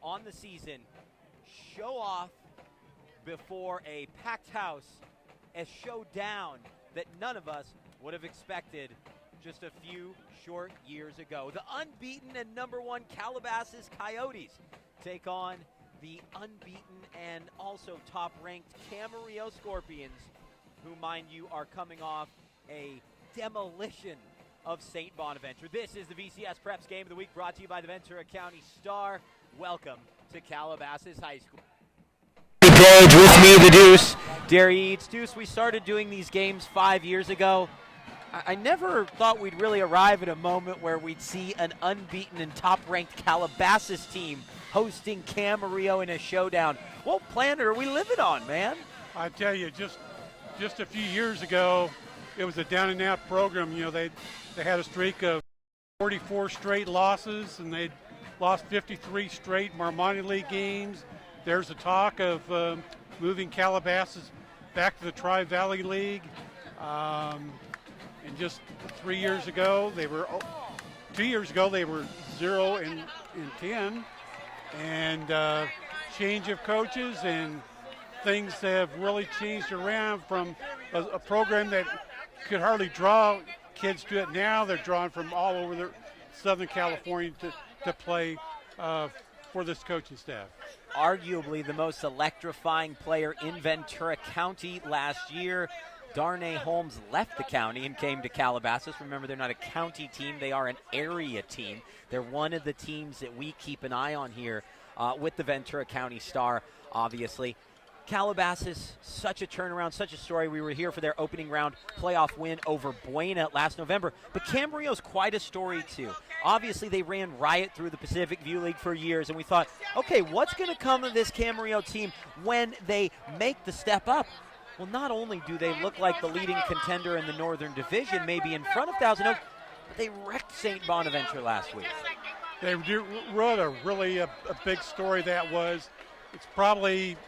on the season show off before a packed house, a showdown that none of us would have expected just a few short years ago. The unbeaten and #1 Calabasas Coyotes take on the unbeaten and also top-ranked Camarillo Scorpions, who, mind you, are coming off a demolition of St. Bonaventure. This is the VCSPreps Game of the Week, brought to you by the Ventura County Star. Welcome to Calabasas High School. Page with me, the Deuce. Derry Eats. Deuce, we started doing these games 5 years ago. I never thought we'd really arrive at a moment where we'd see an unbeaten and top-ranked Calabasas team hosting Camarillo in a showdown. What planet are we living on, man? I tell you, just a few years ago, it was a down-and-out program. You know, they had a streak of 44 straight losses, and they'd lost 53 straight Marmoni League games. There's a talk of moving Calabasas back to the Tri-Valley League. And just 3 years ago, 2 years ago, they were 0-10, and change of coaches, and things have really changed around from a program that could hardly draw kids to it. Now they're drawing from all over Southern California to play for this coaching staff. Arguably the most electrifying player in Ventura County last year. Darnay Holmes left the county and came to Calabasas. Remember, they're not a county team. They are an area team. They're one of the teams that we keep an eye on here with the Ventura County Star, obviously. Calabasas, such a turnaround, such a story. We were here for their opening round playoff win over Buena last November. But Camarillo's quite a story, too. Obviously, they ran riot through the Pacific View League for years, and we thought, okay, what's going to come of this Camarillo team when they make the step up? Well, not only do they look like the leading contender in the Northern Division, maybe in front of Thousand Oaks, but they wrecked St. Bonaventure last week. They wrote a really big story that was. It's probably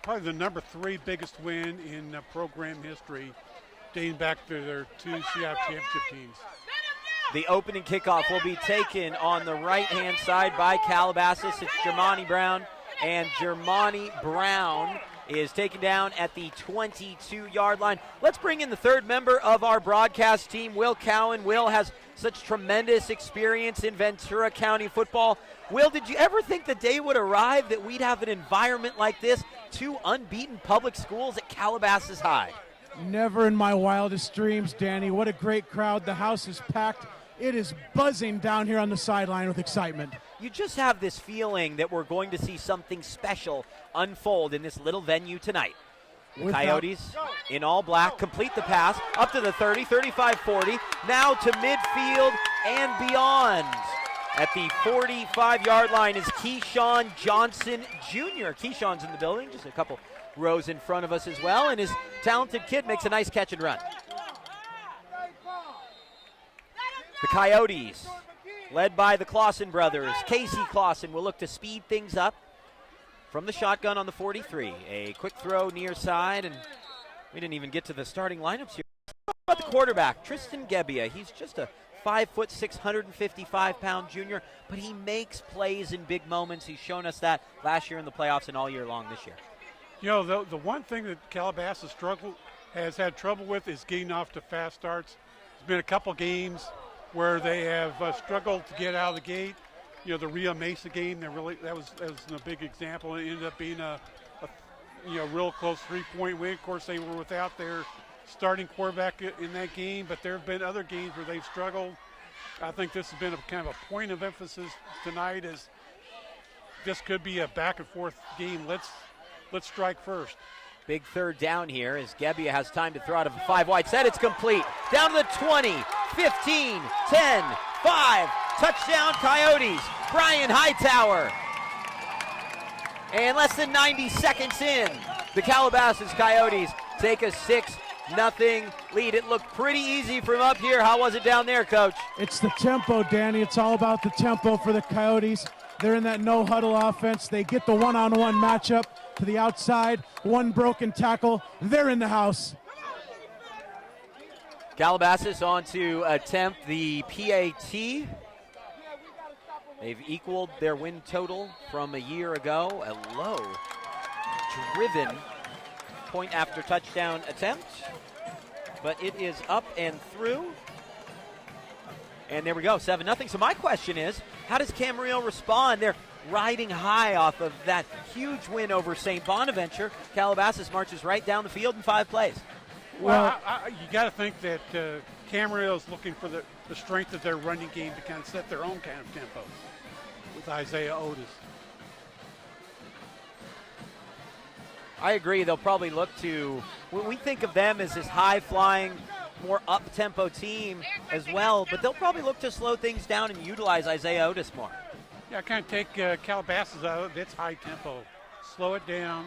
the number 3 biggest win in program history, dating back to their 2 CIF championship teams. The opening kickoff will be taken on the right-hand side by Calabasas. It's Germani Brown, and Germani Brown is taken down at the 22-yard line. Let's bring in the third member of our broadcast team, Will Cowan. Will has such tremendous experience in Ventura County football. Will, did you ever think the day would arrive that we'd have an environment like this? 2 unbeaten public schools at Calabasas High. Never in my wildest dreams, Danny. What a great crowd. The house is packed. It is buzzing down here on the sideline with excitement. You just have this feeling that we're going to see something special unfold in this little venue tonight. The Coyotes in all black complete the pass up to the 30, 35, 40, now to midfield and beyond. At the 45-yard line is Keyshawn Johnson Jr. Keyshawn's in the building, just a couple rows in front of us as well, and his talented kid makes a nice catch and run. The Coyotes, led by the Clausen brothers, Casey Clausen, will look to speed things up from the shotgun on the 43. A quick throw near side, and we didn't even get to the starting lineups here. How about the quarterback, Tristan Gebbia? He's just a 5'6", 155-pound junior, but he makes plays in big moments. He's shown us that last year in the playoffs and all year long this year. You know, the one thing that Calabasas has had trouble with is getting off to fast starts. There's been a couple games where they have struggled to get out of the gate. You know, the Rio Mesa game, that was a big example. It ended up being a real close 3-point win. Of course, they were without their starting quarterback in that game, but there have been other games where they've struggled. I think this has been a kind of a point of emphasis tonight, as this could be a back and forth game. Let's strike first. Big third down here as Gebbia has time to throw out of a 5-wide set. It's complete. Down to the 20, 15, 10, 5. Touchdown Coyotes. Brian Hightower. And less than 90 seconds in, the Calabasas Coyotes take a 6-0 lead. It looked pretty easy from up here. How was it down there, Coach? It's the tempo, Danny. It's all about the tempo for the Coyotes. They're in that no-huddle offense. They get the one-on-one matchup to the outside. One broken tackle. They're in the house. Calabasas on to attempt the PAT. They've equaled their win total from a year ago, a low driven point after touchdown attempt. But it is up and through. And there we go, 7-0. So my question is, how does Camarillo respond? They're riding high off of that huge win over St. Bonaventure. Calabasas marches right down the field in 5 plays. Well, you got to think that Camarillo is looking for the strength of their running game to kind of set their own kind of tempo with Isaiah Otis. I agree. They'll probably look to, when we think of them as this high-flying, more up-tempo team as well, but they'll probably look to slow things down and utilize Isaiah Otis more. Yeah, kind of take Calabasas out of its high tempo. Slow it down.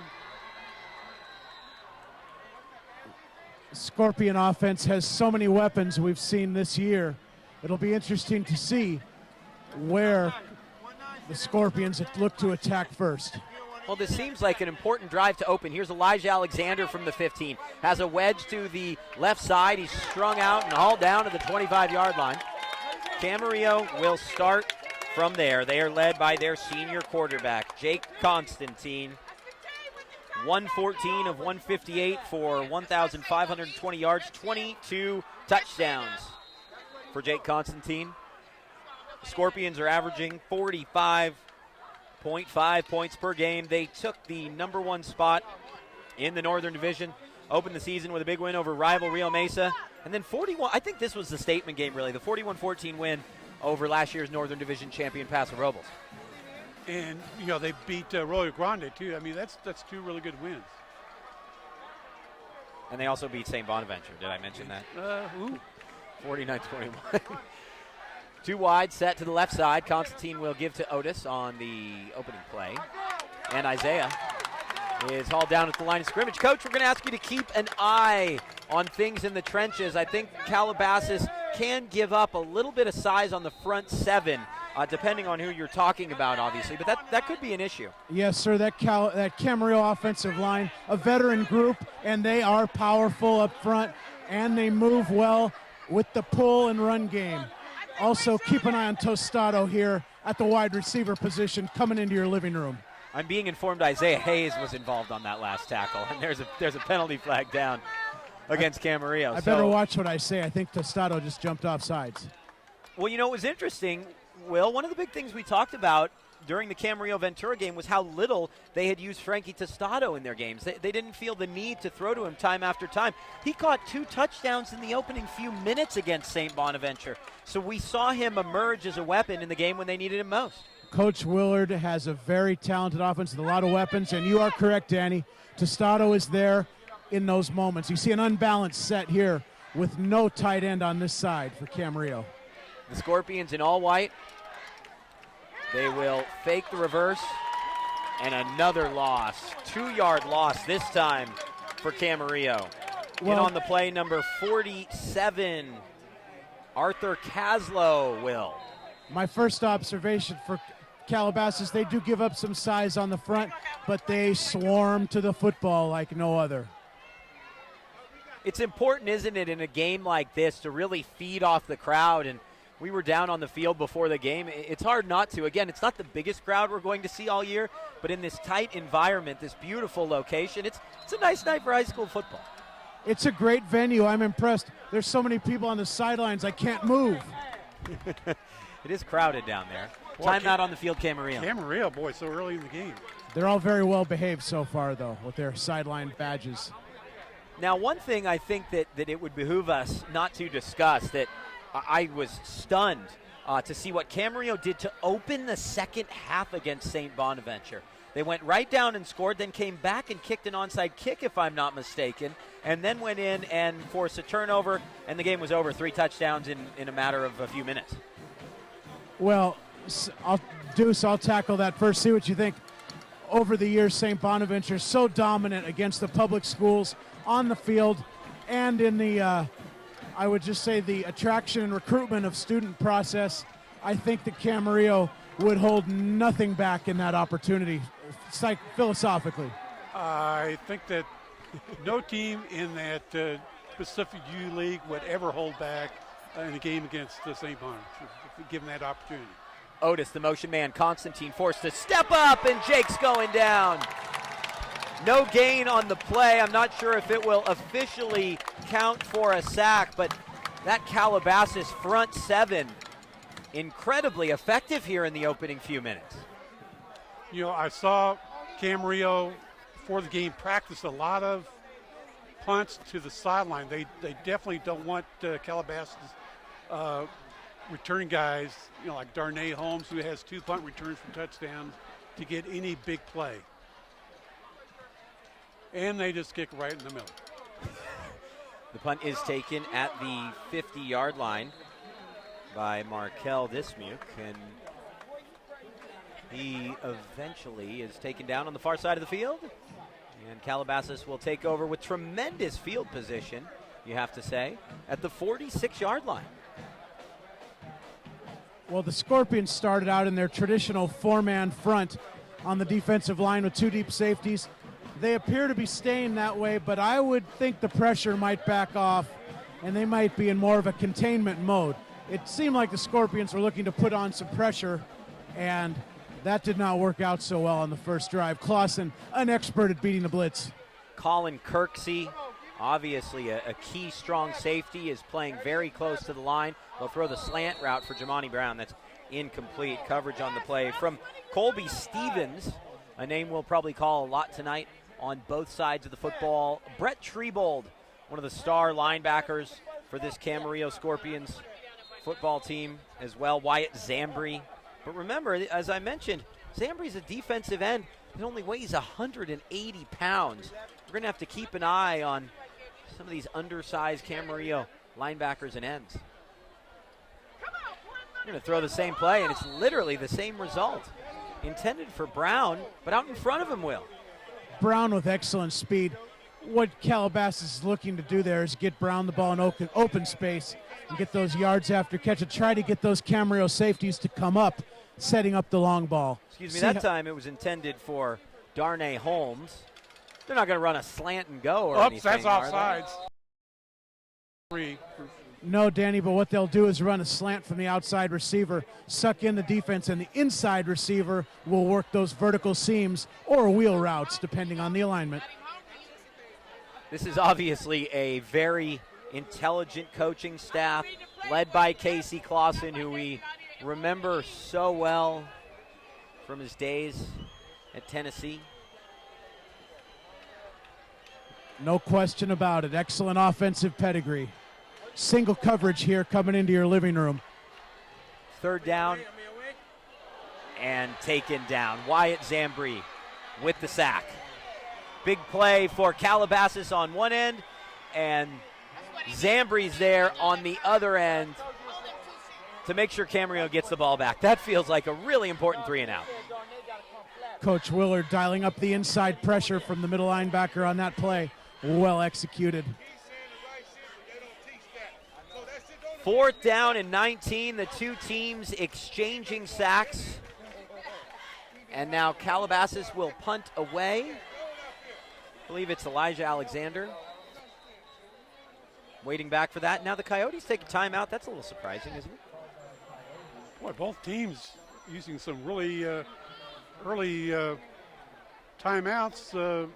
Scorpion offense has so many weapons we've seen this year. It'll be interesting to see where the Scorpions look to attack first. Well, this seems like an important drive to open. Here's Elijah Alexander from the 15. Has a wedge to the left side. He's strung out and hauled down to the 25-yard line. Camarillo will start from there. They are led by their senior quarterback, Jake Constantine. 114 of 158 for 1,520 yards, 22 touchdowns for Jake Constantine. The Scorpions are averaging 45.5 points per game. They took the number 1 spot in the Northern Division, opened the season with a big win over rival Rio Mesa, and then 41, I think this was the statement game really, the 41-14 win over last year's Northern Division champion Paso Robles. And, you know, they beat Arroyo Grande, too. I mean, that's 2 really good wins. And they also beat St. Bonaventure. Did I mention that? 49-21. 2 wide, set to the left side. Constantine will give to Otis on the opening play. And Isaiah is hauled down at the line of scrimmage. Coach, we're going to ask you to keep an eye on things in the trenches. I think Calabasas can give up a little bit of size on the front 7. Depending on who you're talking about, obviously. But that could be an issue. Yes, sir. That Camarillo offensive line, a veteran group, and they are powerful up front, and they move well with the pull and run game. Also, keep an eye on Tostado here at the wide receiver position coming into your living room. I'm being informed Isaiah Hayes was involved on that last tackle, and there's a penalty flag down against Camarillo. I better watch what I say. I think Tostado just jumped off sides. Well, you know, it was interesting, Will. One of the big things we talked about during the Camarillo-Ventura game was how little they had used Frankie Tostado in their games. They didn't feel the need to throw to him time after time. He caught 2 touchdowns in the opening few minutes against St. Bonaventure. So we saw him emerge as a weapon in the game when they needed him most. Coach Willard has a very talented offense with a lot of weapons, and you are correct, Danny. Tostado is there in those moments. You see an unbalanced set here with no tight end on this side for Camarillo. The Scorpions in all white. They will fake the reverse, and another loss. 2-yard loss this time for Camarillo. In on the play, number 47, Arthur Caslow will. My first observation for Calabasas, they do give up some size on the front, but they swarm to the football like no other. It's important, isn't it, in a game like this to really feed off the crowd, and we were down on the field before the game. It's hard not to. Again, it's not the biggest crowd we're going to see all year, but in this tight environment, this beautiful location, it's a nice night for high school football. It's a great venue. I'm impressed. There's so many people on the sidelines, I can't move. It is crowded down there. Time out on the field, Camarillo. Camarillo, boy, so early in the game. They're all very well behaved so far, though, with their sideline badges. Now, one thing I think that it would behoove us not to discuss, that I was stunned to see what Camarillo did to open the second half against St. Bonaventure. They went right down and scored, then came back and kicked an onside kick, if I'm not mistaken, and then went in and forced a turnover, and the game was over. 3 touchdowns in a matter of a few minutes. Well, I'll tackle that first. See what you think. Over the years, St. Bonaventure so dominant against the public schools on the field and in the I would just say the attraction and recruitment of student process. I think that Camarillo would hold nothing back in that opportunity, philosophically. I think that no team in that Pacific U League would ever hold back in a game against St. Bonaventure, given that opportunity. Otis, the motion man, Constantine forced to step up, and Jake's going down. No gain on the play. I'm not sure if it will officially count for a sack, but that Calabasas front seven, incredibly effective here in the opening few minutes. You know, I saw Camarillo before the game practice a lot of punts to the sideline. They definitely don't want Calabasas returning guys, you know, like Darnay Holmes, who has 2 punt returns for touchdowns, to get any big play. And they just kick right in the middle. The punt is taken at the 50-yard line by Markel Dismuke, and he eventually is taken down on the far side of the field. And Calabasas will take over with tremendous field position, you have to say, at the 46-yard line. Well, the Scorpions started out in their traditional 4-man front on the defensive line with 2 deep safeties. They appear to be staying that way, but I would think the pressure might back off and they might be in more of a containment mode. It seemed like the Scorpions were looking to put on some pressure, and that did not work out so well on the first drive. Clausen, an expert at beating the blitz. Colin Kirksey, obviously a key strong safety, is playing very close to the line. They'll throw the slant route for Jamani Brown. That's incomplete. Coverage on the play from Colby Stevens, a name we'll probably call a lot tonight on both sides of the football. Brett Trebold, one of the star linebackers for this Camarillo Scorpions football team as well. Wyatt Zambri. But remember, as I mentioned, Zambri's a defensive end. He only weighs 180 pounds. We're going to have to keep an eye on some of these undersized Camarillo linebackers and ends. We're going to throw the same play, and it's literally the same result. Intended for Brown, but out in front of him, Will. Brown with excellent speed. What Calabasas is looking to do there is get Brown the ball in open space and get those yards after catch and try to get those Camarillo safeties to come up, setting up the long ball. Excuse me, that time it was intended for Darnay Holmes. They're not going to run a slant and go or anything. That's offsides. No, Danny, but what they'll do is run a slant from the outside receiver, suck in the defense, and the inside receiver will work those vertical seams or wheel routes, depending on the alignment. This is obviously a very intelligent coaching staff led by Casey Clausen, who we remember so well from his days at Tennessee. No question about it. Excellent offensive pedigree. Single coverage here coming into your living room. Third down and taken down. Wyatt Zambri with the sack. Big play for Calabasas on one end, and Zambri's there on the other end to make sure Camarillo gets the ball back. That feels like a really important 3-and-out. Coach Willard dialing up the inside pressure from the middle linebacker on that play. Well executed. 4th down and 19. The two teams exchanging sacks. And now Calabasas will punt away. I believe it's Elijah Alexander waiting back for that. Now the Coyotes take a timeout. That's a little surprising, isn't it? Boy, both teams using some really early timeouts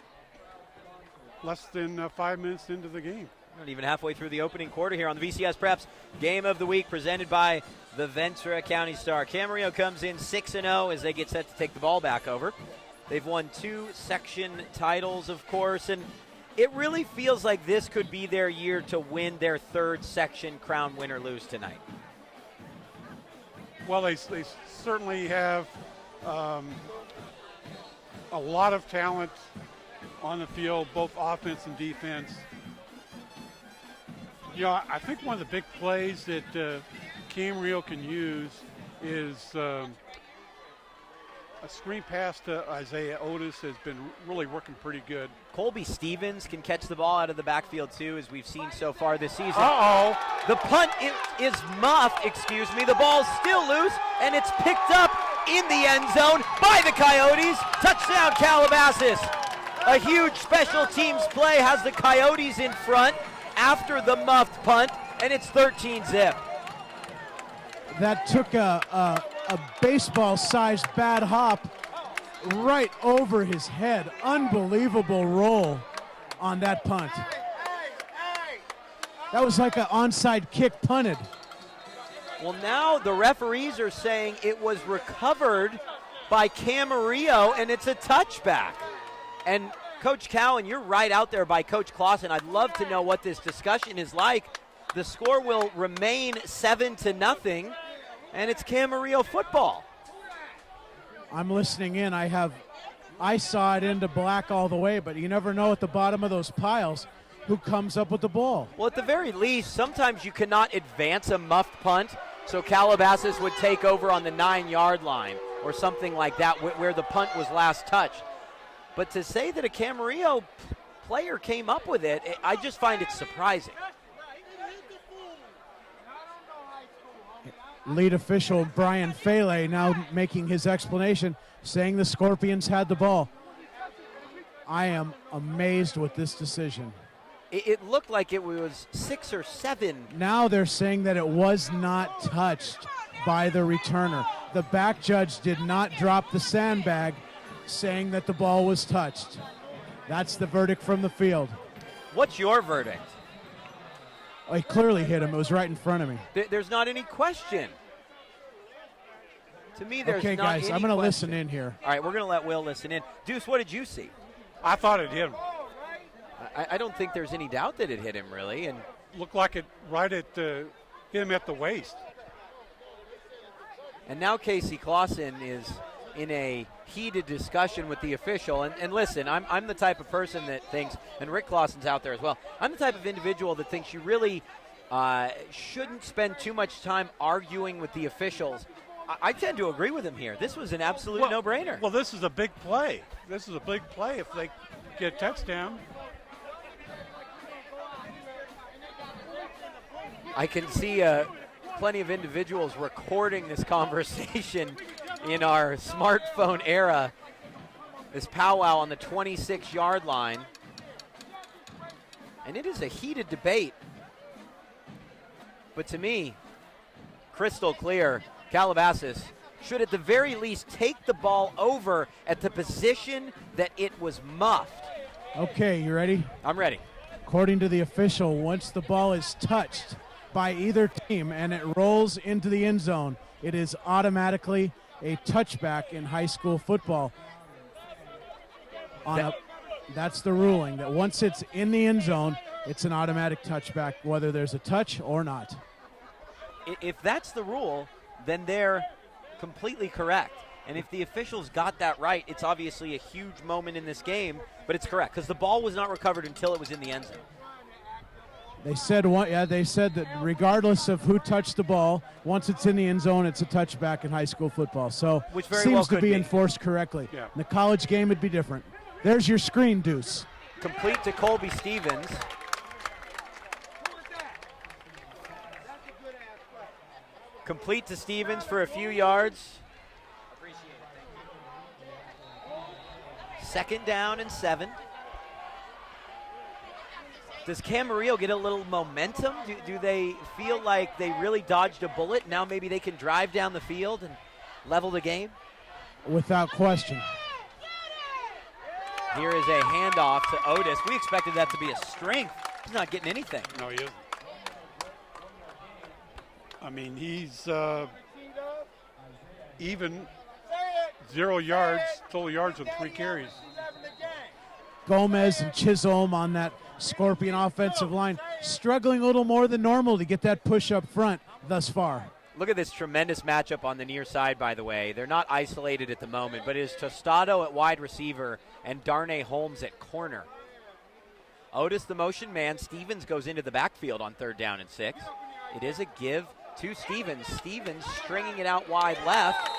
less than 5 minutes into the game. Not even halfway through the opening quarter here on the VCSPreps Game of the Week presented by the Ventura County Star. Camarillo comes in 6-0 as they get set to take the ball back over. They've won 2 section titles, of course, and it really feels like this could be their year to win their 3rd section crown, win or lose tonight. Well, they certainly have a lot of talent on the field, both offense and defense. You know, I think one of the big plays that Camarillo can use is a screen pass to Isaiah Otis has been really working pretty good. Colby Stevens can catch the ball out of the backfield too, as we've seen so far this season. Uh-oh. The punt is muffed, The ball's still loose, and it's picked up in the end zone by the Coyotes. Touchdown, Calabasas. A huge special teams play has the Coyotes in front after the muffed punt, and it's 13-zip. That took a a baseball-sized bad hop right over his head. Unbelievable roll on that punt. That was like an onside kick punted. Well, now the referees are saying it was recovered by Camarillo, and it's a touchback. And Coach Cowan, you're right out there by Coach Clausen. I'd love to know what this discussion is like. The score will remain 7-0, and it's Camarillo football. I'm listening in. I saw it into black all the way, but you never know at the bottom of those piles who comes up with the ball. Well, at the very least, sometimes you cannot advance a muffed punt, so Calabasas would take over on the 9-yard line or something like that where the punt was last touched. But to say that a Camarillo player came up with it, I just find it surprising. Lead official Brian Fele now making his explanation, saying the Scorpions had the ball. I am amazed with this decision. It looked like it was 6 or 7. Now they're saying that it was not touched by the returner. The back judge did not drop the sandbag, saying that the ball was touched. That's the verdict from the field. What's your verdict? Oh, he clearly hit him. It was right in front of me. There's not any question. To me, there's okay, not guys, any I'm going to question. listen in here. All right, we're going to let Will listen in. Deuce, what did you see? I thought it hit him. I don't think there's any doubt that it hit him, really. And Looked like it hit him at the waist. And now Casey Clausen is in a heated discussion with the official. And listen, I'm the type of person that thinks, and Rick Clausen's out there as well, I'm the type of individual that thinks you really shouldn't spend too much time arguing with the officials. I tend to agree with him here. This was an absolute no-brainer. Well, this is a big play. This is a big play if they get a touchdown. I can see plenty of individuals recording this conversation in our smartphone era. This powwow on the 26-yard line. And it is a heated debate. But to me, crystal clear, Calabasas should at the very least take the ball over at the position that it was muffed. Okay, you ready? I'm ready. According to the official, once the ball is touched by either team and it rolls into the end zone, it is automatically a touchback in high school football. That's the ruling, that once it's in the end zone, it's an automatic touchback, whether there's a touch or not. If that's the rule, then they're completely correct. And if the officials got that right, it's obviously a huge moment in this game, but it's correct because the ball was not recovered until it was in the end zone. They said that regardless of who touched the ball, once it's in the end zone, it's a touchback in high school football. So which very seems well to could be be enforced correctly. Yeah. In the college game, it'd be different. There's your screen, Deuce. Complete to Colby Stevens. Complete to Stevens for a few yards. Second down and 7. Does Camarillo get a little momentum? Do they feel like they really dodged a bullet? Now maybe they can drive down the field and level the game? Without question. Here is a handoff to Otis. We expected that to be a strength. He's not getting anything. No, he isn't. I mean, he's even 0 yards, total yards with 3 carries. Gomez and Chisholm on that Scorpion offensive line struggling a little more than normal to get that push up front thus far. Look at this tremendous matchup on the near side, by the way. They're not isolated at the moment, but it is Tostado at wide receiver and Darnay Holmes at corner. Otis the motion man. Stevens goes into the backfield on 3rd down and 6. It is a give to Stevens. Stevens stringing it out wide left,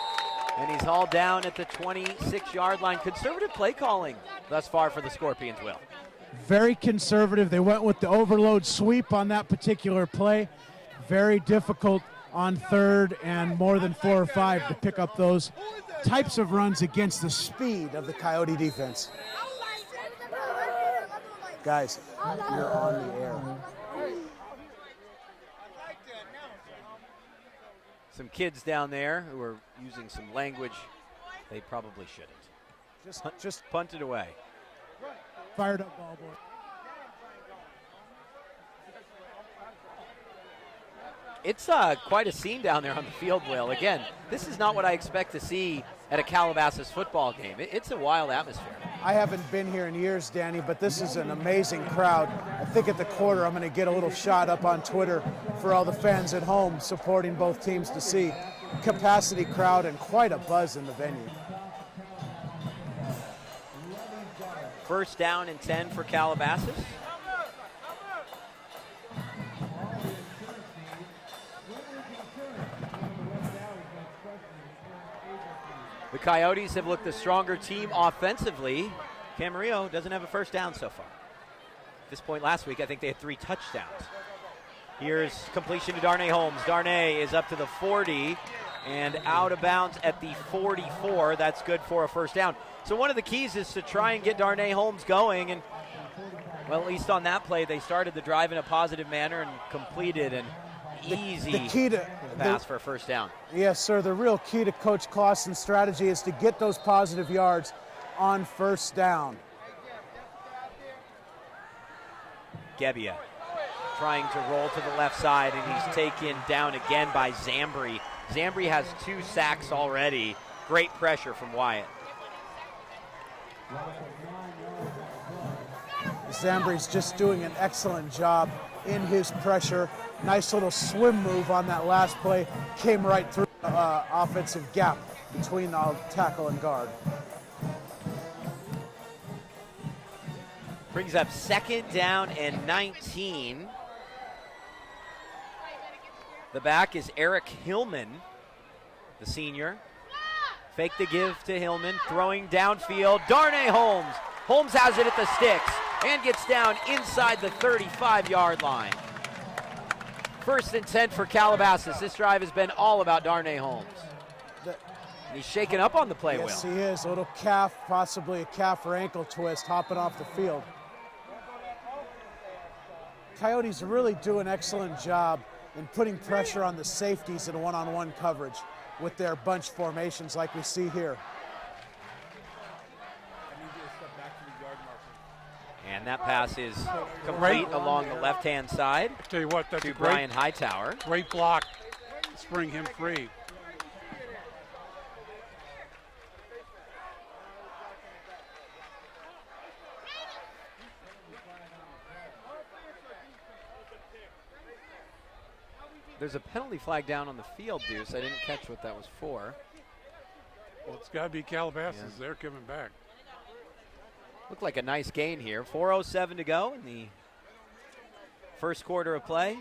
and he's hauled down at the 26-yard line. Conservative play calling thus far for the Scorpions, Will. Very conservative. They went with the overload sweep on that particular play. Very difficult on 3rd and more than 4 or 5 to pick up those types of runs against the speed of the Coyote defense. Guys, you're on the air. Some kids down there who are using some language they probably shouldn't. Just punt it away. Fired up ball boy. It's quite a scene down there on the field, Will. Again, this is not what I expect to see at a Calabasas football game. It's a wild atmosphere. I haven't been here in years, Danny, but this is an amazing crowd. I think at the quarter I'm going to get a little shot up on Twitter for all the fans at home supporting both teams to see capacity crowd and quite a buzz in the venue. First down and 10 for Calabasas. The Coyotes have looked the stronger team offensively. Camarillo doesn't have a first down so far. At this point last week, I think they had 3 touchdowns. Here's completion to Darnay Holmes. Darnay is up to the 40 and out of bounds at the 44. That's good for a first down. So one of the keys is to try and get Darnay Holmes going. And, well, at least on that play, they started the drive in a positive manner and completed an easy pass for a first down. Yes, sir. The real key to Coach Clausen's strategy is to get those positive yards on first down. Gebbia trying to roll to the left side, and he's taken down again by Zambri. Zambri has 2 sacks already. Great pressure from Wyatt. Zambri's just doing an excellent job in his pressure. Nice little swim move on that last play. Came right through the offensive gap between the tackle and guard. Brings up second down and 19. The back is Eric Hillman, the senior. Fake the give to Hillman, throwing downfield. Darnay Holmes. Holmes has it at the sticks and gets down inside the 35-yard line. First and 10 for Calabasas. This drive has been all about Darnay Holmes. And he's shaken up on the play, yes, Will. He is. A little calf, possibly a calf or ankle twist, hopping off the field. Coyotes really do an excellent job in putting pressure on the safeties in one-on-one coverage with their bunch formations like we see here. And that pass is complete along the left-hand side. I'll tell you what, that's to a great, Brian Hightower. Great block to spring him free. There's a penalty flag down on the field, Deuce. I didn't catch what that was for. Well, it's got to be Calabasas. They're coming back. Looked like a nice gain here. 4:07 to go in the first quarter of play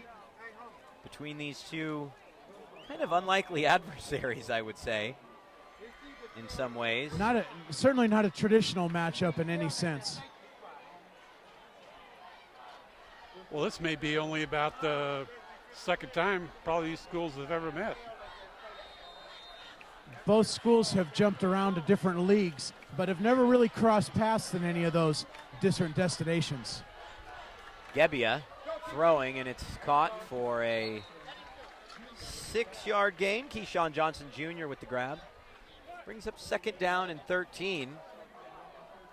between these two kind of unlikely adversaries, I would say, in some ways. Certainly not a traditional matchup in any sense. Well, this may be only about the second time probably these schools have ever met. Both schools have jumped around to different leagues, but have never really crossed paths in any of those different destinations. Gebbia throwing, and it's caught for a 6-yard gain. Keyshawn Johnson Jr. with the grab. Brings up second down and 13.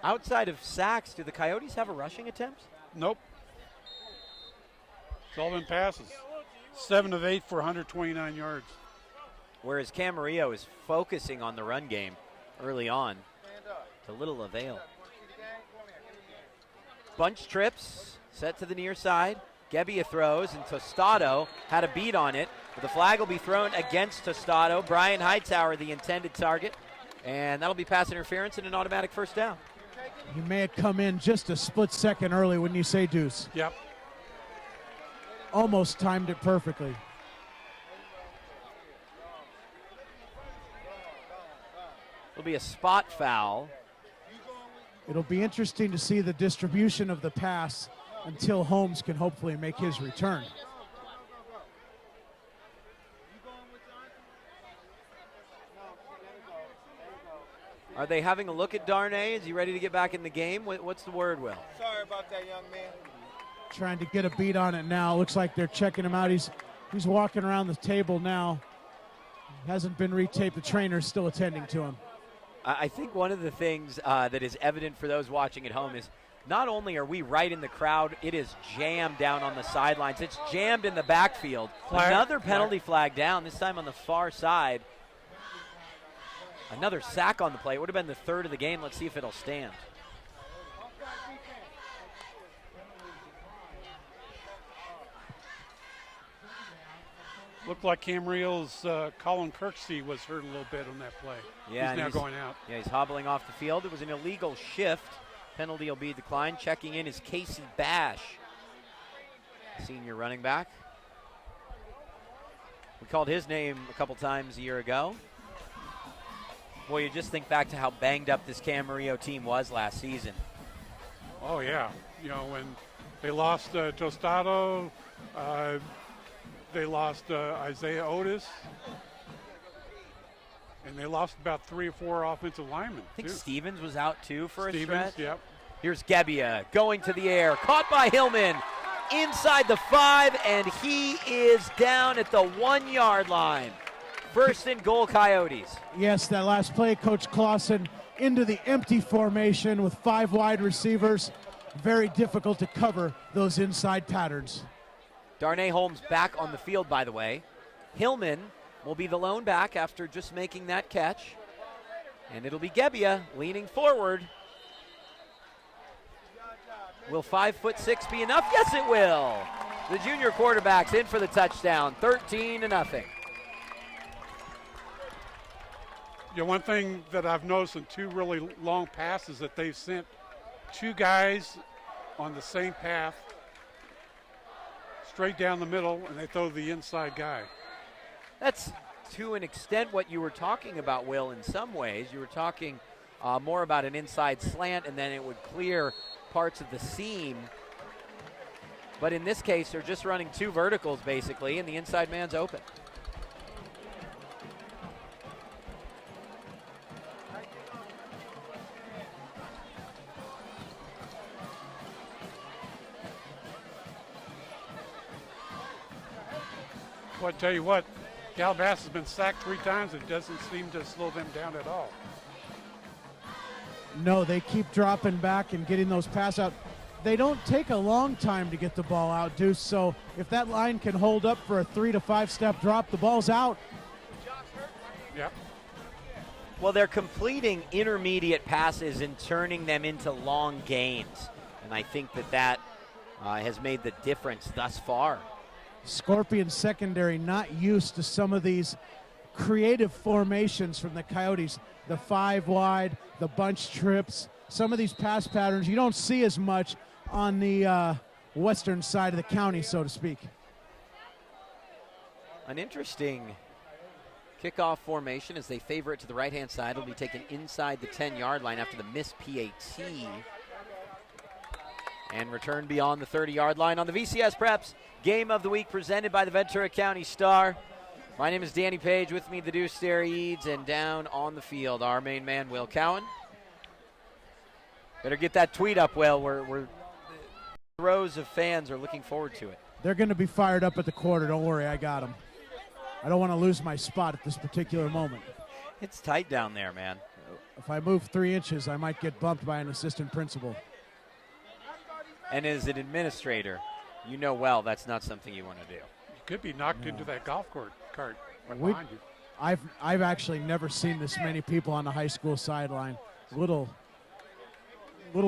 Outside of sacks, do the Coyotes have a rushing attempt? Nope. It's all been passes. 7 of 8 for 129 yards. Whereas Camarillo is focusing on the run game early on to little avail. Bunch trips set to the near side. Gebbia throws, and Tostado had a beat on it. But the flag will be thrown against Tostado. Brian Hightower, the intended target. And that'll be pass interference and an automatic first down. He may have come in just a split second early, wouldn't you say, Deuce? Yep. Almost timed it perfectly. It'll be a spot foul. It'll be interesting to see the distribution of the pass until Holmes can hopefully make his return. Are they having a look at Darnay? Is he ready to get back in the game? What's the word, Will? Sorry about that, young man. Trying to get a beat on it now. Looks like they're checking him out. He's walking around the table now. Hasn't been retaped. The trainer's still attending to him. I think one of the things that is evident for those watching at home is not only are we right in the crowd, it is jammed down on the sidelines. It's jammed in the backfield. Another penalty flag down, this time on the far side. Another sack on the play. It would have been the third of the game. Let's see if it'll stand. Looked like Camarillo's Colin Kirksey was hurt a little bit on that play. Yeah, he's now going out. Yeah, he's hobbling off the field. It was an illegal shift. Penalty will be declined. Checking in is Casey Bash, senior running back. We called his name a couple times a year ago. Boy, you just think back to how banged up this Camarillo team was last season. Oh, yeah. You know, when they lost Tostado, they lost Isaiah Otis, and they lost about 3 or 4 offensive linemen. I think Stevens was out too for a Stevens, stretch. yep. Here's Gebbia going to the air, caught by Hillman inside the 5, and he is down at the 1-yard line. First and goal, Coyotes. Yes, that last play, Coach Clausen into the empty formation with 5 wide receivers. Very difficult to cover those inside patterns. Darnay Holmes back on the field, by the way. Hillman will be the lone back after just making that catch. And it'll be Gebbia leaning forward. Will 5'6" be enough? Yes, it will. The junior quarterback's in for the touchdown, 13-0. Yeah, one thing that I've noticed in 2 really long passes that they've sent 2 guys on the same path straight down the middle, and they throw the inside guy. That's to an extent what you were talking about, Will, in some ways. You were talking more about an inside slant, and then it would clear parts of the seam. But in this case, they're just running 2 verticals, basically, and the inside man's open. Well, I tell you what, Calabasas has been sacked 3 times. It doesn't seem to slow them down at all. No, they keep dropping back and getting those pass out. They don't take a long time to get the ball out, Deuce, so if that line can hold up for a 3 to 5 step drop, the ball's out. Yep. Well, they're completing intermediate passes and turning them into long gains. And I think that has made the difference thus far. Scorpion secondary not used to some of these creative formations from the Coyotes. The 5 wide, the bunch trips, some of these pass patterns you don't see as much on the western side of the county, so to speak. An interesting kickoff formation as they favor it to the right-hand side. It'll be taken inside the 10-yard line after the missed PAT. And returned beyond the 30-yard line on the VCSPreps Game of the Week presented by the Ventura County Star. My name is Danny Page. With me, the Deuce Eads, and down on the field, our main man, Will Cowan. Better get that tweet up, Will. We're rows of fans are looking forward to it. They're going to be fired up at the quarter. Don't worry, I got them. I don't want to lose my spot at this particular moment. It's tight down there, man. If I move 3 inches, I might get bumped by an assistant principal. And as an administrator, you know well that's not something you want to do. You could be knocked into that golf cart right behind you. I've actually never seen this many people on the high school sideline. Little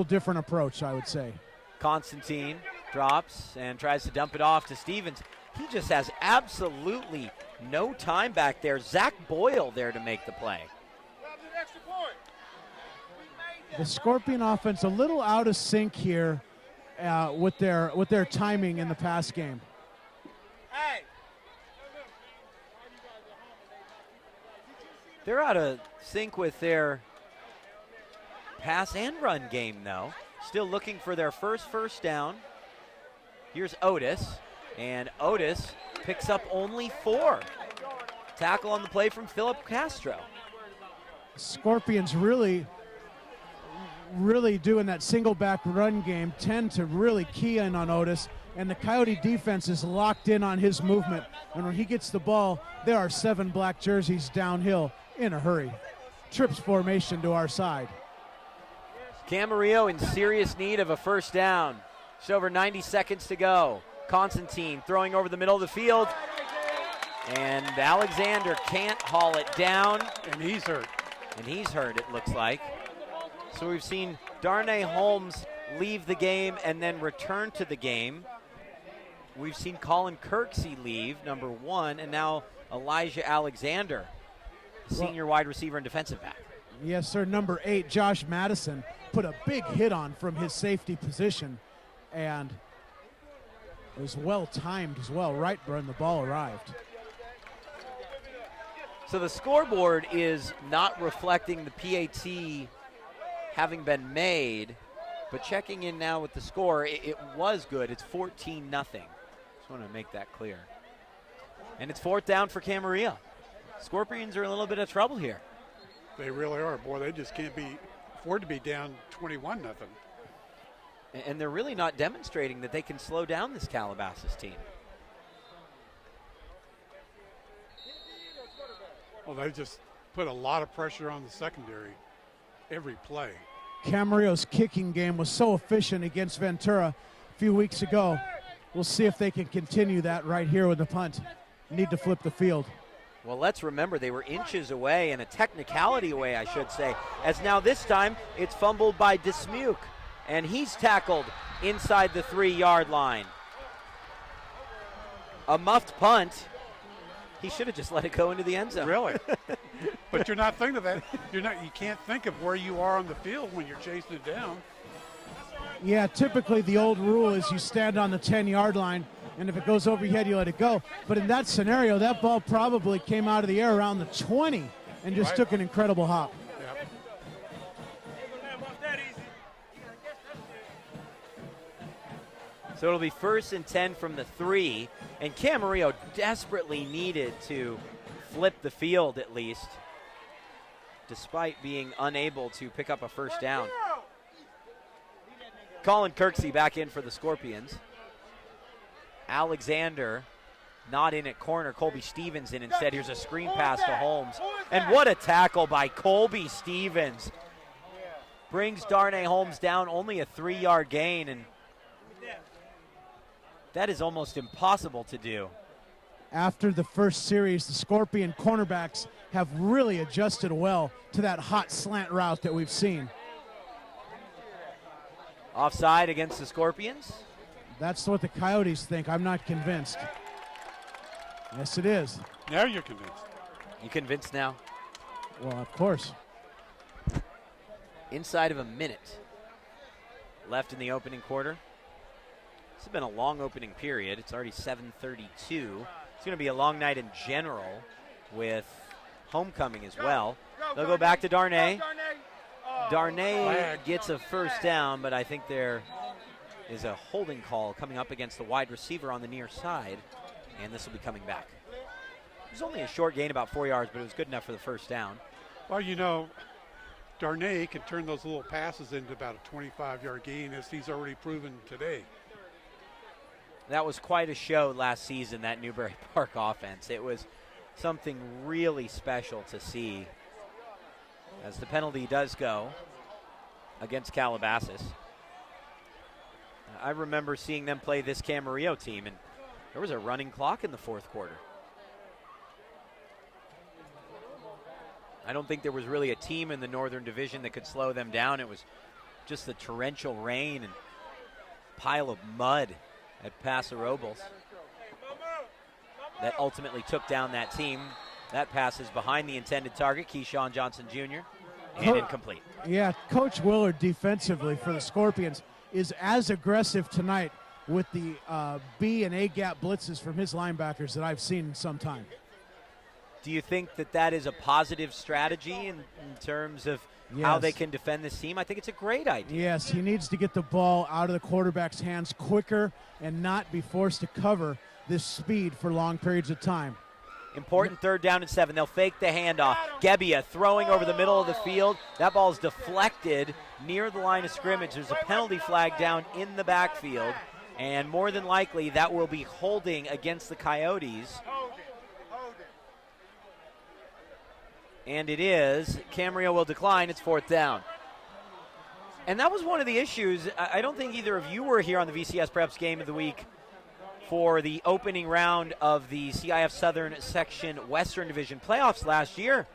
different approach, I would say. Constantine drops and tries to dump it off to Stevens. He just has absolutely no time back there. Zach Boyle there to make the play. The Scorpion offense a little out of sync here with their timing in the pass game. They're out of sync with their pass and run game, though. Still looking for their first down. Here's Otis, and Otis picks up only 4. Tackle on the play from Philip Castro. Scorpions really doing that single back run game, tend to really key in on Otis and the Coyote defense is locked in on his movement. And when he gets the ball, there are 7 black jerseys downhill in a hurry. Trips formation to our side. Camarillo in serious need of a first down. Just over 90 seconds to go. Constantine throwing over the middle of the field. And Alexander can't haul it down. And he's hurt. And he's hurt, it looks like. So we've seen Darnay Holmes leave the game and then return to the game. We've seen Colin Kirksey leave, number 1, and now Elijah Alexander, senior wide receiver and defensive back. Yes, sir. Number 8, Josh Madison, put a big hit on from his safety position, and it was well timed as well, right when the ball arrived. So the scoreboard is not reflecting the PAT having been made, but checking in now with the score, it was good. It's 14-0. Just want to make that clear. And it's 4th down for Camarillo. Scorpions are in a little bit of trouble here. They really are. Boy, they just can't afford to be down 21-0. And they're really not demonstrating that they can slow down this Calabasas team. Well, they just put a lot of pressure on the secondary every play. Camarillo's kicking game was so efficient against Ventura a few weeks ago. We'll see if they can continue that right here with the punt. Need to flip the field. Well, let's remember they were inches away and a technicality away, I should say, as now this time it's fumbled by Dismuke, and he's tackled inside the 3-yard line. A muffed punt. He should have just let it go into the end zone. Really? But you're not thinking of that. You can't think of where you are on the field when you're chasing it down. Yeah, typically the old rule is you stand on the 10-yard line, and if it goes over your head, you let it go. But in that scenario, that ball probably came out of the air around the 20 and just took an incredible hop. Yep. So it'll be 1st and 10 from the 3, and Camarillo desperately needed to flip the field at least, despite being unable to pick up a first down. Colin Kirksey back in for the Scorpions. Alexander not in at corner. Colby Stevens in instead. Here's a screen pass to Holmes. And what a tackle by Colby Stevens. Brings Darnay Holmes down, only a 3-yard gain, and that is almost impossible to do. After the first series, the Scorpion cornerbacks have really adjusted well to that hot slant route that we've seen. Offside against the Scorpions. That's what the Coyotes think. I'm not convinced. Yes, it is. Now you're convinced. You convinced now? Well, of course. Inside of a minute left in the opening quarter. This has been a long opening period. It's already 7:32. It's going to be a long night in general with homecoming as well. They'll go back to Darnay. Darnay gets a first down, but I think there is a holding call coming up against the wide receiver on the near side, and this will be coming back. It was only a short gain, about 4 yards, but it was good enough for the first down. Well, you know, Darnay can turn those little passes into about a 25-yard gain, as he's already proven today. That was quite a show last season, that Newbury Park offense. It was something really special to see, as the penalty does go against Calabasas. I remember seeing them play this Camarillo team, and there was a running clock in the fourth quarter. I don't think there was really a team in the Northern Division that could slow them down. It was just the torrential rain and pile of mud at Paso Robles that ultimately took down that team. That pass is behind the intended target, Keyshawn Johnson Jr., and incomplete. Yeah, Coach Willard defensively for the Scorpions is as aggressive tonight with the B and A gap blitzes from his linebackers that I've seen in some time. Do you think that that is a positive strategy in terms of how they can defend this team? I think it's a great idea. Yes, he needs to get the ball out of the quarterback's hands quicker and not be forced to cover this speed for long periods of time. Important 3rd down and 7. They'll fake the handoff. Gebbia throwing over the middle of the field. That ball is deflected near the line of scrimmage. There's a penalty flag down in the backfield. And more than likely, that will be holding against the Coyotes. And it is. Camarillo will decline. It's 4th down. And that was one of the issues. I don't think either of you were here on the VCSPreps game of the week for the opening round of the CIF Southern Section Western Division playoffs last year.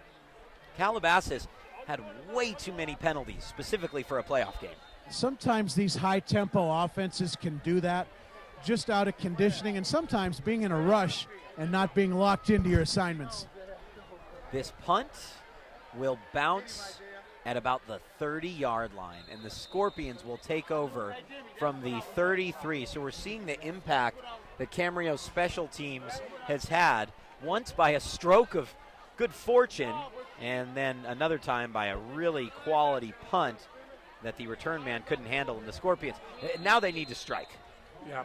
Calabasas had way too many penalties, specifically for a playoff game. Sometimes these high-tempo offenses can do that just out of conditioning, and sometimes being in a rush and not being locked into your assignments. This punt will bounce at about the 30-yard line, and the Scorpions will take over from the 33. So we're seeing the impact that Camarillo special teams has had, once by a stroke of good fortune, and then another time by a really quality punt that the return man couldn't handle, and the Scorpions, now they need to strike. Yeah.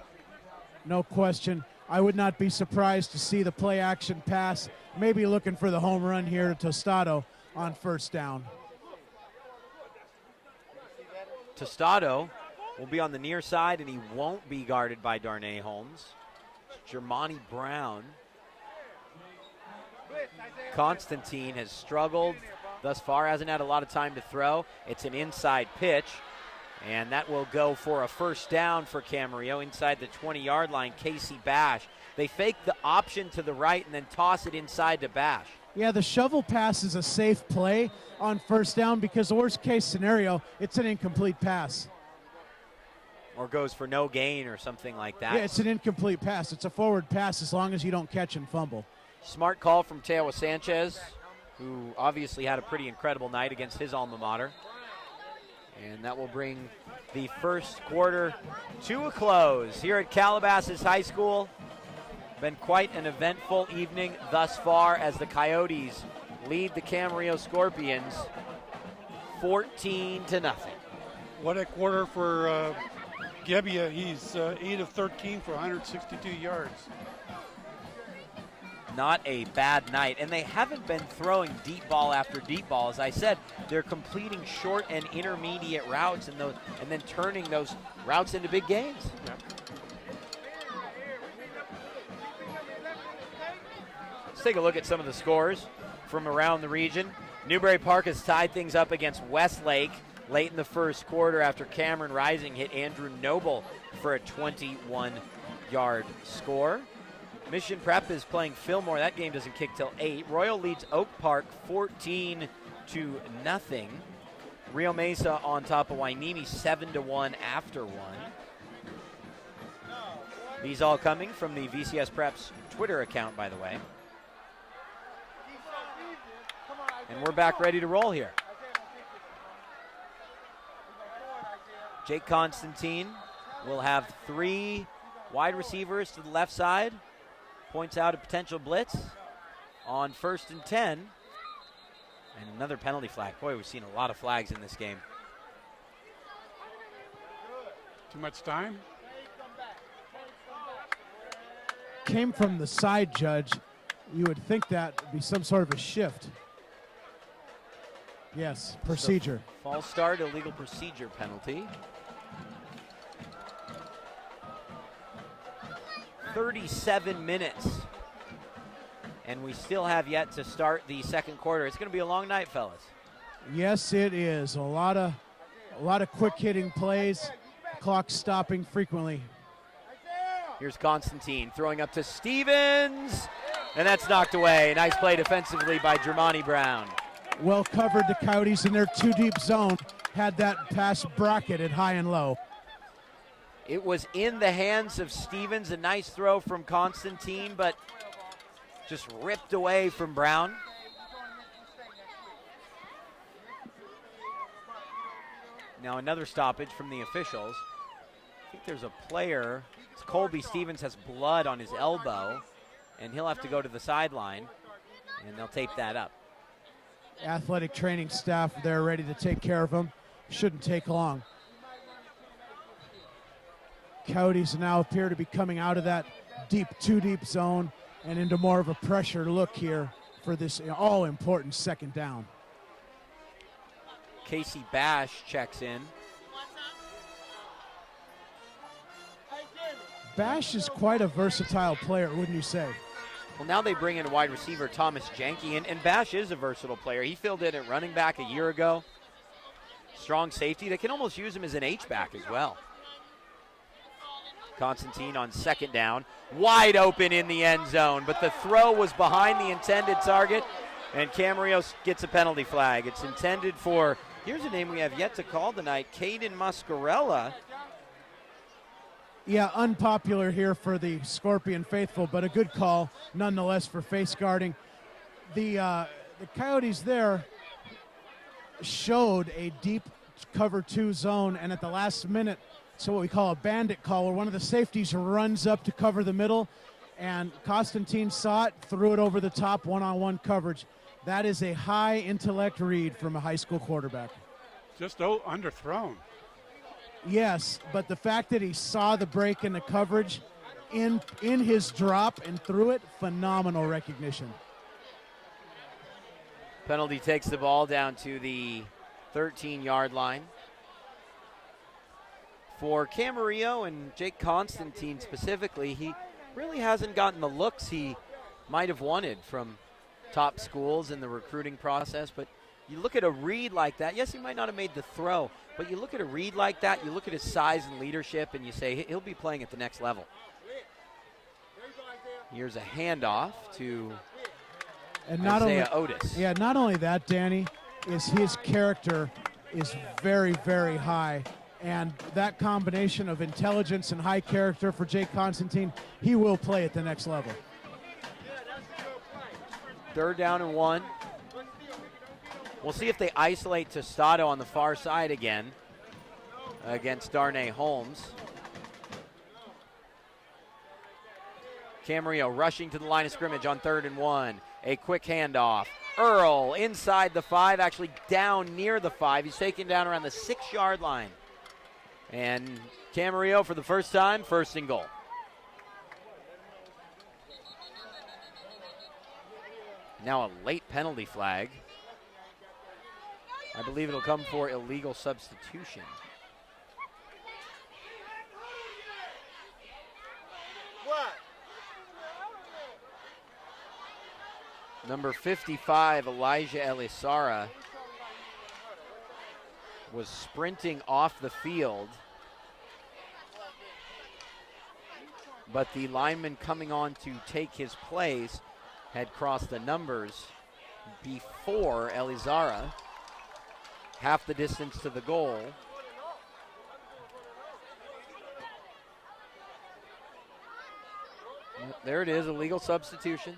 No question. I would not be surprised to see the play-action pass, maybe looking for the home run here to Tostado on 1st down. Tostado will be on the near side, and he won't be guarded by Darnay Holmes. Germani Brown. Constantine has struggled thus far, hasn't had a lot of time to throw. It's an inside pitch, and that will go for a 1st down for Camarillo inside the 20-yard line. Casey Bash. They fake the option to the right and then toss it inside to Bash. Yeah, the shovel pass is a safe play on 1st down because the worst-case scenario, it's an incomplete pass. Or goes for no gain or something like that. Yeah, it's an incomplete pass. It's a forward pass as long as you don't catch and fumble. Smart call from Teo Sanchez, who obviously had a pretty incredible night against his alma mater. And that will bring the 1st quarter to a close here at Calabasas High School. Been quite an eventful evening thus far as the Coyotes lead the Camarillo Scorpions 14-0. What a quarter for Gebbia. He's 8 of 13 for 162 yards. Not a bad night, and they haven't been throwing deep ball after deep ball. As I said, they're completing short and intermediate routes and then turning those routes into big gains. Yep. Let's take a look at some of the scores from around the region. Newbury Park has tied things up against Westlake late in the 1st quarter after Cameron Rising hit Andrew Noble for a 21-yard score. Mission Prep is playing Fillmore. That game doesn't kick till 8. Royal leads Oak Park 14-0. Rio Mesa on top of Wainimi 7-1 after 1. These all coming from the VCSPreps Twitter account, by the way. And we're back ready to roll here. Jake Constantine will have 3 wide receivers to the left side. Points out a potential blitz on 1st and 10. And another penalty flag. Boy, we've seen a lot of flags in this game. Too much time? Came from the side, Judge. You would think that would be some sort of a shift. Yes, procedure. So, false start, illegal procedure penalty. 37 minutes. And we still have yet to start the 2nd quarter. It's going to be a long night, fellas. Yes, it is. A lot of quick hitting plays. Clock stopping frequently. Here's Constantine throwing up to Stevens. And that's knocked away. Nice play defensively by Germani Brown. Well covered, the Coyotes in their 2-deep zone. Had that pass bracketed high and low. It was in the hands of Stevens. A nice throw from Constantine, but just ripped away from Brown. Now another stoppage from the officials. I think there's a player. It's Colby Stevens has blood on his elbow, and he'll have to go to the sideline, and they'll tape that up. Athletic training staff there ready to take care of him. Shouldn't take long. Coyotes now appear to be coming out of that deep, 2-deep zone and into more of a pressure look here for this all-important 2nd down. Casey Bash checks in. Bash is quite a versatile player, wouldn't you say? Well, now they bring in wide receiver Thomas Janke, and Bash is a versatile player. He filled in at running back a year ago. Strong safety. They can almost use him as an H-back as well. Constantine on second down. Wide open in the end zone, but the throw was behind the intended target, and Camarillo gets a penalty flag. It's intended for, here's a name we have yet to call tonight, Caden Muscarella. Yeah, unpopular here for the Scorpion faithful, but a good call nonetheless for face guarding. The Coyotes there showed a deep cover 2 zone, and at the last minute, so what we call a bandit call, where one of the safeties runs up to cover the middle, and Constantine saw it, threw it over the top, one-on-one coverage. That is a high intellect read from a high school quarterback. Just underthrown. Yes, but the fact that he saw the break in the coverage in his drop and threw it, phenomenal recognition. Penalty takes the ball down to the 13-yard line. For Camarillo and Jake Constantine specifically, he really hasn't gotten the looks he might have wanted from top schools in the recruiting process, but you look at a read like that, yes, he might not have made the throw, but you look at a read like that, you look at his size and leadership, and you say he'll be playing at the next level. Here's a handoff to Isaiah Otis. Yeah, not only that, Danny, is his character is very, very high, and that combination of intelligence and high character for Jake Constantine, he will play at the next level. 3rd down and 1. We'll see if they isolate Tostado on the far side again against Darnay Holmes. Camarillo rushing to the line of scrimmage on 3rd and 1. A quick handoff. Earl inside the 5, actually down near the 5. He's taken down around the 6-yard line. And Camarillo for the first time, 1st and goal. Now a late penalty flag. I believe it'll come for illegal substitution. What? Number 55, Elijah Elisara, was sprinting off the field, but the lineman coming on to take his place had crossed the numbers before Elizara, half the distance to the goal. There it is, illegal substitution.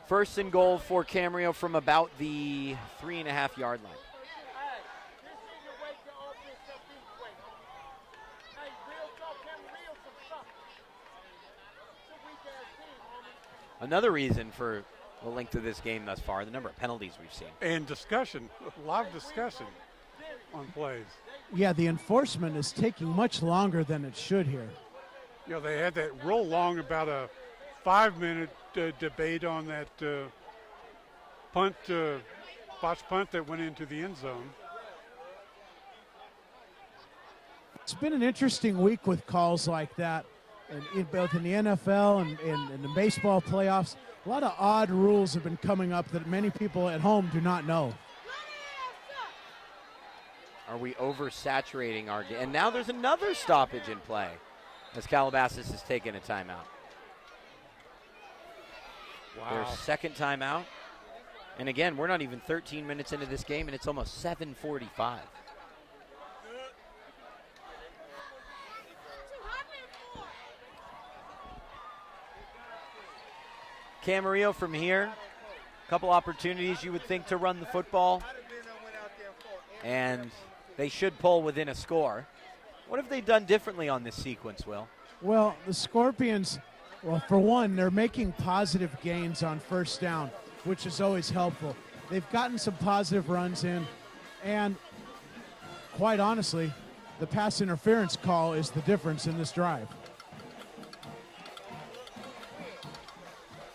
1st and goal for Camarillo from about the 3.5-yard line. Another reason for the length of this game thus far, the number of penalties we've seen. And discussion, a lot of discussion on plays. Yeah, the enforcement is taking much longer than it should here. You know, they had that real long, about a 5-minute debate on that botched punt that went into the end zone. It's been an interesting week with calls like that, and both in the NFL and in the baseball playoffs. A lot of odd rules have been coming up that many people at home do not know. Are we oversaturating our game? And now there's another stoppage in play as Calabasas has taken a timeout. Wow. Their 2nd timeout. And again, we're not even 13 minutes into this game, and it's almost 7:45. Camarillo from here, a couple opportunities you would think to run the football, and they should pull within a score. What have they done differently on this sequence, Will? Well, the Scorpions, well, for one, they're making positive gains on 1st down, which is always helpful. They've gotten some positive runs in, and quite honestly, the pass interference call is the difference in this drive.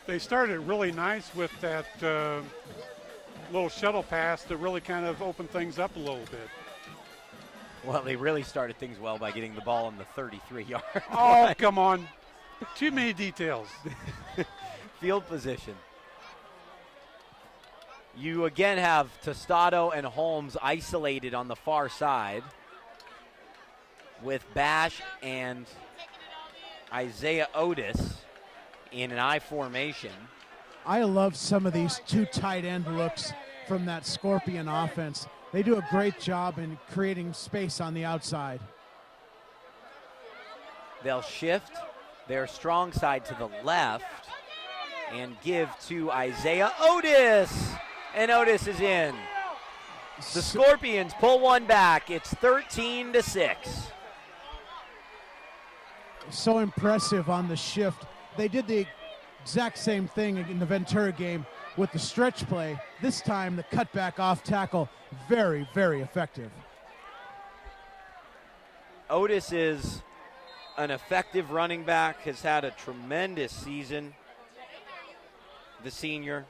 They started really nice with that little shuttle pass that really kind of opened things up a little bit. Well, they really started things well by getting the ball on the 33-yard Oh, line. come on. Too many details. Field position. You again have Tostado and Holmes isolated on the far side with Bash and Isaiah Otis in an I formation. I love some of these two tight end looks from that Scorpion offense. They do a great job in creating space on the outside. They'll shift their strong side to the left and give to Isaiah Otis. And Otis is in. The Scorpions pull one back. It's 13-6. So impressive on the shift. They did the exact same thing in the Ventura game with the stretch play. This time, the cutback off tackle, very, very effective. Otis is an effective running back, has had a tremendous season, the senior.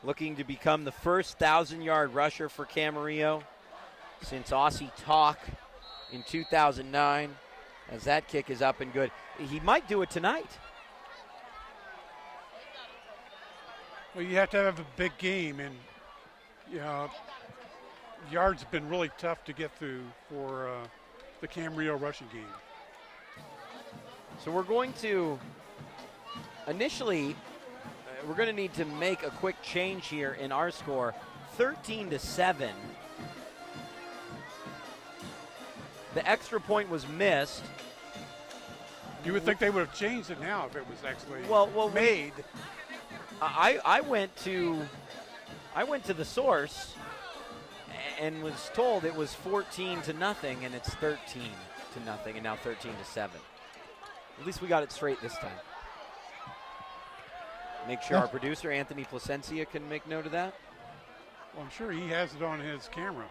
Looking to become the first 1,000-yard rusher for Camarillo since Aussie Talk in 2009, as that kick is up and good. He might do it tonight. Well, you have to have a big game, and yards have been really tough to get through for the Camarillo rushing game. So we're going to initially we're going to need to make a quick change here in our score. 13-7. The extra point was missed. You would think they would have changed it now if it was actually made. I went to the source and was told it was 14-0, and it's 13-0, and now 13-7. At least we got it straight this time. Make sure our producer, Anthony Placencia, can make note of that. Well, I'm sure he has it on his camera.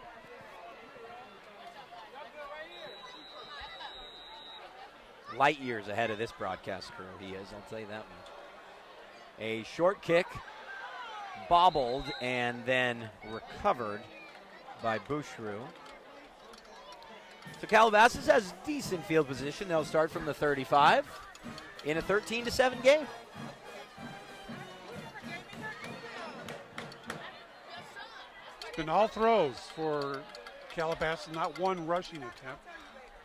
Light years ahead of this broadcast crew, he is, I'll tell you that much. A short kick, bobbled, and then recovered by Boucheroux. So Calabasas has decent field position. They'll start from the 35 in a 13-7 game. It's been all throws for Calabasas, not one rushing attempt.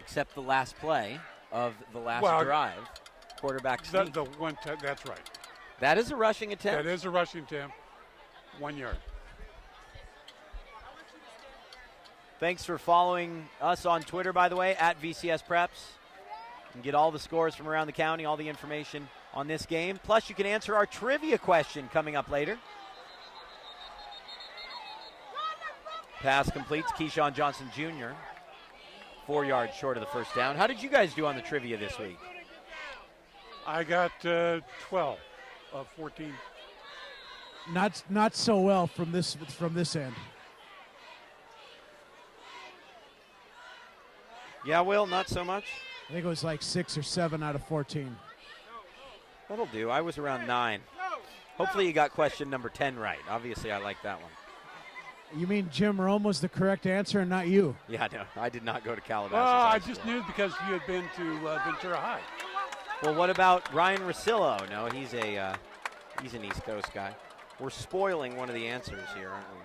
Except the last play of the last drive. Quarterback sneak. That's right. That is a rushing attempt. That is a rushing attempt. 1 yard. Thanks for following us on Twitter, by the way, at VCSPreps. You can get all the scores from around the county, all the information on this game. Plus, you can answer our trivia question coming up later. Pass completes Keyshawn Johnson Jr. 4 yards short of the first down. How did you guys do on the trivia this week? I got 12 of 14. Not so well from this end. Yeah, Will, not so much. I think it was like 6 or 7 out of 14. That'll do. I was around 9. Hopefully you got question number 10 right. Obviously, I like that one. You mean Jim Rome was the correct answer and not you? Yeah, no, I did not go to Calabasas. Well, I just knew because you had been to Ventura High. Well, what about Ryan Rosillo? No, he's an East Coast guy. We're spoiling one of the answers here, aren't we?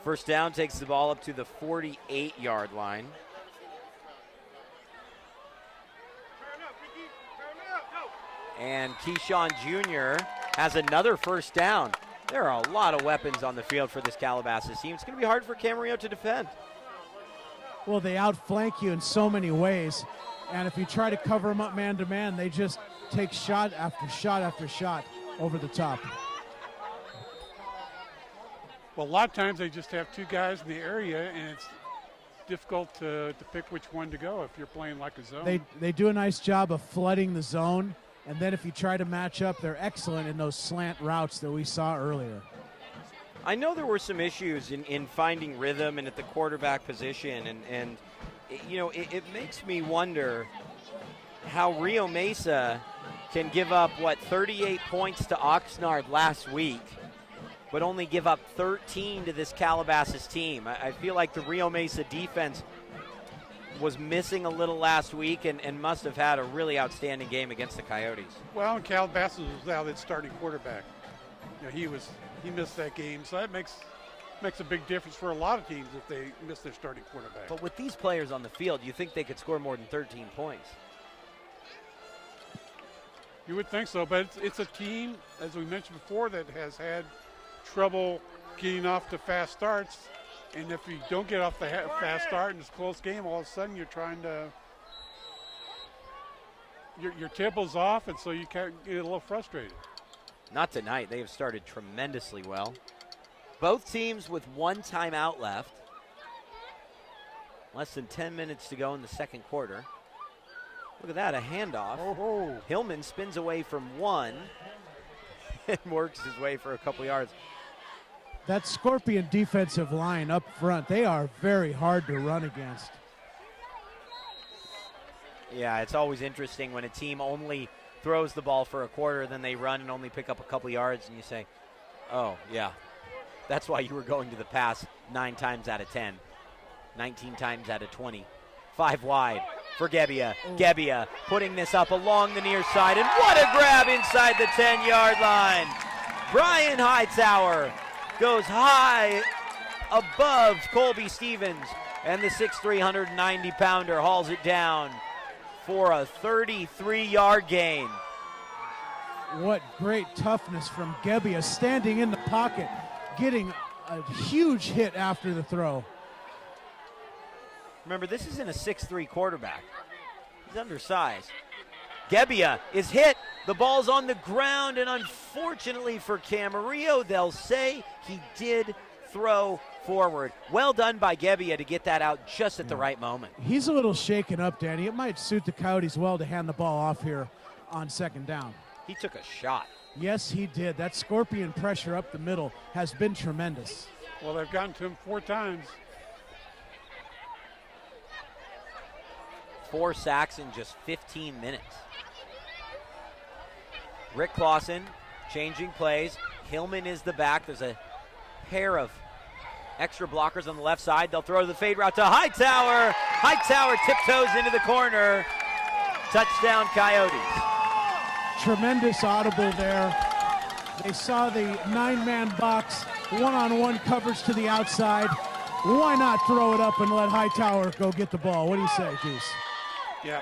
First down takes the ball up to the 48-yard line. And Keyshawn Jr. has another first down. There are a lot of weapons on the field for this Calabasas team. It's going to be hard for Camarillo to defend. Well, they outflank you in so many ways. And if you try to cover them up man-to-man, they just take shot after shot after shot over the top. Well, a lot of times they just have two guys in the area, and it's difficult to pick which one to go if you're playing like a zone. They do a nice job of flooding the zone, and then if you try to match up, they're excellent in those slant routes that we saw earlier. I know there were some issues in finding rhythm and at the quarterback position, and it makes me wonder how Rio Mesa can give up, 38 points to Oxnard last week, but only give up 13 to this Calabasas team. I feel like the Rio Mesa defense was missing a little last week and must have had a really outstanding game against the Coyotes. Well, and Calabasas was without its starting quarterback. He missed that game, so that makes a big difference for a lot of teams if they miss their starting quarterback. But with these players on the field, you think they could score more than 13 points? You would think so, but it's a team, as we mentioned before, that has had trouble getting off to fast starts. And if you don't get off the fast start and it's a close game, all of a sudden you're trying to your tempo's off, and so you can get a little frustrated. Not tonight. They have started tremendously well. Both teams with one timeout left. Less than 10 minutes to go in the second quarter. Look at that, a handoff. Oh. Hillman spins away from one and works his way for a couple yards. That Scorpion defensive line up front, they are very hard to run against. Yeah, it's always interesting when a team only throws the ball for a quarter, then they run and only pick up a couple yards, and you say, oh, yeah, that's why you were going to the pass 9 times out of 10, 19 times out of 20. 5 wide for Gebbia. Gebbia putting this up along the near side, and what a grab inside the 10-yard line. Brian Hightower goes high above Colby Stevens, and the 6'3", 190-pounder hauls it down for a 33-yard gain. What great toughness from Gebbia, standing in the pocket, getting a huge hit after the throw. Remember, this isn't a 6'3" quarterback. He's undersized. Gebbia is hit. The ball's on the ground, and unfortunately for Camarillo, they'll say he did throw forward. Well done by Gebbia to get that out just at the right moment. He's a little shaken up, Danny. It might suit the Coyotes well to hand the ball off here on second down. He took a shot. Yes, he did. That Scorpion pressure up the middle has been tremendous. Well, they've gotten to him 4 times. 4 sacks in just 15 minutes. Rick Clausen changing plays. Hillman is the back. There's a pair of extra blockers on the left side. They'll throw the fade route to Hightower. Hightower tiptoes into the corner. Touchdown, Coyotes. Tremendous audible there. They saw the 9-man box, one-on-one coverage to the outside. Why not throw it up and let Hightower go get the ball? What do you say, Goose? Yeah.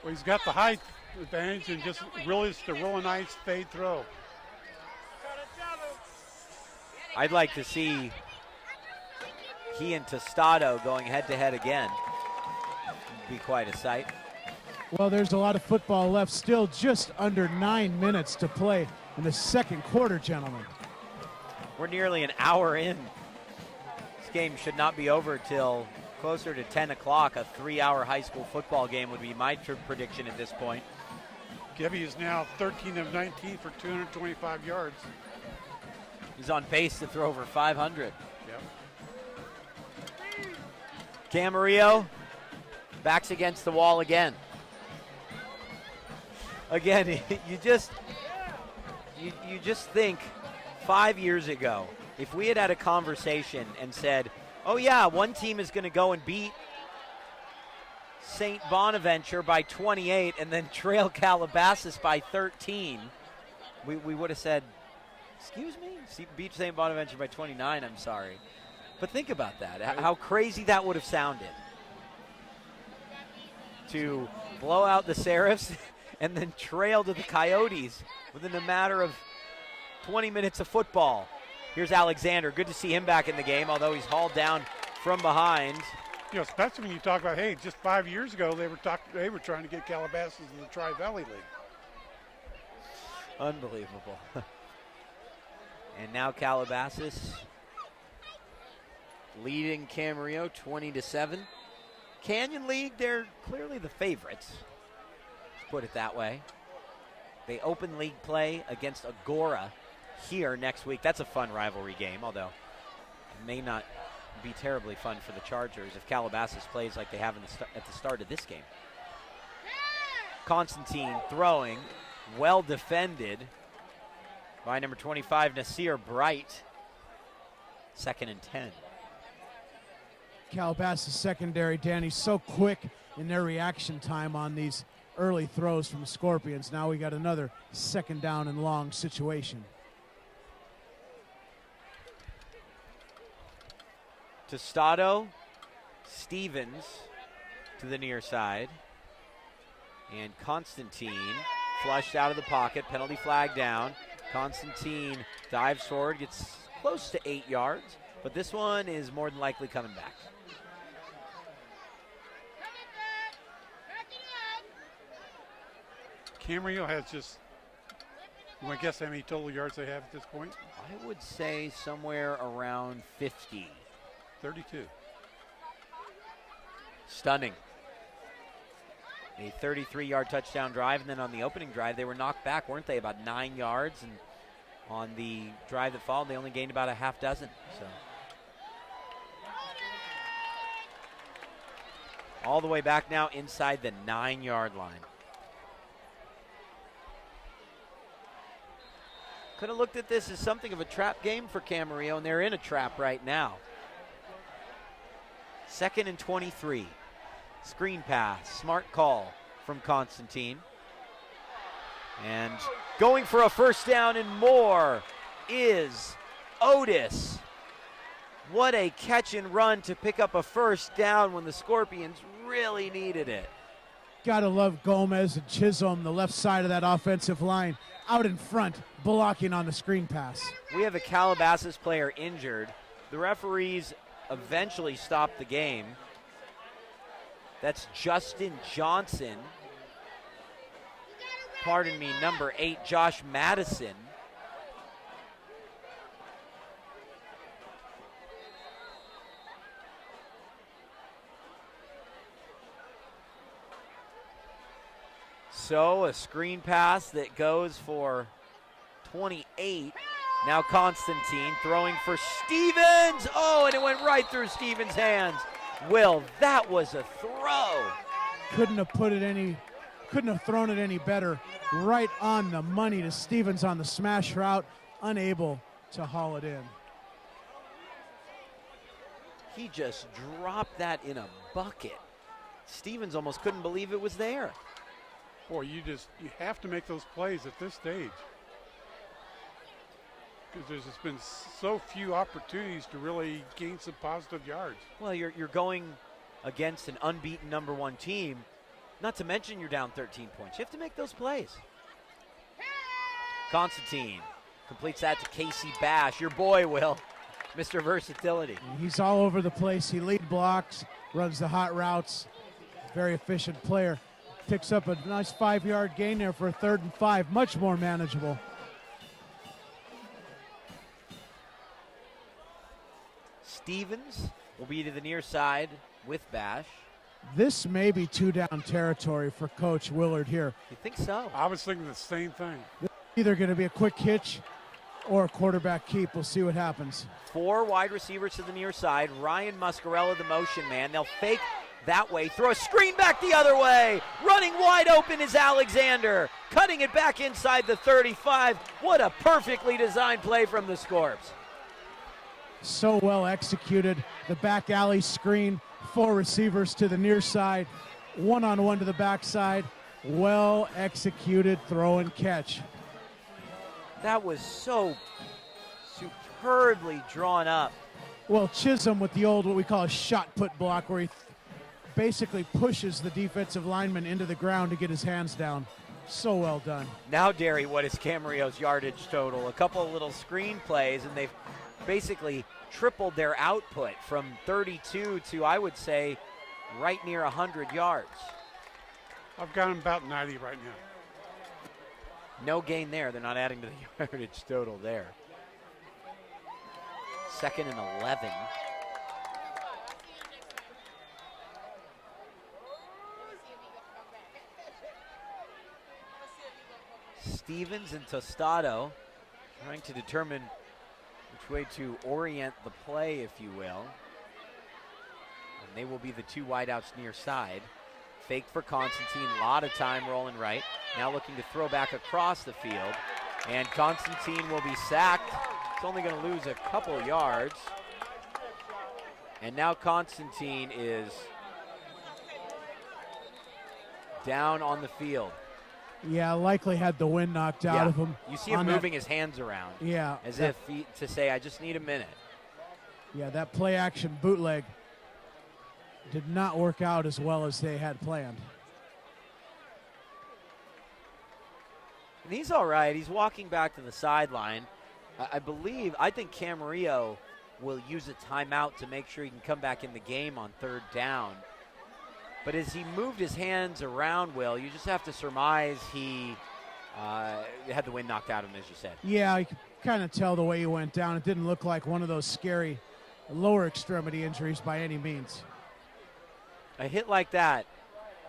Well, he's got the height advantage and just really just a really nice fade throw. I'd like to see he and Tostado going head-to-head again. Be quite a sight. Well, there's a lot of football left. Still just under 9 minutes to play in the second quarter, gentlemen. We're nearly an hour in. This game should not be over till closer to 10 o'clock. A 3-hour high school football game would be my prediction at this point. Gebbia is now 13 of 19 for 225 yards. He's on pace to throw over 500. Yep. Camarillo backs against the wall again. Again, you just think 5 years ago, if we had had a conversation and said, oh yeah, one team is going to go and beat St. Bonaventure by 28 and then trail Calabasas by 13, we would have said, excuse me? Beat St. Bonaventure by 29, I'm sorry. But think about that, how crazy that would have sounded. To blow out the Serifs and then trail to the Coyotes within a matter of 20 minutes of football. Here's Alexander. Good to see him back in the game, although he's hauled down from behind. You know, especially when you talk about, hey, just 5 years ago they were trying to get Calabasas in the Tri-Valley League. Unbelievable. And now Calabasas leading Camarillo 20-7. Canyon League, they're clearly the favorites. Let's put it that way. They open league play against Agora here next week. That's a fun rivalry game, although it may not be terribly fun for the Chargers if Calabasas plays like they have at the start of this game. Constantine throwing, well defended by number 25, Nasir Bright. 2nd and 10. Calabasas secondary, Danny, so quick in their reaction time on these early throws from the Scorpions. Now we got another 2nd down and long situation. Tostado, Stevens to the near side. And Constantine flushed out of the pocket, penalty flag down. Constantine dives forward, gets close to 8 yards, but this one is more than likely coming back. Camarillo has just, you want to guess how many total yards they have at this point? I would say somewhere around 50. 32. Stunning. A 33-yard touchdown drive, and then on the opening drive, they were knocked back, weren't they? About 9 yards, and on the drive that followed, they only gained about a half dozen. So, all the way back now inside the 9-yard line. Could have looked at this as something of a trap game for Camarillo, and they're in a trap right now. 2nd and 23. Screen pass, smart call from Constantine. And going for a 1st down and more is Otis. What a catch and run to pick up a 1st down when the Scorpions really needed it. Gotta love Gomez and Chisholm, the left side of that offensive line, out in front, blocking on the screen pass. We have a Calabasas player injured. The referees eventually stopped the game. That's Justin Johnson. Pardon me, number 8, Josh Madison. So a screen pass that goes for 28. Now Constantine throwing for Stevens. Oh, and it went right through Stevens' hands. Will, that was a throw. Couldn't have thrown it any better. Right on the money to Stevens on the smash route, unable to haul it in. He just dropped that in a bucket. Stevens almost couldn't believe it was there. Boy, you have to make those plays at this stage, because there's just been so few opportunities to really gain some positive yards. Well, you're going against an unbeaten number 1 team, not to mention you're down 13 points. You have to make those plays. Constantine completes that to Casey Bash, your boy, Will, Mr. Versatility. He's all over the place. He lead blocks, runs the hot routes, very efficient player. Picks up a nice 5-yard gain there for a 3rd and 5, much more manageable. Stevens will be to the near side with Bash. This may be 2-down territory for Coach Willard here. You think so? I was thinking the same thing. Either going to be a quick hitch or a quarterback keep. We'll see what happens. 4 wide receivers to the near side. Ryan Muscarella, the motion man. They'll fake that way, throw a screen back the other way. Running wide open is Alexander. Cutting it back inside the 35. What a perfectly designed play from the Scorps. So well executed. The back alley screen, 4 receivers to the near side, 1-on-1 to the backside. Well executed throw and catch. That was so superbly drawn up. Well, Chisholm with the old, what we call a shot put block, where he basically pushes the defensive lineman into the ground to get his hands down. So well done. Now, Derry, what is Camarillo's yardage total? A couple of little screen plays, and they've basically tripled their output from 32 to, I would say, right near 100 yards. I've got him about 90 right now. No gain there. They're not adding to the yardage total there. 2nd and 11. Stevens and Tostado trying to determine which way to orient the play, if you will. They will be the two wideouts near side. Fake for Constantine, a lot of time rolling right. Now looking to throw back across the field. And Constantine will be sacked. It's only going to lose a couple yards. And now Constantine is down on the field. Yeah, likely had the wind knocked out of him. You see him moving his hands around. Yeah. As if to say, I just need a minute. Yeah, that play action bootleg did not work out as well as they had planned. And he's all right. He's walking back to the sideline. I think Camarillo will use a timeout to make sure he can come back in the game on third down. But as he moved his hands around, Will, you just have to surmise he had the wind knocked out of him, as you said. Yeah, you could kind of tell the way he went down. It didn't look like one of those scary lower extremity injuries by any means. A hit like that,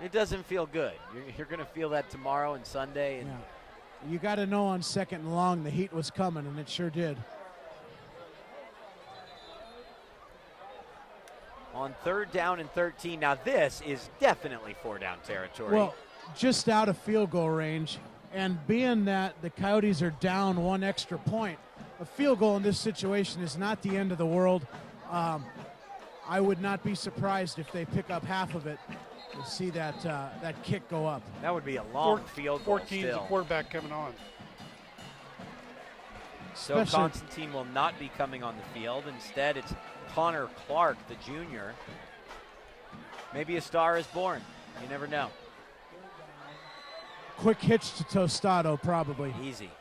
it doesn't feel good. You're going to feel that tomorrow and Sunday. And You got to know on second and long the heat was coming, and it sure did. On third down and 13. Now this is definitely 4-down territory. Well, just out of field goal range, and being that the Coyotes are down one extra point, a field goal in this situation is not the end of the world. I would not be surprised if they pick up half of it to see that that kick go up. That would be a long field goal 14 still. is the quarterback coming on. So Constantine will not be coming on the field. Instead, it's Connor Clark, the junior. Maybe a star is born. You never know. Quick hitch to Tostado, probably. Easy.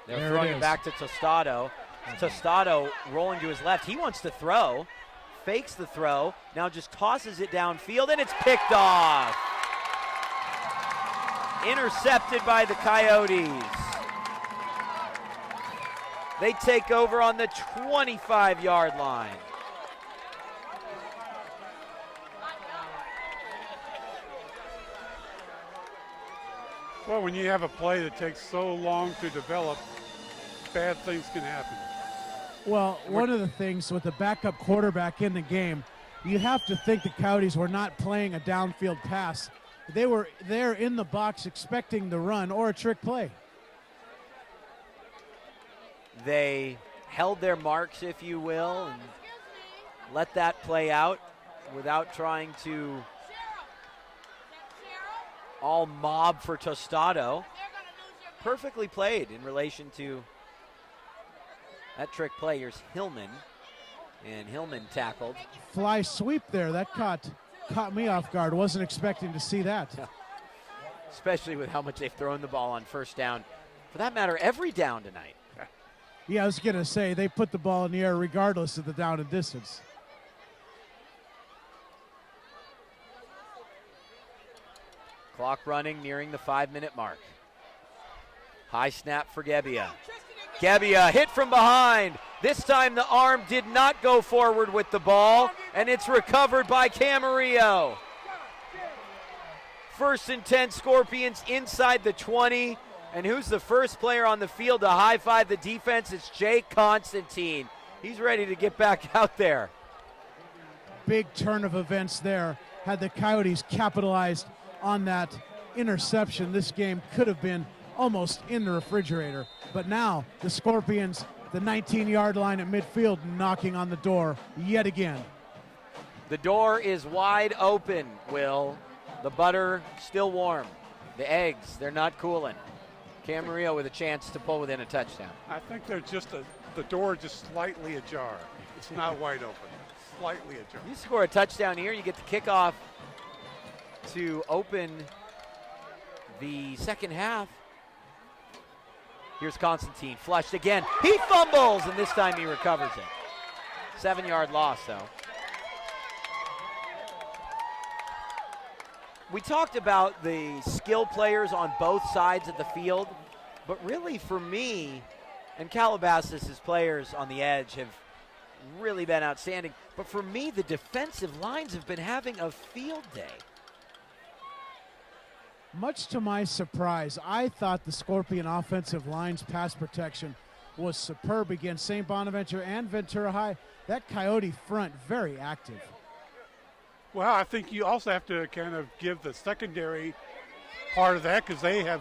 They're There throwing it it is. back to Tostado. Tostado rolling to his left. He wants to throw. Fakes the throw. Now just tosses it downfield, and it's picked off. Intercepted by the Coyotes. They take over on the 25-yard line. Well, when you have a play that takes so long to develop, bad things can happen. Well, one of the things with the backup quarterback in the game, you have to think the Coyotes were not playing a downfield pass. They were there in the box expecting the run or a trick play. They held their marks, if you will, and let that play out without trying to all mob for Tostado. Perfectly played in relation to that trick play. Here's Hillman, and Hillman tackled. Fly sweep there. That caught me off guard. Wasn't expecting to see that. Especially with how much they've thrown the ball on first down. For that matter, every down tonight. Yeah, I was going to say, they put the ball in the air regardless of the down and distance. Clock running, nearing the 5-minute mark. High snap for Gebbia. Gebbia hit from behind. This time the arm did not go forward with the ball, and it's recovered by Camarillo. 1st and 10 Scorpions inside the 20. And who's the first player on the field to high-five the defense? It's Jake Constantine. He's ready to get back out there. Big turn of events there. Had the Coyotes capitalized on that interception, this game could have been almost in the refrigerator. But now the Scorpions, the 19-yard line at midfield, knocking on the door yet again. The door is wide open, Will. The butter still warm. The eggs, they're not cooling. Camarillo with a chance to pull within a touchdown. I think they're just the door just slightly ajar. It's not wide open, slightly ajar. You score a touchdown here, you get the kickoff to open the second half. Here's Constantine, flushed again. He fumbles, and this time he recovers it. 7-yard loss, though. We talked about the skill players on both sides of the field, but really for me, and Calabasas' players on the edge have really been outstanding, but for me, the defensive lines have been having a field day. Much to my surprise, I thought the Scorpion offensive line's pass protection was superb against St. Bonaventure and Ventura High. That Coyote front, very active. Well, I think you also have to kind of give the secondary part of that because they have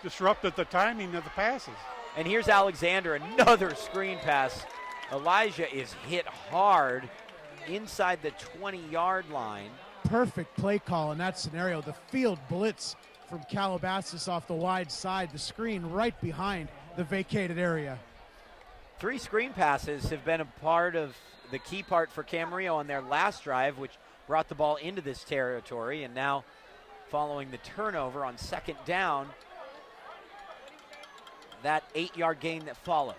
disrupted the timing of the passes. And here's Alexander, another screen pass. Elijah is hit hard inside the 20-yard line. Perfect play call in that scenario. The field blitz from Calabasas off the wide side, the screen right behind the vacated area. 3 screen passes have been a part of the key part for Camarillo on their last drive, which brought the ball into this territory. And now, following the turnover on second down, that 8-yard gain that followed.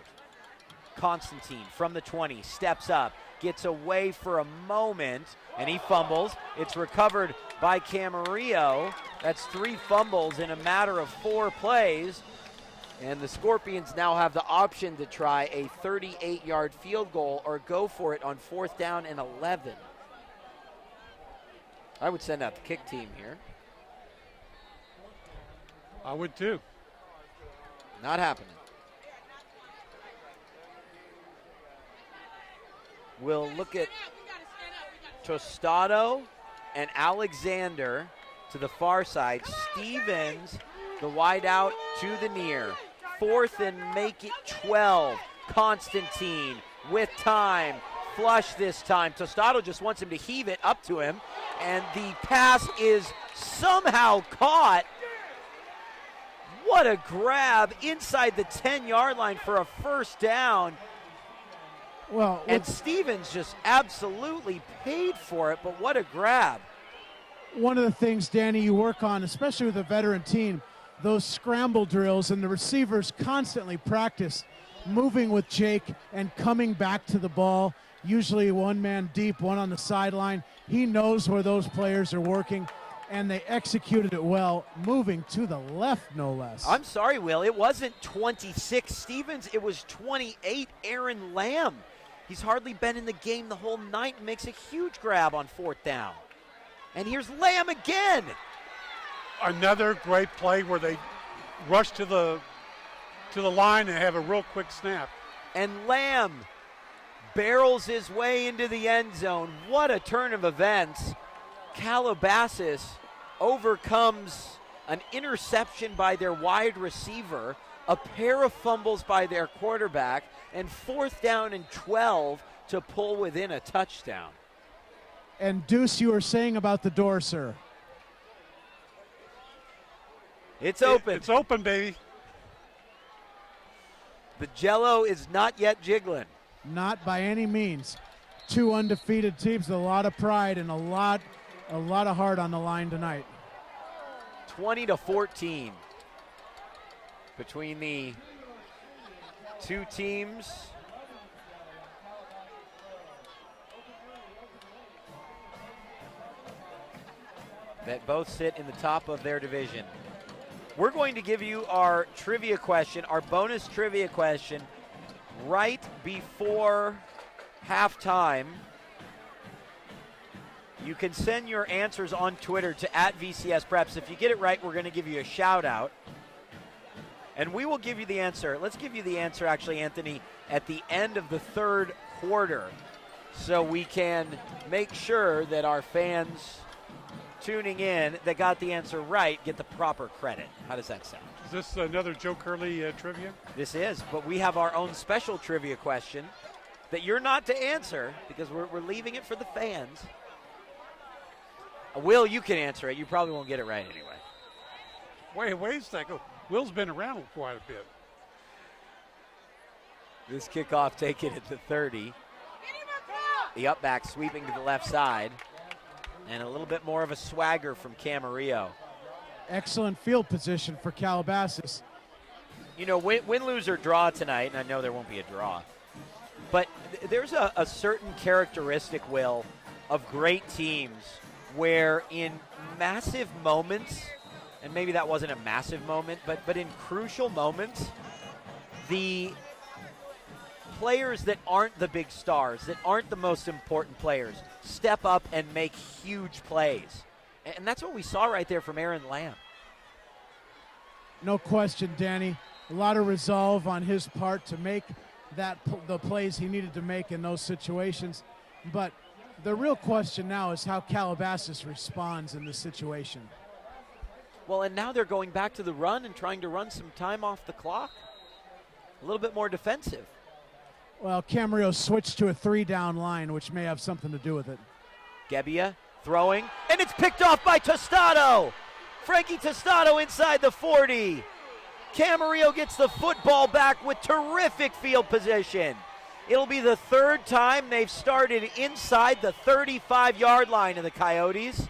Constantine from the 20 steps up, gets away for a moment, and he fumbles. It's recovered by Camarillo. That's 3 fumbles in a matter of 4 plays. And the Scorpions now have the option to try a 38-yard field goal or go for it on 4th down and 11. I would send out the kick team here. I would too. Not happening. We'll look at Tostado and Alexander to the far side. Stevens, the wide out to the near. 4th and make it 12. Constantine with time. Flush this time. Tostado just wants him to heave it up to him. And the pass is somehow caught. What a grab inside the 10-yard line for a first down. Well, and Stevens just absolutely paid for it, but what a grab. One of the things, Danny, you work on, especially with a veteran team, those scramble drills, and the receivers constantly practice moving with Jake and coming back to the ball, usually one man deep, one on the sideline. He knows where those players are working, and they executed it well, moving to the left, no less. I'm sorry, Will. It wasn't 26 Stevens. It was 28 Aaron Lamb. He's hardly been in the game the whole night and makes a huge grab on 4th down. And here's Lamb again. Another great play where they rush to the line and have a real quick snap. And Lamb barrels his way into the end zone. What a turn of events. Calabasas overcomes an interception by their wide receiver, a pair of fumbles by their quarterback, and 4th down and 12 to pull within a touchdown. And Deuce, you were saying about the door, sir. It's open. It's open, baby. The Jello is not yet jiggling. Not by any means. 2 undefeated teams, a lot of pride and a lot of heart on the line tonight. 20-14 between the 2 teams. That both sit in the top of their division. We're going to give you our trivia question, our bonus trivia question, right before halftime. You can send your answers on Twitter to @VCSPreps. If you get it right, we're going to give you a shout out. And we will give you the answer. Let's give you the answer, actually, Anthony, at the end of the 3rd quarter, so we can make sure that our fans tuning in that got the answer right get the proper credit. How does that sound? Is this another Joe Curley trivia? This is, but we have our own special trivia question that you're not to answer because we're leaving it for the fans. Will, you can answer it. You probably won't get it right anyway. Wait a second. Will's been around quite a bit. This kickoff taken at the 30. The up back sweeping to the left side. And a little bit more of a swagger from Camarillo. Excellent field position for Calabasas. You know, win, lose, or draw tonight, and I know there won't be a draw, but there's a certain characteristic, Will, of great teams where in massive moments, and maybe that wasn't a massive moment, but in crucial moments, the players that aren't the big stars, that aren't the most important players, step up and make huge plays. And that's what we saw right there from Aaron Lamb. No question, Danny. A lot of resolve on his part to make the plays he needed to make in those situations. But the real question now is how Calabasas responds in this situation. Well, and now they're going back to the run and trying to run some time off the clock. A little bit more defensive. Well, Camarillo switched to a 3-down line, which may have something to do with it. Gebbia throwing, and it's picked off by Tostado. Frankie Tostado inside the 40. Camarillo gets the football back with terrific field position. It'll be the third time they've started inside the 35-yard line of the Coyotes.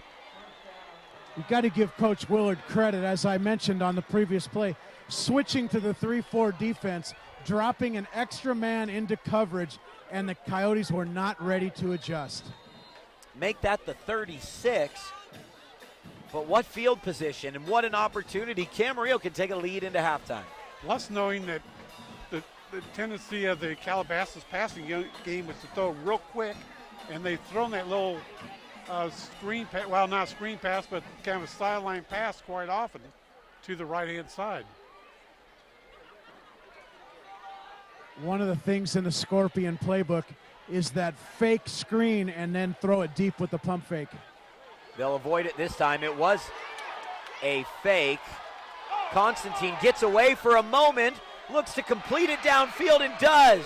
You've got to give Coach Willard credit, as I mentioned on the previous play, switching to the 3-4 defense, dropping an extra man into coverage, and the Coyotes were not ready to adjust. Make that the 36. But what field position and what an opportunity. Camarillo can take a lead into halftime. Plus knowing that the tendency of the Calabasas passing game was to throw real quick, and they've thrown that little screen pass, well, not a screen pass, but kind of a sideline pass quite often to the right-hand side. One of the things in the Scorpion playbook is that fake screen and then throw it deep with the pump fake. They'll avoid it this time. It was a fake. Constantine gets away for a moment, looks to complete it downfield and does.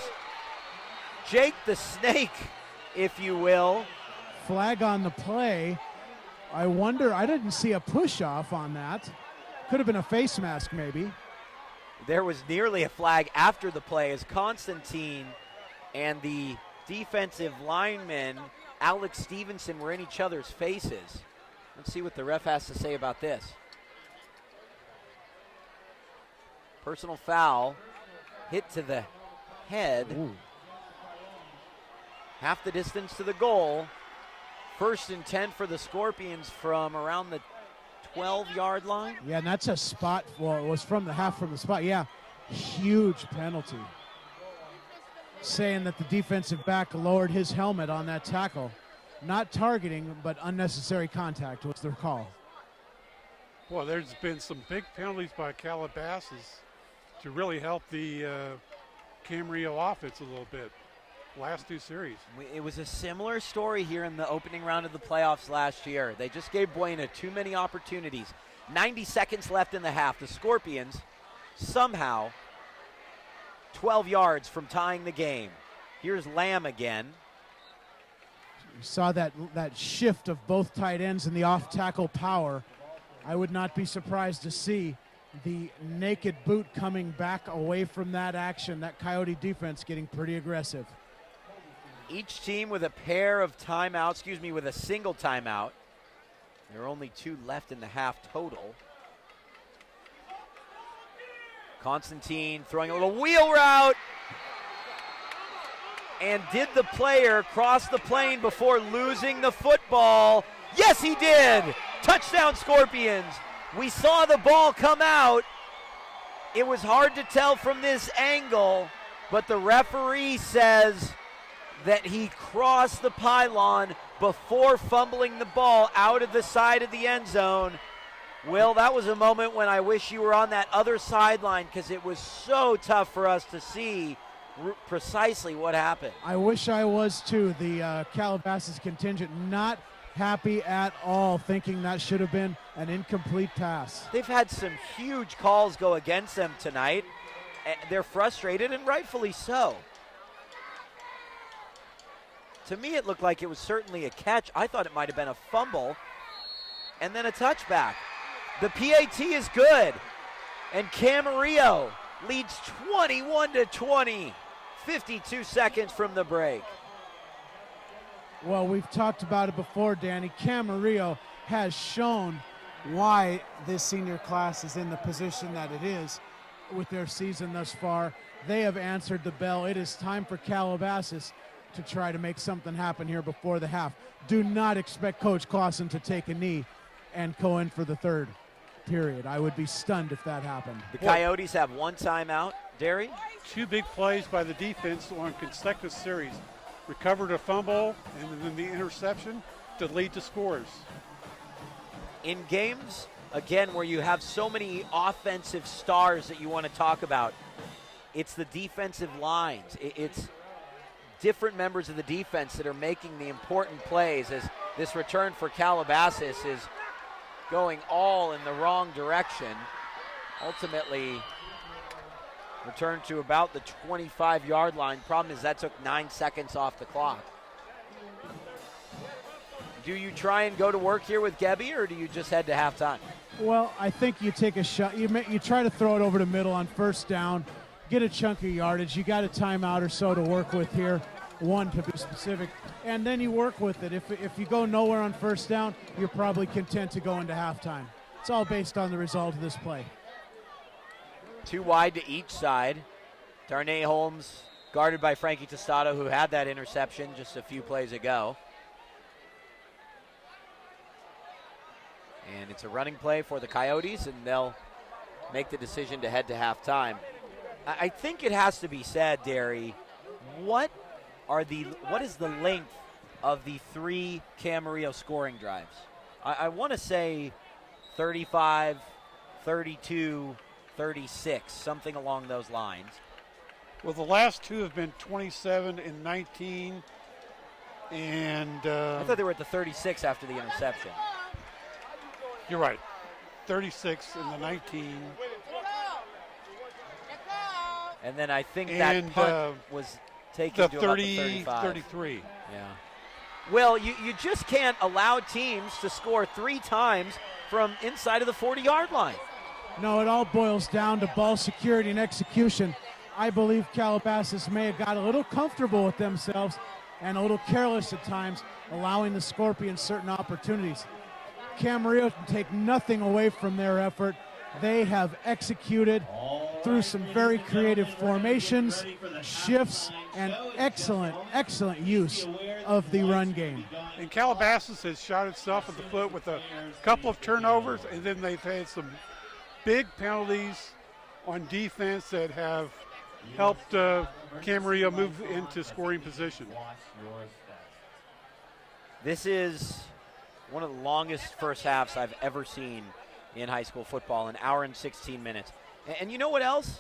Jake the Snake, if you will. Flag on the play. I wonder, I didn't see a push off on that. Could have been a face mask maybe. There was nearly a flag after the play as Constantine and the defensive lineman, Alex Stevenson, were in each other's faces. Let's see what the ref has to say about this. Personal foul, hit to the head. Ooh. Half the distance to the goal. 1st and 10 for the Scorpions from around the 12-yard line. Yeah, and that's a spot. Well, it was from the half from the spot. Yeah, huge penalty. Saying that the defensive back lowered his helmet on that tackle. Not targeting, but unnecessary contact was the call. Well, there's been some big penalties by Calabasas to really help the Camarillo offense a little bit. Last 2 series. It was a similar story here in the opening round of the playoffs last year. They just gave Buena too many opportunities. 90 seconds left in the half. The Scorpions somehow 12 yards from tying the game. Here's Lamb again. You saw that shift of both tight ends and the off-tackle power. I would not be surprised to see the naked boot coming back away from that action. That Coyote defense getting pretty aggressive. Each team with a pair of timeouts, with a single timeout. There are only 2 left in the half total. Constantine throwing a little wheel route. And did the player cross the plane before losing the football? Yes, he did. Touchdown, Scorpions. We saw the ball come out. It was hard to tell from this angle, but the referee says that he crossed the pylon before fumbling the ball out of the side of the end zone. Will, that was a moment when I wish you were on that other sideline because it was so tough for us to see precisely what happened. I wish I was too. The Calabasas contingent not happy at all, thinking that should have been an incomplete pass. They've had some huge calls go against them tonight. They're frustrated, and rightfully so. To me, it looked like it was certainly a catch. I thought it might have been a fumble and then a touchback. The PAT is good, and Camarillo leads 21-20, 52 seconds from the break. Well, we've talked about it before, Danny. Camarillo has shown why this senior class is in the position that it is with their season thus far. They have answered the bell. It is time for Calabasas to try to make something happen here before the half. Do not expect Coach Clausen to take a knee and go in for the third period. I would be stunned if that happened. The Coyotes have 1 timeout. Derry? 2 big plays by the defense on consecutive series. Recovered a fumble and then the interception to lead to scores. In games again, where you have so many offensive stars that you want to talk about, it's the defensive lines. It's different members of the defense that are making the important plays, as this return for Calabasas is going all in the wrong direction. Ultimately, returned to about the 25-yard line. Problem is that took 9 seconds off the clock. Do you try and go to work here with Gebby, or do you just head to halftime? Well, I think you take a shot. You try to throw it over the middle on first down, get a chunk of yardage. You got a timeout or so to work with here, one to be specific, and then you work with it. If you go nowhere on first down, you're probably content to go into halftime. It's all based on the result of this play. 2 wide to each side. Darnay Holmes guarded by Frankie Tostado, who had that interception just a few plays ago. And it's a running play for the Coyotes, and they'll make the decision to head to halftime. I think it has to be said, Derry, what is the length of the 3 Camarillo scoring drives? I want to say 35, 32, 36, something along those lines. Well, the last 2 have been 27 and 19, and I thought they were at the 36 after the interception. You're right, 36 and the 19. And then I think that punt was taken the to 30, about the 35. 33. Yeah. Well, you just can't allow teams to score 3 times from inside of the 40-yard line. No, it all boils down to ball security and execution. I believe Calabasas may have got a little comfortable with themselves and a little careless at times, allowing the Scorpions certain opportunities. Camarillo can take nothing away from their effort. They have executed through some very creative formations, shifts, and excellent use of the run game. And Calabasas has shot itself in the foot with a couple of turnovers, and then they've had some big penalties on defense that have helped Camarillo move into scoring position. This is one of the longest first halves I've ever seen in high school football, 1 hour and 16 minutes. And you know what else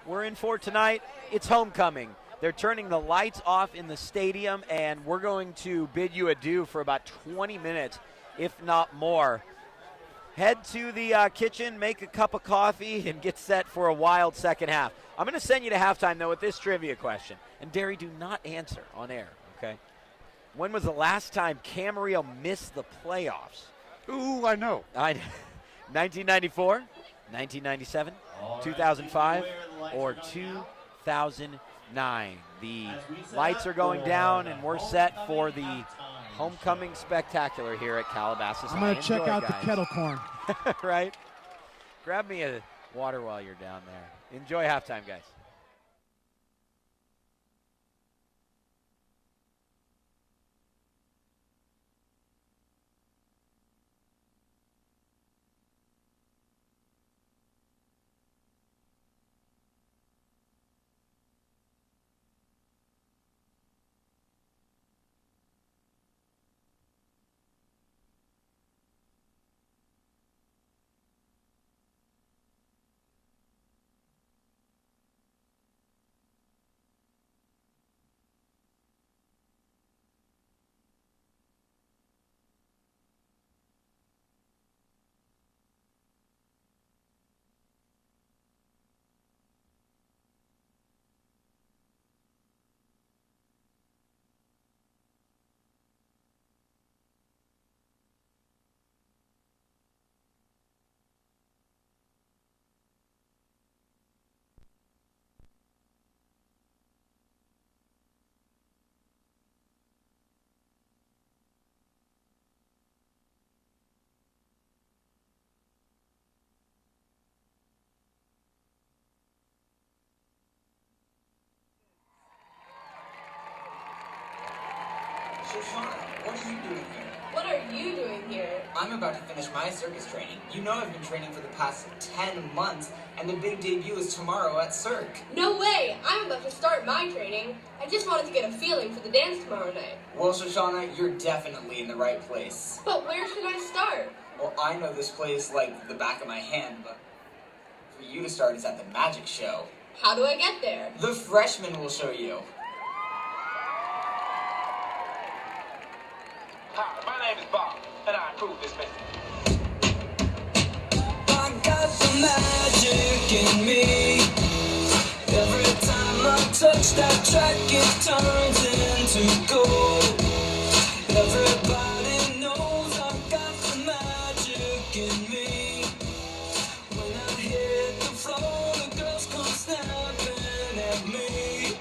we're in for tonight? It's homecoming. They're turning the lights off in the stadium, and we're going to bid you adieu for about 20 minutes, if not more. Head to the kitchen, make a cup of coffee, and get set for a wild second half. I'm going to send you to halftime, though, with this trivia question. And, Derry, do not answer on air, okay? When was the last time Camarillo missed the playoffs? Ooh, I know. 1994, 1997, 2005, or 2009. The lights are going down, and we're set for the homecoming spectacular here at Calabasas High. I'm going to check out guys. the kettle corn. Right? Grab me a water while you're down there. Enjoy halftime, guys. So, Shauna, what are you doing here? What are you doing here? I'm about to finish my circus training. You know I've been training for the past 10 months, and the big debut is tomorrow at Cirque. No way! I'm about to start my training. I just wanted to get a feeling for the dance tomorrow night. Well, Shoshana, you're definitely in the right place. But where should I start? Well, I know this place like the back of my hand, but for you to start, it's at the magic show. How do I get there? The freshmen will show you. Hi, my name is Bob, and I approve this message. I got the magic in me. Every time I touch that track, it turns into gold. Everybody knows I've got the magic in me. When I hit the floor, the girls come snapping at me.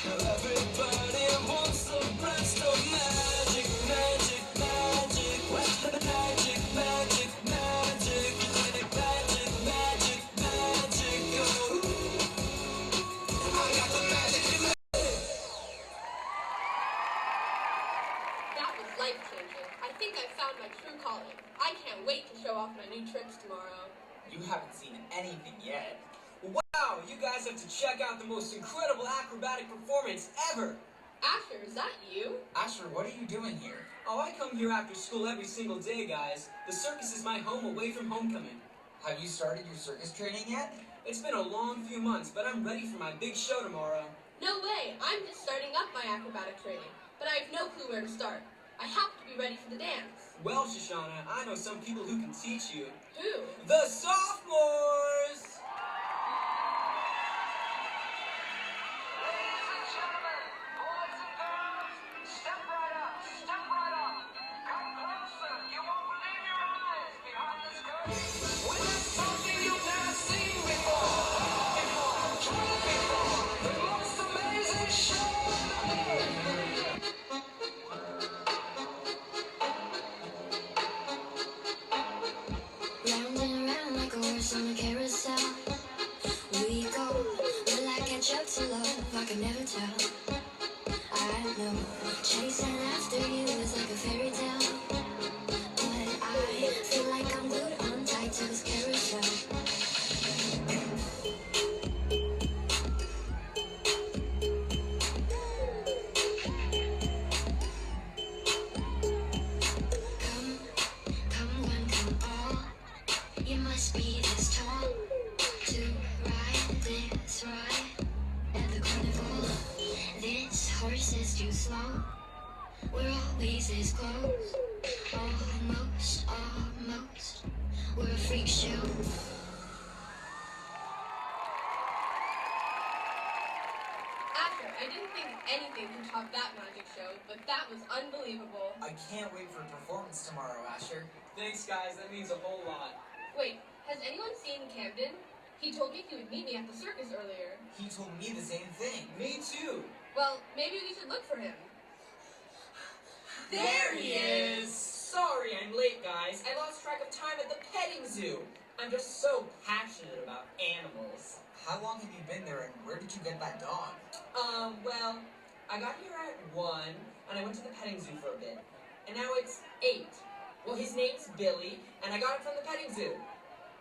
Everybody wants a blast of magic, magic, magic, magic, magic, magic, magic, magic, magic, magic. Oh, I got the magic in me. That was life-changing. I think I found my true calling. I can't wait to show off my new tricks tomorrow. You haven't seen anything yet. Wow, you guys have to check out the most incredible acrobatic performance ever. Asher, is that you? Asher, what are you doing here? Oh, I come here after school every single day, guys. The circus is my home away from homecoming. Have you started your circus training yet? It's been a long few months, but I'm ready for my big show tomorrow. No way. I'm just starting up my acrobatic training, but I have no clue where to start. I have to be ready for the dance. Well, Shoshana, I know some people who can teach you. Who? The sophomores! Ladies and gentlemen, boys and girls, step right up, step right up. Come closer, you won't believe your eyes behind this curtain. Witness something you've never seen before, tried before, the most amazing show on earth. Round and around like a horse on a carousel. We go, will I catch up to love? I can never tell. I know, chasing after you is like a fairy tale. But I feel like I'm glued on tight to this carousel. Come one, come all. You must be this tall to ride this ride at the carnival. This horse is too slow. We're always this close. Almost, almost. We're a freak show. Asher, I didn't think anything could top that magic show, but that was unbelievable. I can't wait for performance tomorrow, Asher. Thanks, guys. That means a whole lot. Wait, has anyone seen Camden? He told me he would meet me at the circus earlier. He told me the same thing. Me too. Well, maybe we should look for him. There he is! Sorry I'm late, guys. I lost track of time at the petting zoo. I'm just so passionate about animals. How long have you been there and where did you get that dog? Well, I got here at 1, and I went to the petting zoo for a bit. And now it's 8. Well, his name's Billy, and I got him from the petting zoo.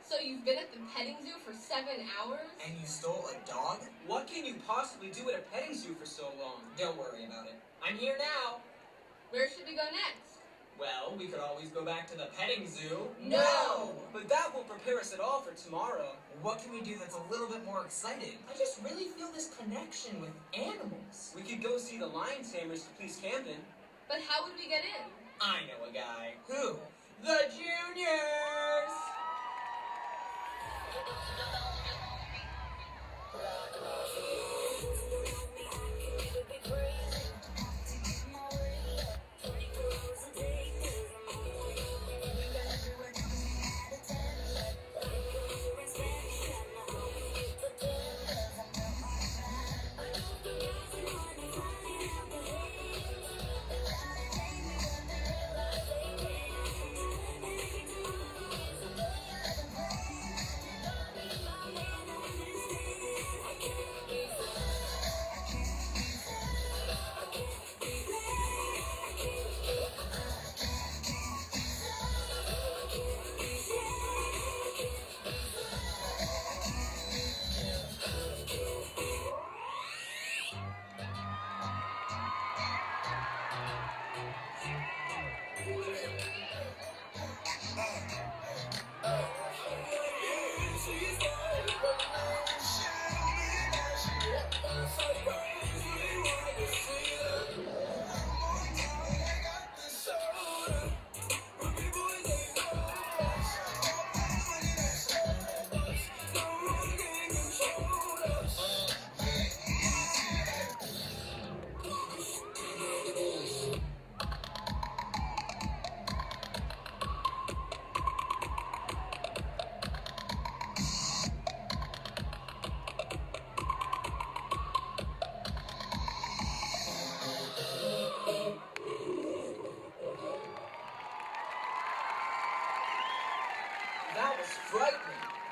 So you've been at the petting zoo for 7 hours? And you stole a dog? What can you possibly do at a petting zoo for so long? Don't worry about it. I'm here now. Where should we go next? Well, we could always go back to the petting zoo. No! But that won't prepare us at all for tomorrow. What can we do that's a little bit more exciting? I just really feel this connection with animals. We could go see the lion tamers to please Camden. But how would we get in? I know a guy. Who? The juniors!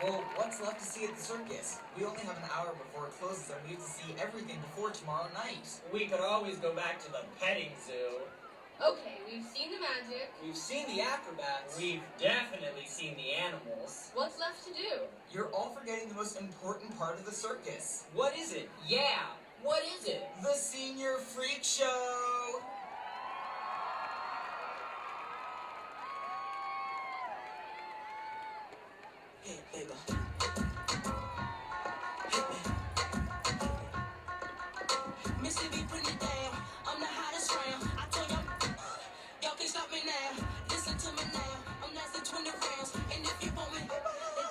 Well, what's left to see at the circus? We only have an hour before it closes and we have to see everything before tomorrow night. We could always go back to the petting zoo. Okay, we've seen the magic. We've seen the acrobats. We've definitely seen the animals. What's left to do? You're all forgetting the most important part of the circus. What is it? Yeah, what is it? The Senior Freak Show! Hey, baby. Mississippi putting it down. I'm the hottest round. I told y'all can't stop me now. Listen to me now. I'm lasting 20 rounds. And if you want me, then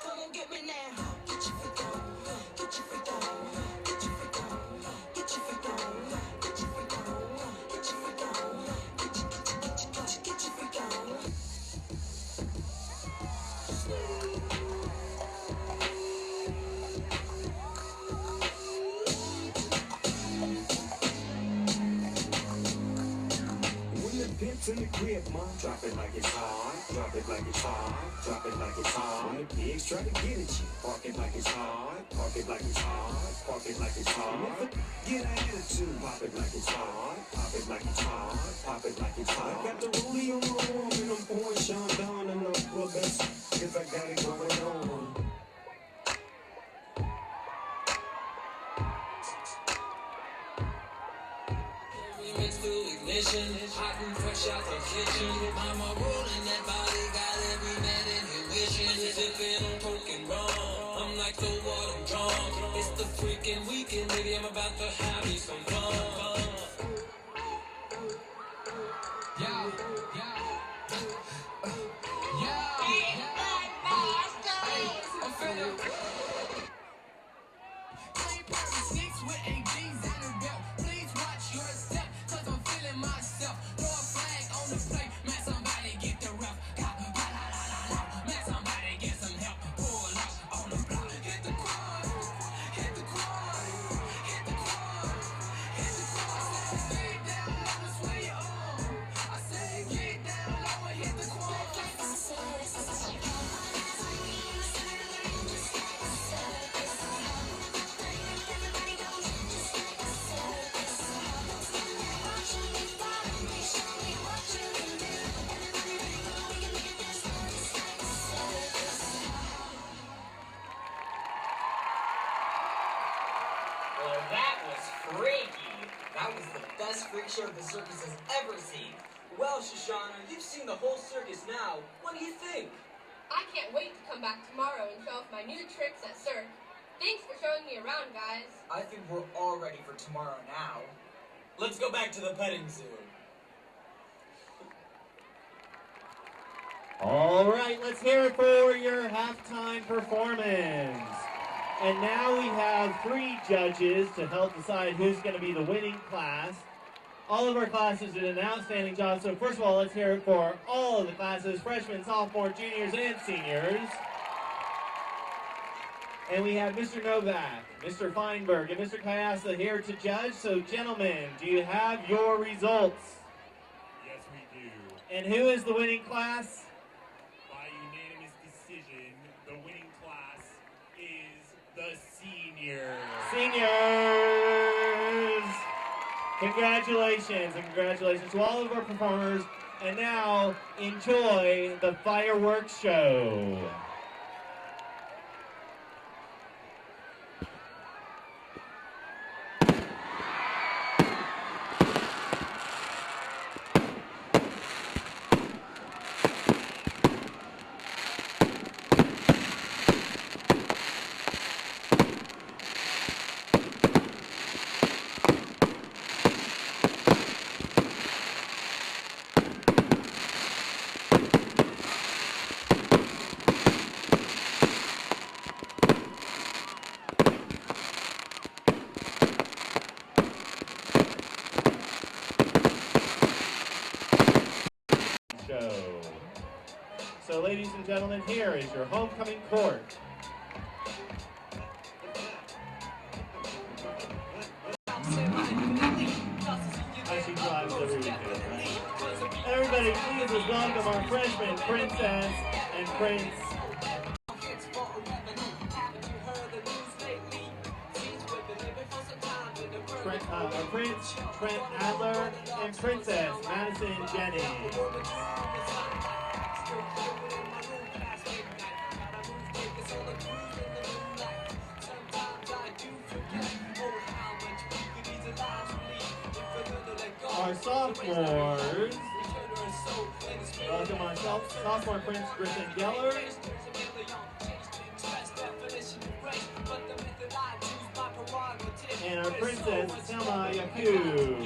come on get me now. Get your freak on. Get your freak on. Get your freak on. Get your freak on. Get your freak on. Get your freak on. Get your freak on. Pimps in the crib, mom. Drop it like it's hard. Drop it like it's hard. Drop it like it's hard. When the pigs try to get at you, park it like it's hard. Park it like it's hard. Park it like it's hard. And if a get an attitude, pop it like it's hard. Pop it like it's hard. Pop it like it's hard. I got the rollie on my arm and I'm pouring Sean down and I'm well, that's cause I got it going on. Mixed to ignition, hot and fresh out the kitchen. Mama rolling that body, got every man in here wishing. Sipping on token rum, I'm like, so what, I'm drunk. It's the freaking weekend, baby, I'm about to have me some fun. Yeah, yeah, I'm finna clean pair of sneaks with AGs and a belt. Please watch your step. I'm feeling myself. Throw a flag on the plate. Man, somebody get the ref. Man, somebody get some help. Pull up on the block. Hit the quad. Hit the quad. Hit the quad. Hit the quad. Get down low and sway your arm. I said get down low and hit the quad. Well, that was freaky. That was the best freak show the circus has ever seen. Well, Shoshana, you've seen the whole circus now. What do you think? I can't wait to come back tomorrow and show off my new tricks at Cirque. Thanks for showing me around, guys. I think we're all ready for tomorrow now. Let's go back to the petting zoo. All right, let's hear it for your halftime performance. And now we have 3 judges to help decide who's going to be the winning class. All of our classes did an outstanding job. So first of all, let's hear it for all of the classes, freshmen, sophomore, juniors, and seniors. And we have Mr. Novak, Mr. Feinberg, and Mr. Kayasa here to judge. So gentlemen, do you have your results? Yes, we do. And who is the winning class? By unanimous decision, the winning class is the seniors. Seniors! Congratulations, and congratulations to all of our performers. And now, enjoy the fireworks show. So, ladies and gentlemen, here is your homecoming court. Everybody, please welcome our freshmen, Princess and Prince. Prince Trent Adler, and Princess Madison Jennings. Our sophomores, welcome our sophomore Prince Griffin Geller, and our Princess Selma Yakub.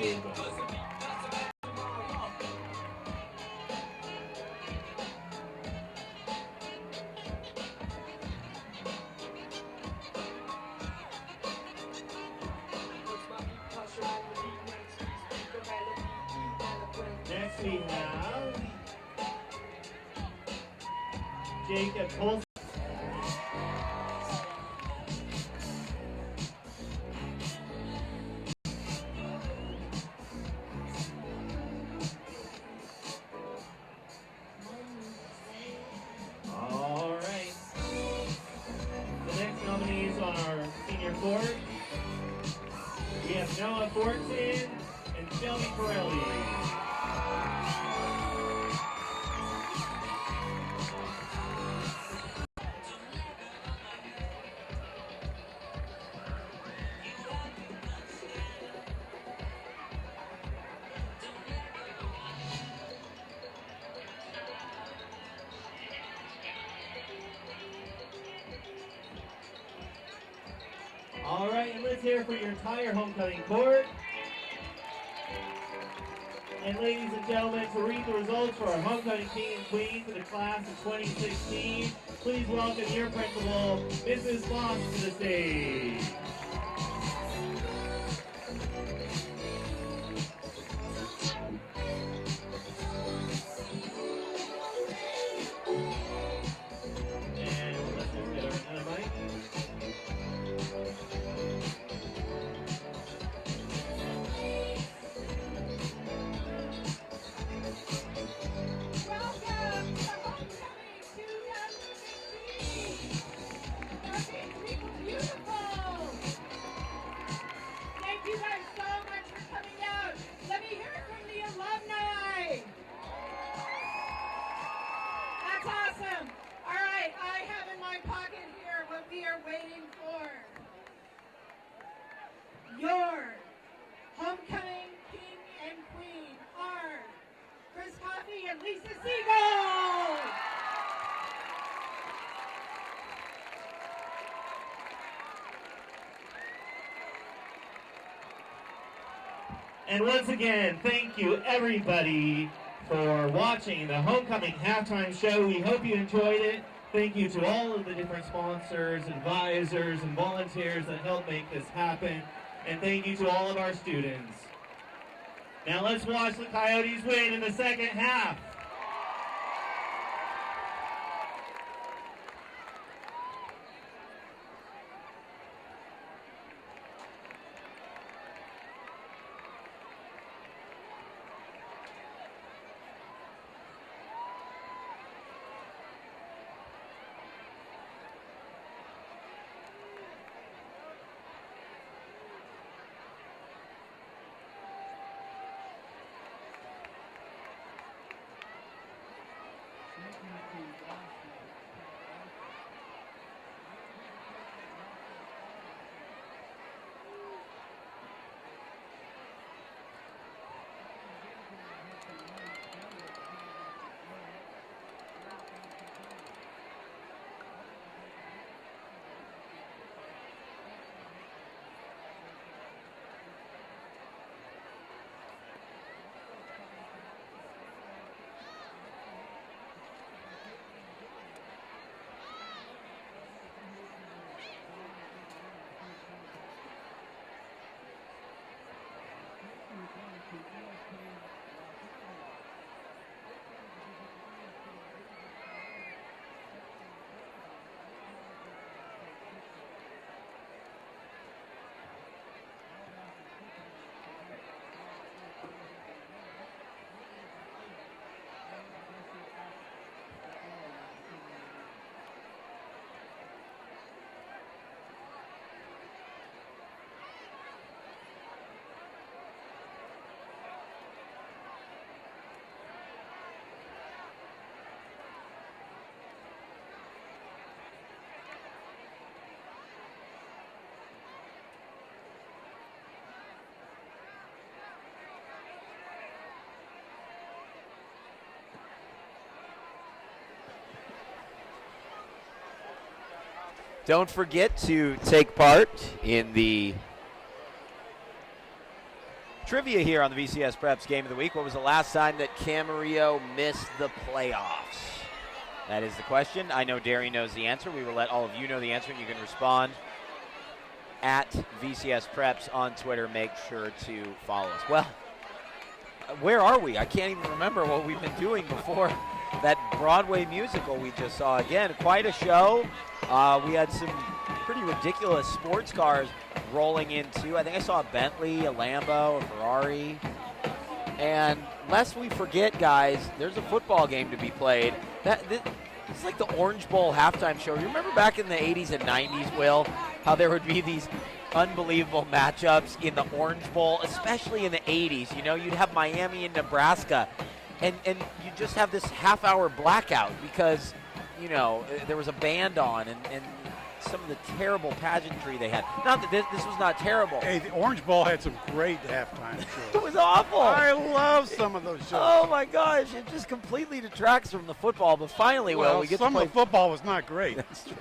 Next we have Jacob Colson. All right. The next nominees on our senior court, we have Noah Fortson and Shelby Pirelli. All right, and let's hear for your entire homecoming court. And ladies and gentlemen, to read the results for our homecoming king and queen for the class of 2016, please welcome your principal, Mrs. Foss, to the stage. And let's just get our another mic. Thank you guys so much for coming out. Let me hear it from the alumni. That's awesome. All right, I have in my pocket here what we are waiting for. Your homecoming king and queen are Chris Coffey and Lisa Siegel. And once again, thank you everybody for watching the Homecoming Halftime Show. We hope you enjoyed it. Thank you to all of the different sponsors, advisors, and volunteers that helped make this happen. And thank you to all of our students. Now let's watch the Coyotes win in the second half. Don't forget to take part in the trivia here on the VCSPreps Game of the Week. What was the last time that Camarillo missed the playoffs? That is the question. I know Derry knows the answer. We will let all of you know the answer, and you can respond at VCSPreps on Twitter. Make sure to follow us. Well, where are we? I can't even remember what we've been doing before that Broadway musical we just saw. Again, quite a show. We had some pretty ridiculous sports cars rolling into. I think I saw a Bentley, a Lambo, a Ferrari. And lest we forget, guys, there's a football game to be played. It's like the Orange Bowl halftime show. You remember back in the 80s and 90s, Will, how there would be these unbelievable matchups in the Orange Bowl, especially in the 80s. You know, you'd have Miami and Nebraska, and you just have this half-hour blackout because, you know, there was a band on and some of the terrible pageantry they had. Not that this was not terrible. Hey, the Orange Bowl had some great halftime shows. It was awful. I love some of those shows. Oh, my gosh. It just completely detracts from the football. But finally, we get some to play. of the football was not great. That's true.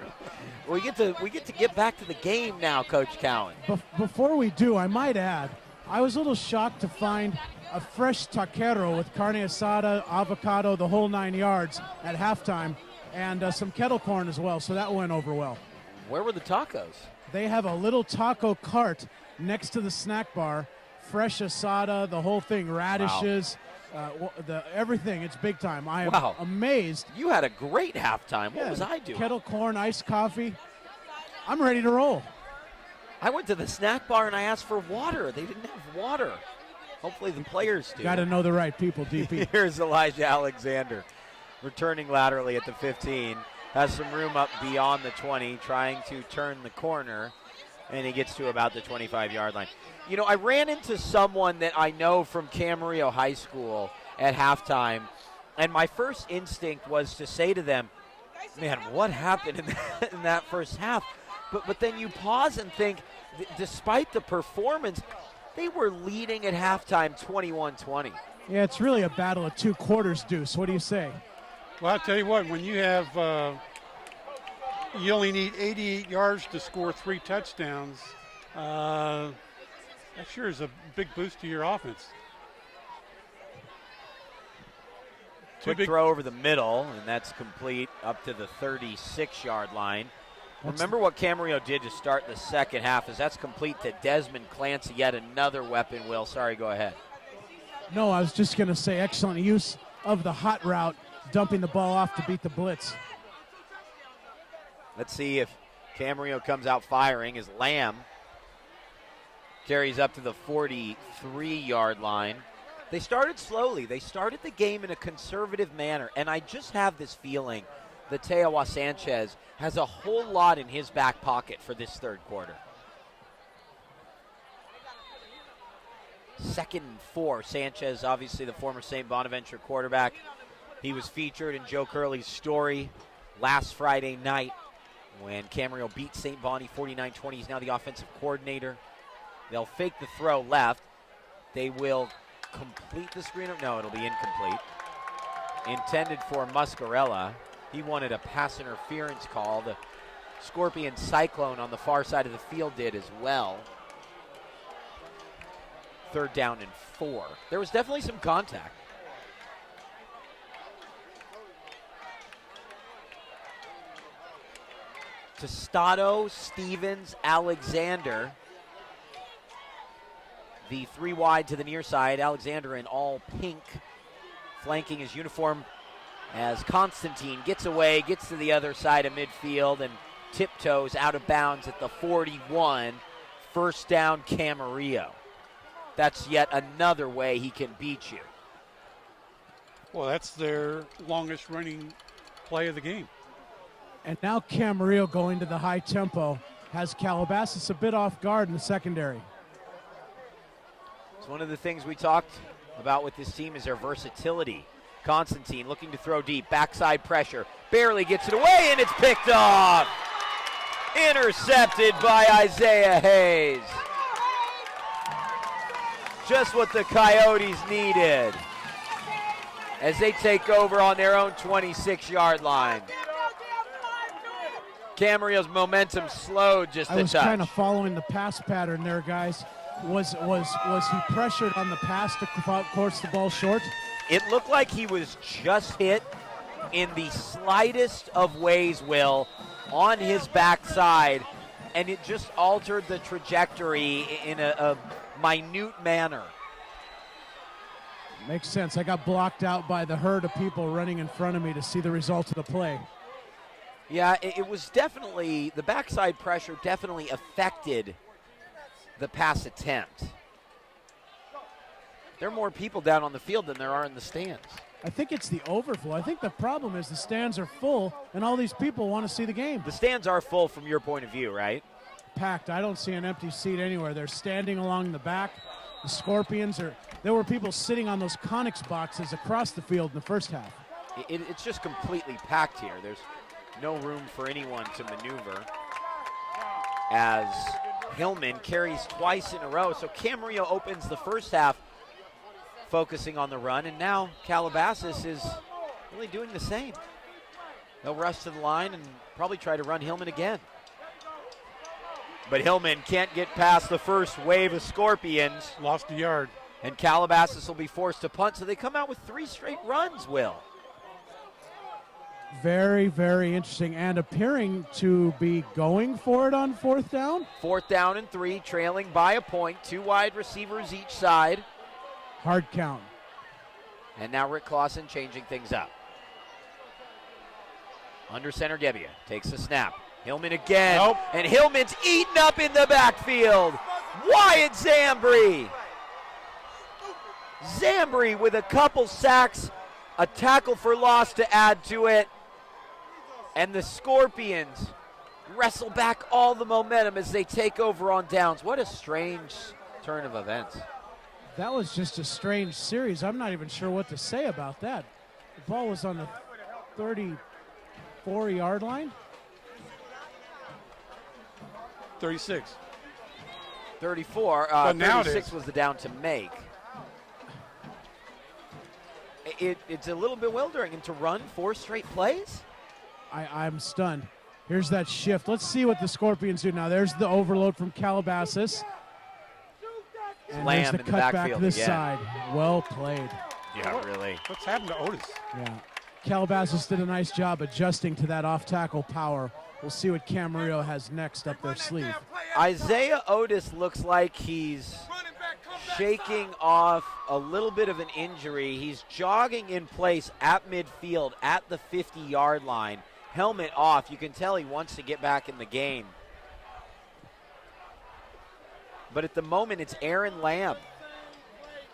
We get to get back to the game now, Coach Cowan. Before we do, I might add, I was a little shocked to find a fresh taquero with carne asada, avocado, the whole 9 yards at halftime, and some kettle corn as well, so that went over well. Where were the tacos? They have a little taco cart next to the snack bar, fresh asada, the whole thing, radishes, everything. It's big time. I am amazed. You had a great halftime. What was I doing? Kettle corn, iced coffee. I'm ready to roll. I went to the snack bar and I asked for water. They didn't have water. Hopefully the players do. Got to know the right people, DP. Here's Elijah Alexander returning laterally at the 15. Has some room up beyond the 20, trying to turn the corner, and he gets to about the 25-yard line. You know, I ran into someone that I know from Camarillo High School at halftime, and my first instinct was to say to them, man, what happened in that first half? But then you pause and think, despite the performance, they were leading at halftime 21-20. Yeah, it's really a battle of two quarters, Deuce. What do you say? Well, I'll tell you what, when you have, you only need 88 yards to score 3 touchdowns, that sure is a big boost to your offense. Quick throw over the middle, and that's complete up to the 36-yard line. Remember what Camarillo did to start the second half is that's complete to Desmond Clancy, yet another weapon, Will. Sorry, go ahead. No, I was just going to say excellent use of the hot route, dumping the ball off to beat the blitz. Let's see if Camarillo comes out firing as Lamb carries up to the 43-yard line. They started slowly. They started the game in a conservative manner, and I just have this feeling that Teawa Sanchez has a whole lot in his back pocket for this third quarter. 2nd and 4. Sanchez, obviously the former St. Bonaventure quarterback. He was featured in Joe Curley's story last Friday night when Camarillo beat St. Bonnie 49-20. He's now the offensive coordinator. They'll fake the throw left. They will complete the screen. No, it'll be incomplete. Intended for Muscarella. He wanted a pass interference call. The Scorpion Cyclone on the far side of the field did as well. 3rd down and 4. There was definitely some contact. Tostado, Stevens, Alexander. The 3 wide to the near side. Alexander in all pink, flanking his uniform as Constantine gets away, gets to the other side of midfield, and tiptoes out of bounds at the 41. 1st down, Camarillo. That's yet another way he can beat you. Well, that's their longest running play of the game. And now Camarillo going to the high tempo has Calabasas a bit off guard in the secondary. It's one of the things we talked about with this team is their versatility. Constantine looking to throw deep, backside pressure, barely gets it away, and it's picked off. Intercepted by Isaiah Hayes. Just what the Coyotes needed as they take over on their own 26-yard line. Camarillo's momentum slowed just I a was touch. kind of following the pass pattern there, guys. Was he pressured on the pass to force the ball short? It looked like he was just hit in the slightest of ways, Will, on his backside, and it just altered the trajectory in a minute manner. Makes sense. I got blocked out by the herd of people running in front of me to see the result of the play. Yeah, it was definitely, the backside pressure definitely affected the pass attempt. There are more people down on the field than there are in the stands. I think it's the overflow. I think the problem is the stands are full and all these people want to see the game. The stands are full from your point of view, right? Packed. I don't see an empty seat anywhere. They're standing along the back. The Scorpions there were people sitting on those Connex boxes across the field in the first half. It's just completely packed here. There's no room for anyone to maneuver as Hillman carries twice in a row. So Camarillo opens the first half focusing on the run, and now Calabasas is really doing the same. They'll rush to the line and probably try to run Hillman again. But Hillman can't get past the first wave of Scorpions. Lost a yard. And Calabasas will be forced to punt, so they come out with 3 straight runs, Will. Very, very interesting, and appearing to be going for it on 4th down. 4th down and 3, trailing by a point, 2 wide receivers each side. Hard count. And now Rick Clausen changing things up. Under center, Gebbia takes a snap. Hillman again, Nope. And Hillman's eaten up in the backfield. Wyatt Zambry. Zambry with a couple sacks, a tackle for loss to add to it. And the Scorpions wrestle back all the momentum as they take over on downs. What a strange turn of events. That was just a strange series. I'm not even sure what to say about that. The ball was on the 34-yard line. 36. 34. But now it 36 is. was the down to make. It's a little bewildering. And to run 4 straight plays? I'm stunned. Here's that shift. Let's see what the Scorpions do now. There's the overload from Calabasas. And Lamb there's the in the cutback backfield this again. side. Well played. Yeah, really. What's happened to Otis? Yeah. Calabasas did a nice job adjusting to that off-tackle power. We'll see what Camarillo has next up their sleeve. Isaiah Otis looks like he's shaking off a little bit of an injury. He's jogging in place at midfield at the 50-yard line. Helmet off. You can tell he wants to get back in the game. But at the moment, it's Aaron Lamb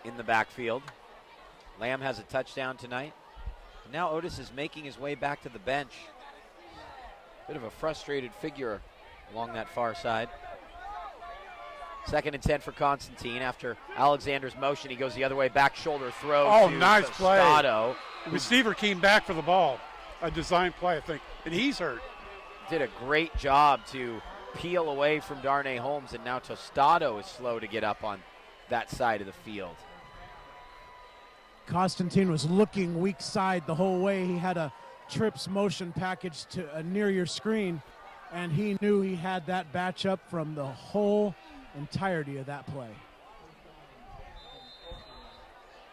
in the backfield. Lamb has a touchdown tonight. And now Otis is making his way back to the bench. Bit of a frustrated figure along that far side. 2nd and 10 for Constantine. After Alexander's motion, he goes the other way, back shoulder throw. Oh, to nice play. Tostado. The receiver came back for the ball. A design play, I think. And he's hurt. Did a great job to peel away from Darnay Holmes, and now Tostado is slow to get up on that side of the field. Constantine was looking weak side the whole way. He had a trips motion package to near your screen, and he knew he had that batch up from the whole entirety of that play.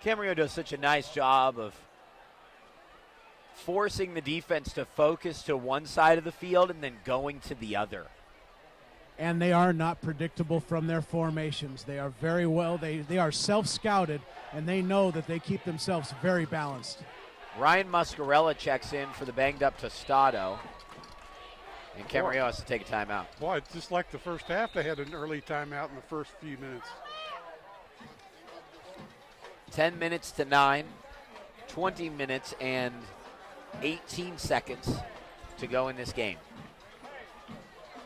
Camarillo does such a nice job of forcing the defense to focus to one side of the field and then going to the other. And they are not predictable from their formations. They are very well, they are self-scouted, and they know that they keep themselves very balanced. Ryan Muscarella checks in for the banged-up Tostado. And Camarillo has to take a timeout. Boy, it's just like the first half, they had an early timeout in the first few minutes. 10 minutes to 9, 20 minutes and 18 seconds to go in this game.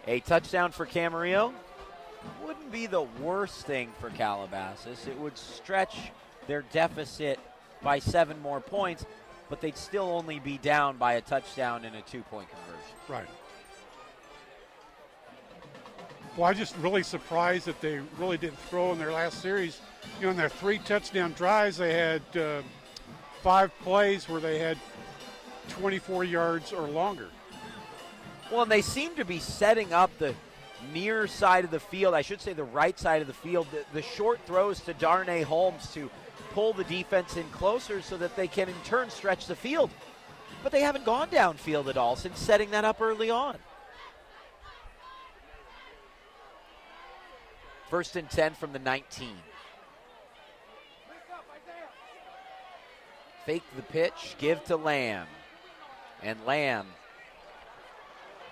A touchdown for Camarillo wouldn't be the worst thing for Calabasas. It would stretch their deficit by 7 more points, but they'd still only be down by a touchdown and a 2-point conversion. Right. Well, I'm just really surprised that they really didn't throw in their last series. You know, in their 3 touchdown drives, they had 5 plays where they had 24 yards or longer. Well, and they seem to be setting up the near side of the field, I should say the right side of the field, the short throws to Darnay Holmes to pull the defense in closer so that they can in turn stretch the field. But they haven't gone downfield at all since setting that up early on. 1st and 10 from the 19. Fake the pitch, give to Lamb. And Lamb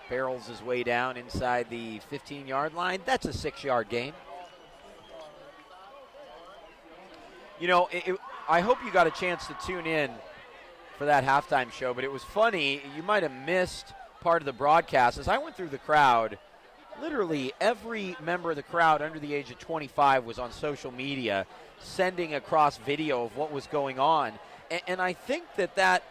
barrels his way down inside the 15-yard line. That's a 6-yard gain. You know, I hope you got a chance to tune in for that halftime show, but it was funny. You might have missed part of the broadcast. As I went through the crowd, literally every member of the crowd under the age of 25 was on social media sending across video of what was going on. And I think that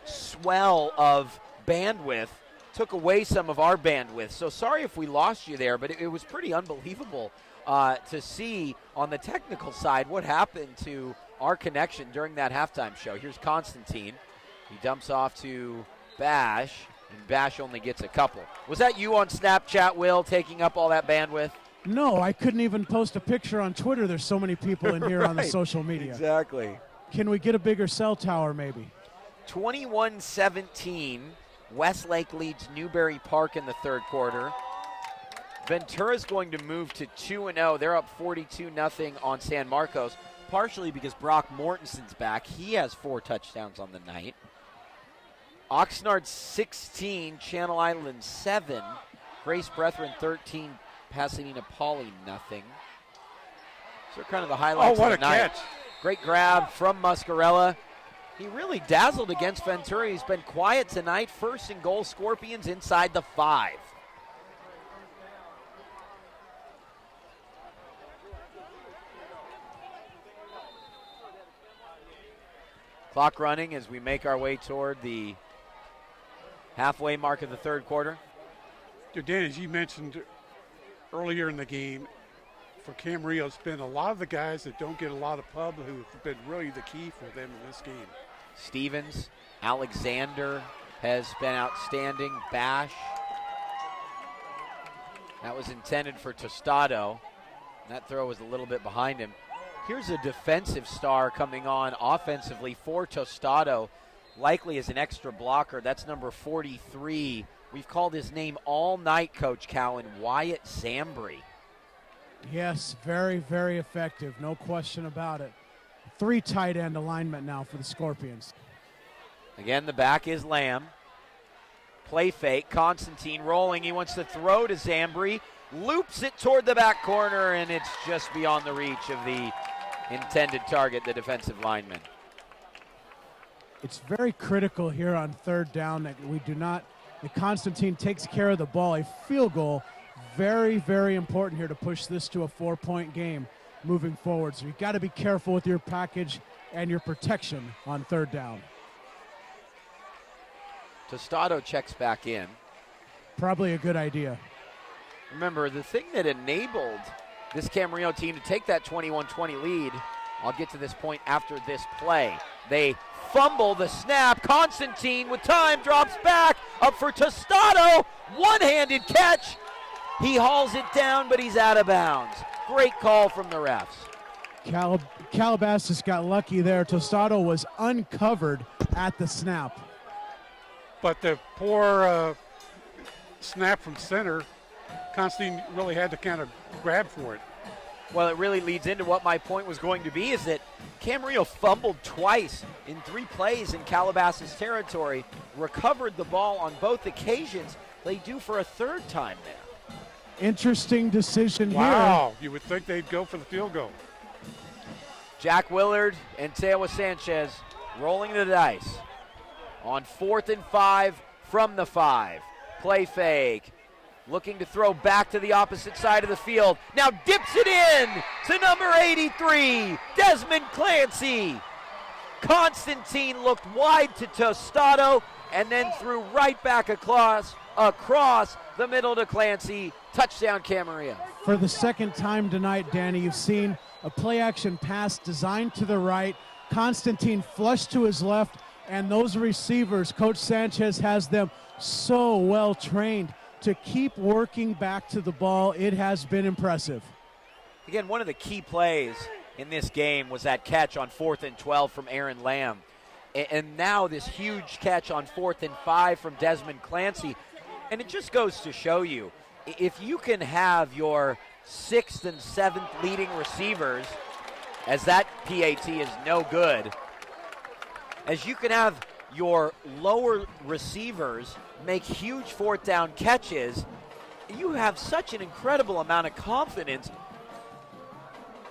swell of bandwidth took away some of our bandwidth. So sorry if we lost you there, but it was pretty unbelievable to see on the technical side what happened to our connection during that halftime show. Here's Constantine. He dumps off to Bash, and Bash only gets a couple. Was that you on Snapchat, Will, taking up all that bandwidth? No, I couldn't even post a picture on Twitter. There's so many people in here on the Right. social media. Exactly. Can we get a bigger cell tower maybe? 21-17. Westlake leads Newberry Park in the third quarter. Ventura's going to move to 2-0. They're up 42-0 on San Marcos, partially because Brock Mortenson's back. He has 4 touchdowns on the night. Oxnard 16, Channel Island 7. Grace Brethren 13, Pasadena Poly nothing. So kind of the highlights what of the a night. catch. Great grab from Muscarella. He really dazzled against Ventura. He's been quiet tonight. 1st and goal, Scorpions inside the 5. Clock running as we make our way toward the halfway mark of the third quarter. Dan, as you mentioned earlier in the game, for Camarillo, it's been a lot of the guys that don't get a lot of pub who have been really the key for them in this game. Stevens, Alexander has been outstanding. Bash. That was intended for Tostado. That throw was a little bit behind him. Here's a defensive star coming on offensively for Tostado, likely as an extra blocker. That's number 43. We've called his name all night, Coach Cowan, Wyatt Zambri. Yes, very, very effective. No question about it. 3 tight end alignment now for the Scorpions. Again, the back is Lamb. Play fake. Constantine rolling. He wants to throw to Zambri. Loops it toward the back corner, and it's just beyond the reach of the intended target, the defensive lineman. It's very critical here on 3rd down that Constantine takes care of the ball. A field goal, very, very important here to push this to a 4-point game moving forward. So you've got to be careful with your package and your protection on 3rd down. Tostado checks back in. Probably a good idea. Remember, the thing that enabled this Camarillo team to take that 21-20 lead, I'll get to this point after this play. They fumble the snap. Constantine with time drops back, up for Tostado. One-handed catch. He hauls it down, but he's out of bounds. Great call from the refs. Calabasas got lucky there. Tostado was uncovered at the snap. But the poor snap from center, Constantine really had to kind of grab for it. Well, it really leads into what my point was going to be, is that Camarillo fumbled twice in 3 plays in Calabasas territory, recovered the ball on both occasions. They do for a 3rd time there. Interesting decision here. Wow, you would think they'd go for the field goal. Jack Willard and Tewa Sanchez rolling the dice on 4th and 5 from the 5. Play fake. Looking to throw back to the opposite side of the field. Now dips it in to number 83, Desmond Clancy. Constantine looked wide to Tostado and then threw right back across the middle to Clancy. Touchdown, Camarillo. For the 2nd time tonight, Danny, you've seen a play-action pass designed to the right. Constantine flushed to his left, and those receivers, Coach Sanchez has them so well trained to keep working back to the ball. It has been impressive. Again, one of the key plays in this game was that catch on 4th and 12 from Aaron Lamb. And now this huge catch on 4th and 5 from Desmond Clancy. And it just goes to show you, if you can have your 6th and 7th leading receivers, as that PAT is no good, as you can have your lower receivers make huge 4th down catches, you have such an incredible amount of confidence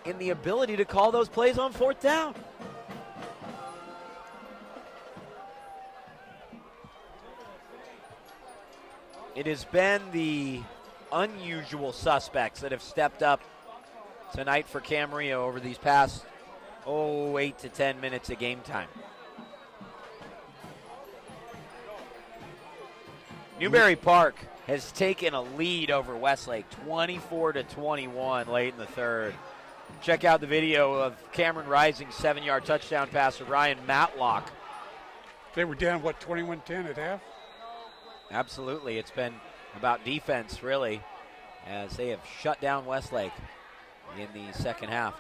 in the ability to call those plays on 4th down. It has been the unusual suspects that have stepped up tonight for Camarillo over these past 8 to 10 minutes of game time. Newberry Park has taken a lead over Westlake, 24-21 late in the third. Check out the video of Cameron Rising's 7-yard touchdown pass to Ryan Matlock. They were down, 21-10 at half? Absolutely. It's been about defense, really, as they have shut down Westlake in the second half.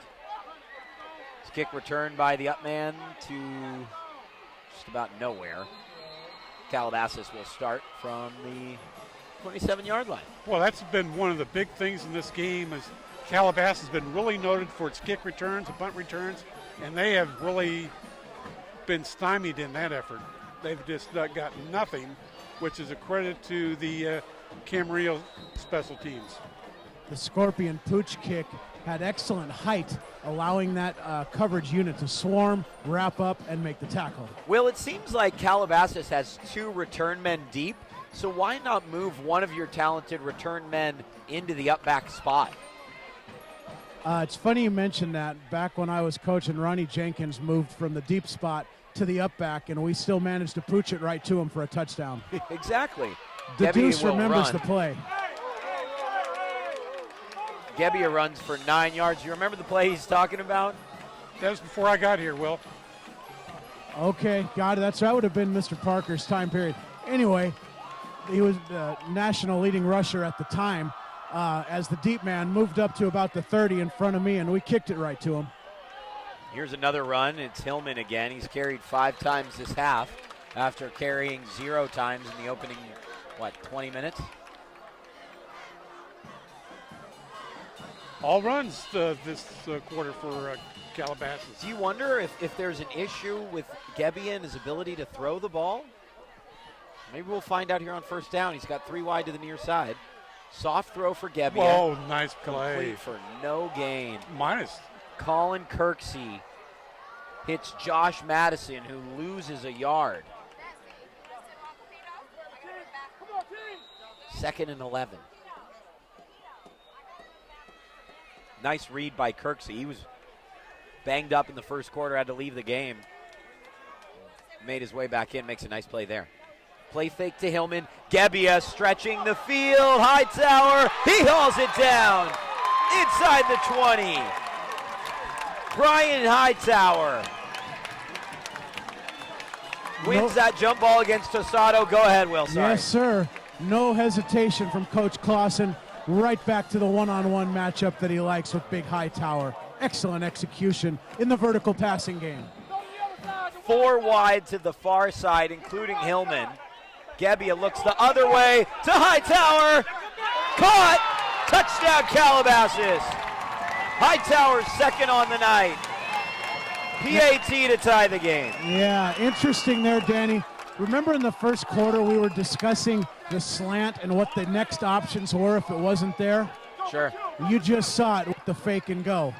This kick returned by the up man to just about nowhere. Calabasas will start from the 27-yard line. Well, that's been one of the big things in this game is Calabasas has been really noted for its kick returns and punt returns, and they have really been stymied in that effort. They've just got nothing, which is a credit to the Camarillo special teams. The Scorpion Pooch kick had excellent height, allowing that coverage unit to swarm, wrap up, and make the tackle. Will, it seems like Calabasas has 2 return men deep, so why not move one of your talented return men into the up back spot? It's funny you mentioned that. Back when I was coaching, Ronnie Jenkins moved from the deep spot to the up back, and we still managed to pooch it right to him for a touchdown. Exactly. The Deuce remembers the play. Gebbia runs for 9 yards. You remember the play he's talking about? That was before I got here, Will. Okay, got it. That would have been Mr. Parker's time period. Anyway, he was the national leading rusher at the time as the deep man moved up to about the 30 in front of me, and we kicked it right to him. Here's another run. It's Hillman again. He's carried 5 times this half after carrying 0 times in the opening, 20 minutes? All runs this quarter for Calabasas. Do you wonder if there's an issue with Gebbia and his ability to throw the ball? Maybe we'll find out here on first down. He's got 3 wide to the near side. Soft throw for Gebbia. Whoa, nice play. Complete for no gain. Minus. Colin Kirksey hits Josh Madison, who loses a yard. 2nd and 11. Nice read by Kirksey. He was banged up in the first quarter, had to leave the game. Made his way back in, makes a nice play there. Play fake to Hillman. Gebbia stretching the field. Hightower, he hauls it down inside the 20. Brian Hightower wins that jump ball against Tosado. Go ahead, Will. Sorry. Yes, sir. No hesitation from Coach Clausen. Right back to the one-on-one matchup that he likes with Big Hightower. Excellent execution in the vertical passing game. 4 wide to the far side, including Hillman. Gebbia looks the other way to Hightower. Caught! Touchdown, Calabasas. Hightower's 2nd on the night. PAT to tie the game. Yeah, interesting there, Danny. Remember in the first quarter we were discussing the slant and what the next options were if it wasn't there? Sure. You just saw it with the fake and go.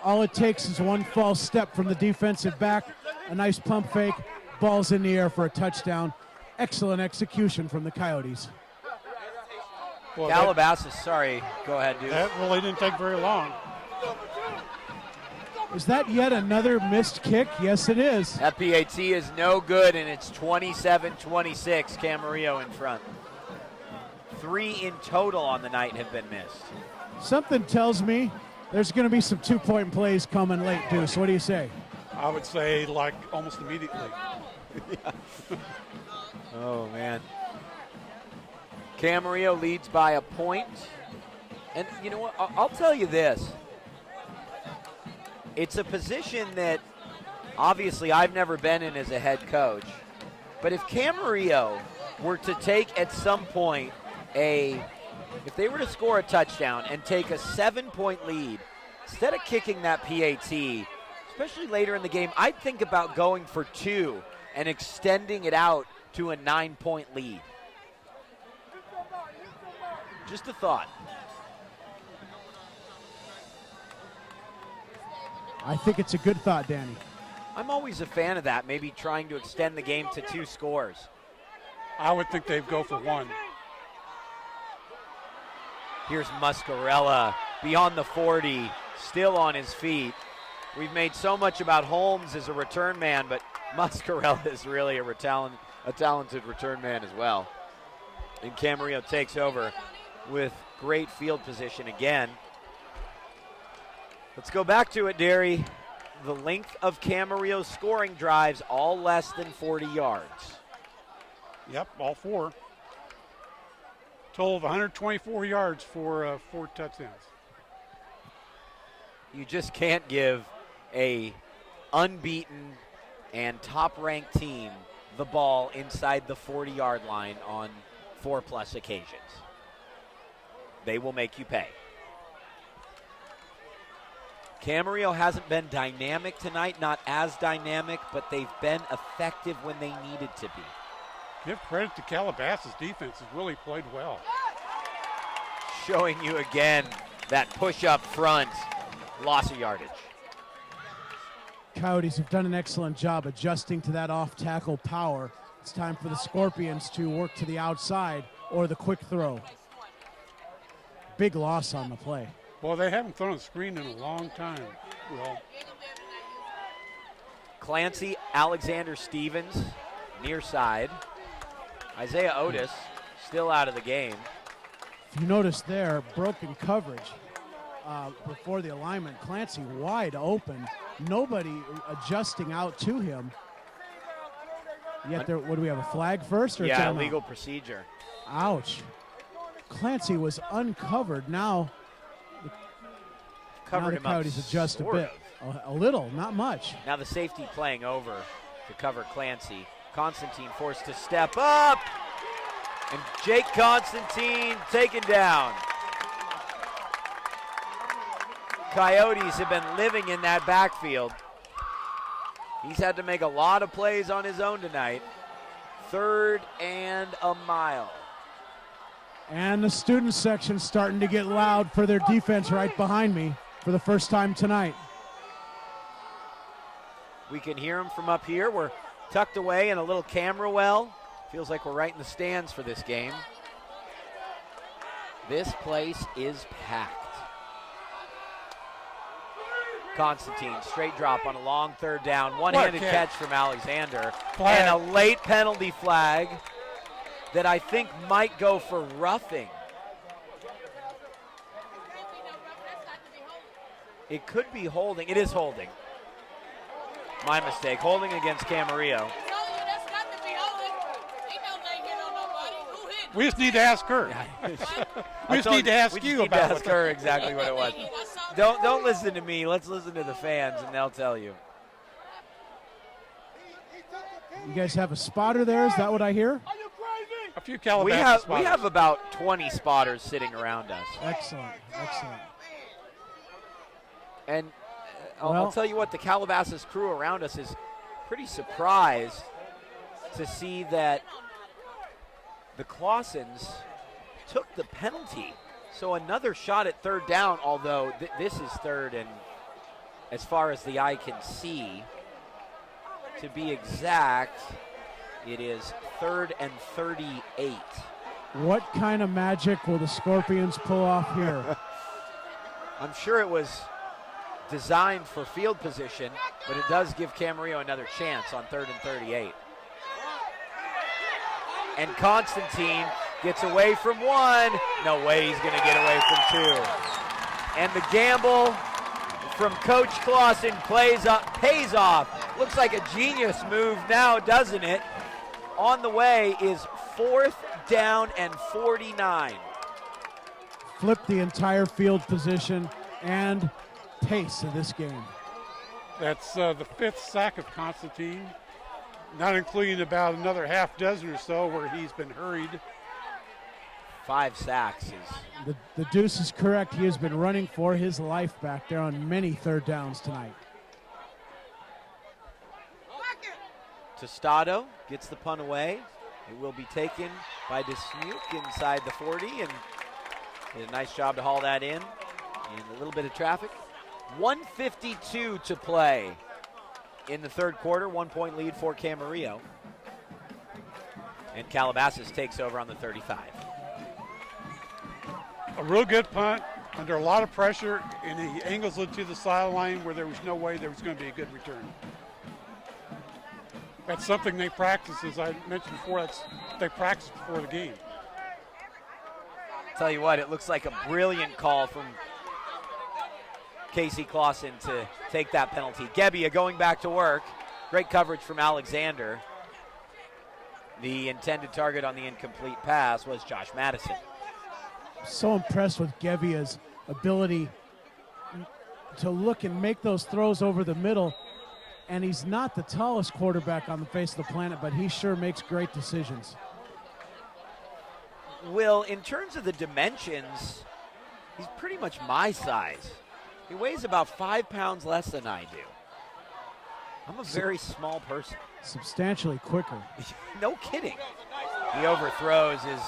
All it takes is one false step from the defensive back, a nice pump fake, ball's in the air for a touchdown. Excellent execution from the Coyotes. Well, Calabasas, sorry. Go ahead, dude. That really didn't take very long. Is that yet another missed kick? Yes, it is. That PAT is no good, and it's 27-26, Camarillo in front. 3 in total on the night have been missed. Something tells me there's going to be some 2-point plays coming late, Deuce. What do you say? I would say almost immediately. Oh, man. Camarillo leads by a point. And you know what? I'll tell you this. It's a position that obviously I've never been in as a head coach. But if Camarillo were to take at some point if they were to score a touchdown and take a 7-point lead, instead of kicking that PAT, especially later in the game, I'd think about going for 2 and extending it out to a 9-point lead. Just a thought. I think it's a good thought, Danny. I'm always a fan of that, maybe trying to extend the game to 2 scores. I would think they'd go for 1. Here's Muscarella beyond the 40, still on his feet. We've made so much about Holmes as a return man, but Muscarella is really a talented return man as well. And Camarillo takes over with great field position again. Let's go back to it, Derry. The length of Camarillo's scoring drives, all less than 40 yards. Yep, all 4. Total of 124 yards for 4 touchdowns. You just can't give a unbeaten and top-ranked team the ball inside the 40-yard line on 4+ occasions. They will make you pay. Camarillo hasn't been dynamic tonight, not as dynamic, but they've been effective when they needed to be. Give credit to Calabasas' defense has really played well. Showing you again that push up front, loss of yardage. Coyotes have done an excellent job adjusting to that off-tackle power. It's time for the Scorpions to work to the outside or the quick throw. Big loss on the play. Well, they haven't thrown a screen in a long time. Well, Clancy, Alexander Stevens, near side. Isaiah Otis still out of the game. If you notice there, broken coverage before the alignment. Clancy wide open. Nobody adjusting out to him. Yet there, what do we have, a flag first? Or yeah, legal procedure. Ouch. Clancy was uncovered. Now Covered the him up Coyotes adjust a sort bit. A little, not much. Now the safety playing over to cover Clancy. Constantine forced to step up. And Jake Constantine taken down. Coyotes have been living in that backfield. He's had to make a lot of plays on his own tonight. 3rd and a mile. And the student section starting to get loud for their defense right behind me for the first time tonight. We can hear them from up here. We're tucked away in a little camera well. Feels like we're right in the stands for this game. This place is packed. Constantine, straight drop on a long 3rd down. One-handed catch from Alexander. Flag. And a late penalty flag that I think might go for roughing. It could be holding. It is holding. My mistake. Holding against Camarillo. we just need to ask her. we just need to ask you about ask her exactly what it was. Don't listen to me. Let's listen to the fans, and they'll tell you. You guys have a spotter there? Is that what I hear? A few Calabasas spotters. We have about 20 spotters sitting around us. Excellent, excellent. And I'll tell you what, the Calabasas crew around us is pretty surprised to see that the Clausens took the penalty. So another shot at 3rd down, although this is 3rd and as far as the eye can see. To be exact, it is 3rd and 38. What kind of magic will the Scorpions pull off here? I'm sure it was designed for field position, but it does give Camarillo another chance on 3rd and 38. And Constantine gets away from 1. No way he's going to get away from 2. And the gamble from Coach Clausen pays off Looks like a genius move now, doesn't it? On the way is 4th down and 49. Flip the entire field position and pace of this game. That's the 5th sack of Constantine, not including about another half dozen or so where he's been hurried. 5 sacks is. The Deuce is correct. He has been running for his life back there on many third downs tonight. Tostado gets the punt away. It will be taken by Dismuke inside the 40, and did a nice job to haul that in a little bit of traffic. 1:52 to play in the third quarter. 1-point lead for Camarillo. And Calabasas takes over on the 35. A real good punt under a lot of pressure, and he angles it to the sideline where there was no way there was going to be a good return. That's something they practice, as I mentioned before, they practice before the game. Tell you what, it looks like a brilliant call from Casey Clausen to take that penalty. Gebbia going back to work. Great coverage from Alexander. The intended target on the incomplete pass was Josh Madison. So impressed with Gebbia's ability to look and make those throws over the middle. And he's not the tallest quarterback on the face of the planet, but he sure makes great decisions. Will, in terms of the dimensions, he's pretty much my size. He weighs about 5 pounds less than I do. I'm a very small person. Substantially quicker. No kidding. He overthrows his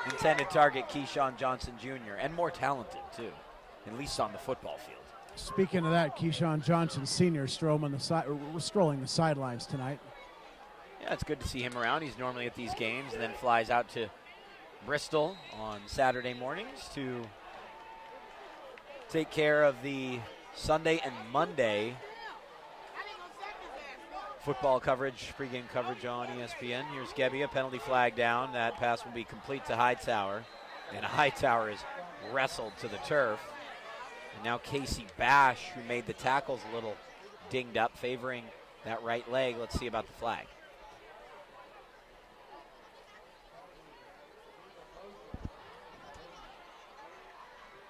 intended target, Keyshawn Johnson Jr., and more talented, too, at least on the football field. Speaking of that, Keyshawn Johnson Sr. strolling the sidelines tonight. Yeah, it's good to see him around. He's normally at these games and then flies out to Bristol on Saturday mornings to take care of the Sunday and Monday football coverage, pregame coverage on ESPN. Here's Gebbia, penalty flag down. That pass will be complete to Hightower. And Hightower is wrestled to the turf. And now Casey Bash, who made the tackles a little dinged up, favoring that right leg. Let's see about the flag.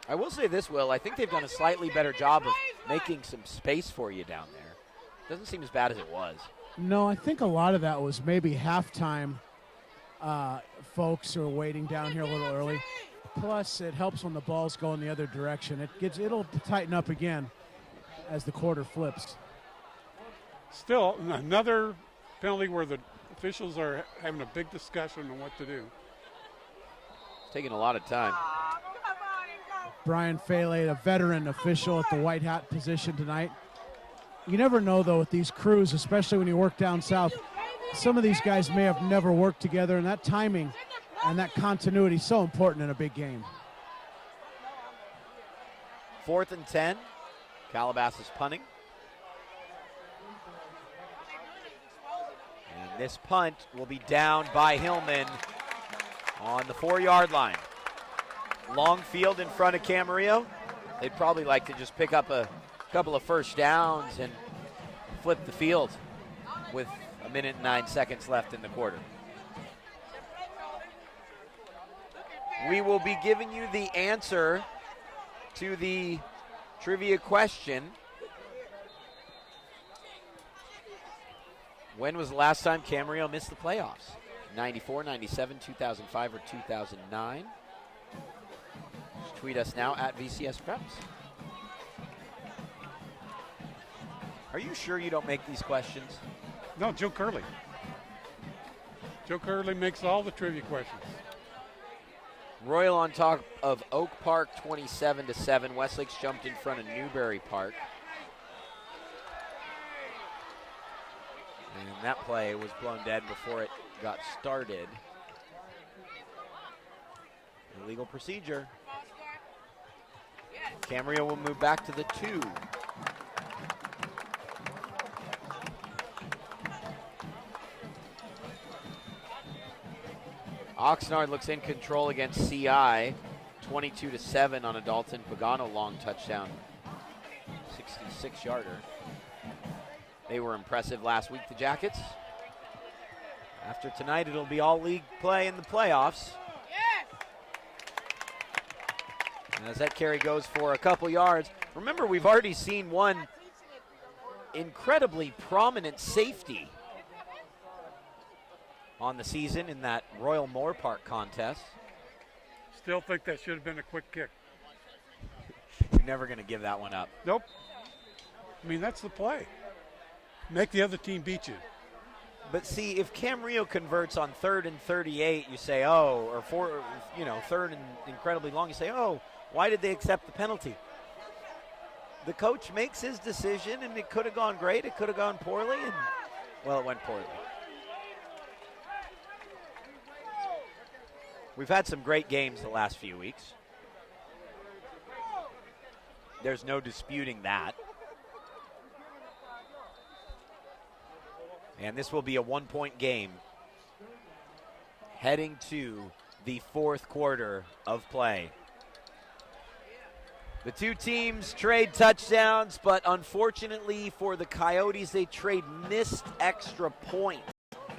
I will say this, Will. I think they've done a slightly better job of making some space for you down there. Doesn't seem as bad as it was. No, I think a lot of that was maybe halftime folks who are waiting down here a little early. Plus, it helps when the ball's going the other direction. It'll tighten up again as the quarter flips. Still, another penalty where the officials are having a big discussion on what to do. It's taking a lot of time. Brian Faley, a veteran official at the white hat position tonight. You never know, though, with these crews, especially when you work down south, some of these guys may have never worked together, and that timing and that continuity is so important in a big game. 4th and 10. Calabasas punting. And this punt will be down by Hillman on the 4-yard line. Long field in front of Camarillo. They'd probably like to just pick up a couple of first downs and flip the field with 1 minute and 9 seconds left in the quarter. We will be giving you the answer to the trivia question. When was the last time Camarillo missed the playoffs? 94, 97, 2005, or 2009? Just tweet us now at VCSPreps. Are you sure you don't make these questions? No, Joe Curley. Joe Curley makes all the trivia questions. Royal on top of Oak Park 27-7. Westlake's jumped in front of Newberry Park. And that play was blown dead before it got started. Illegal procedure. Camarillo will move back to the 2. Oxnard looks in control against CI, 22-7 on a Dalton Pagano long touchdown, 66-yarder. They were impressive last week, the Jackets. After tonight, it'll be all league play in the playoffs. And as that carry goes for a couple yards, remember we've already seen one incredibly prominent safety on the season in that Royal Moore Park contest. Still think that should have been a quick kick. You're never going to give that one up. Nope. I mean, that's the play. Make the other team beat you. But see, if Camarillo converts on 3rd and 38, you say, oh, or 3rd and incredibly long, you say, oh, why did they accept the penalty? The coach makes his decision, and it could have gone great, it could have gone poorly, and, well, it went poorly. We've had some great games the last few weeks. There's no disputing that. And this will be a one-point game heading to the fourth quarter of play. The two teams trade touchdowns, but unfortunately for the Coyotes, they trade missed extra points.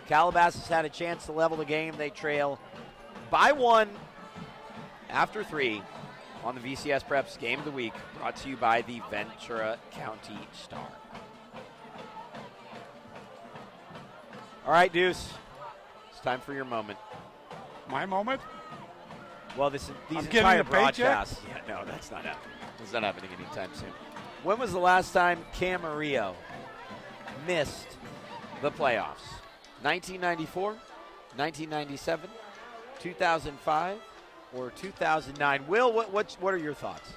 Calabasas had a chance to level the game. They trail by 1 after 3 on the VCSPreps Game of the Week, brought to you by the Ventura County Star. All right, Deuce, it's time for your moment. My moment? Well, these I'm entire getting a paycheck? broadcasts. Yeah, no, that's not happening. It's not happening anytime soon. When was the last time Camarillo missed the playoffs? 1994, 1997, 2005, or 2009? Will, what are your thoughts?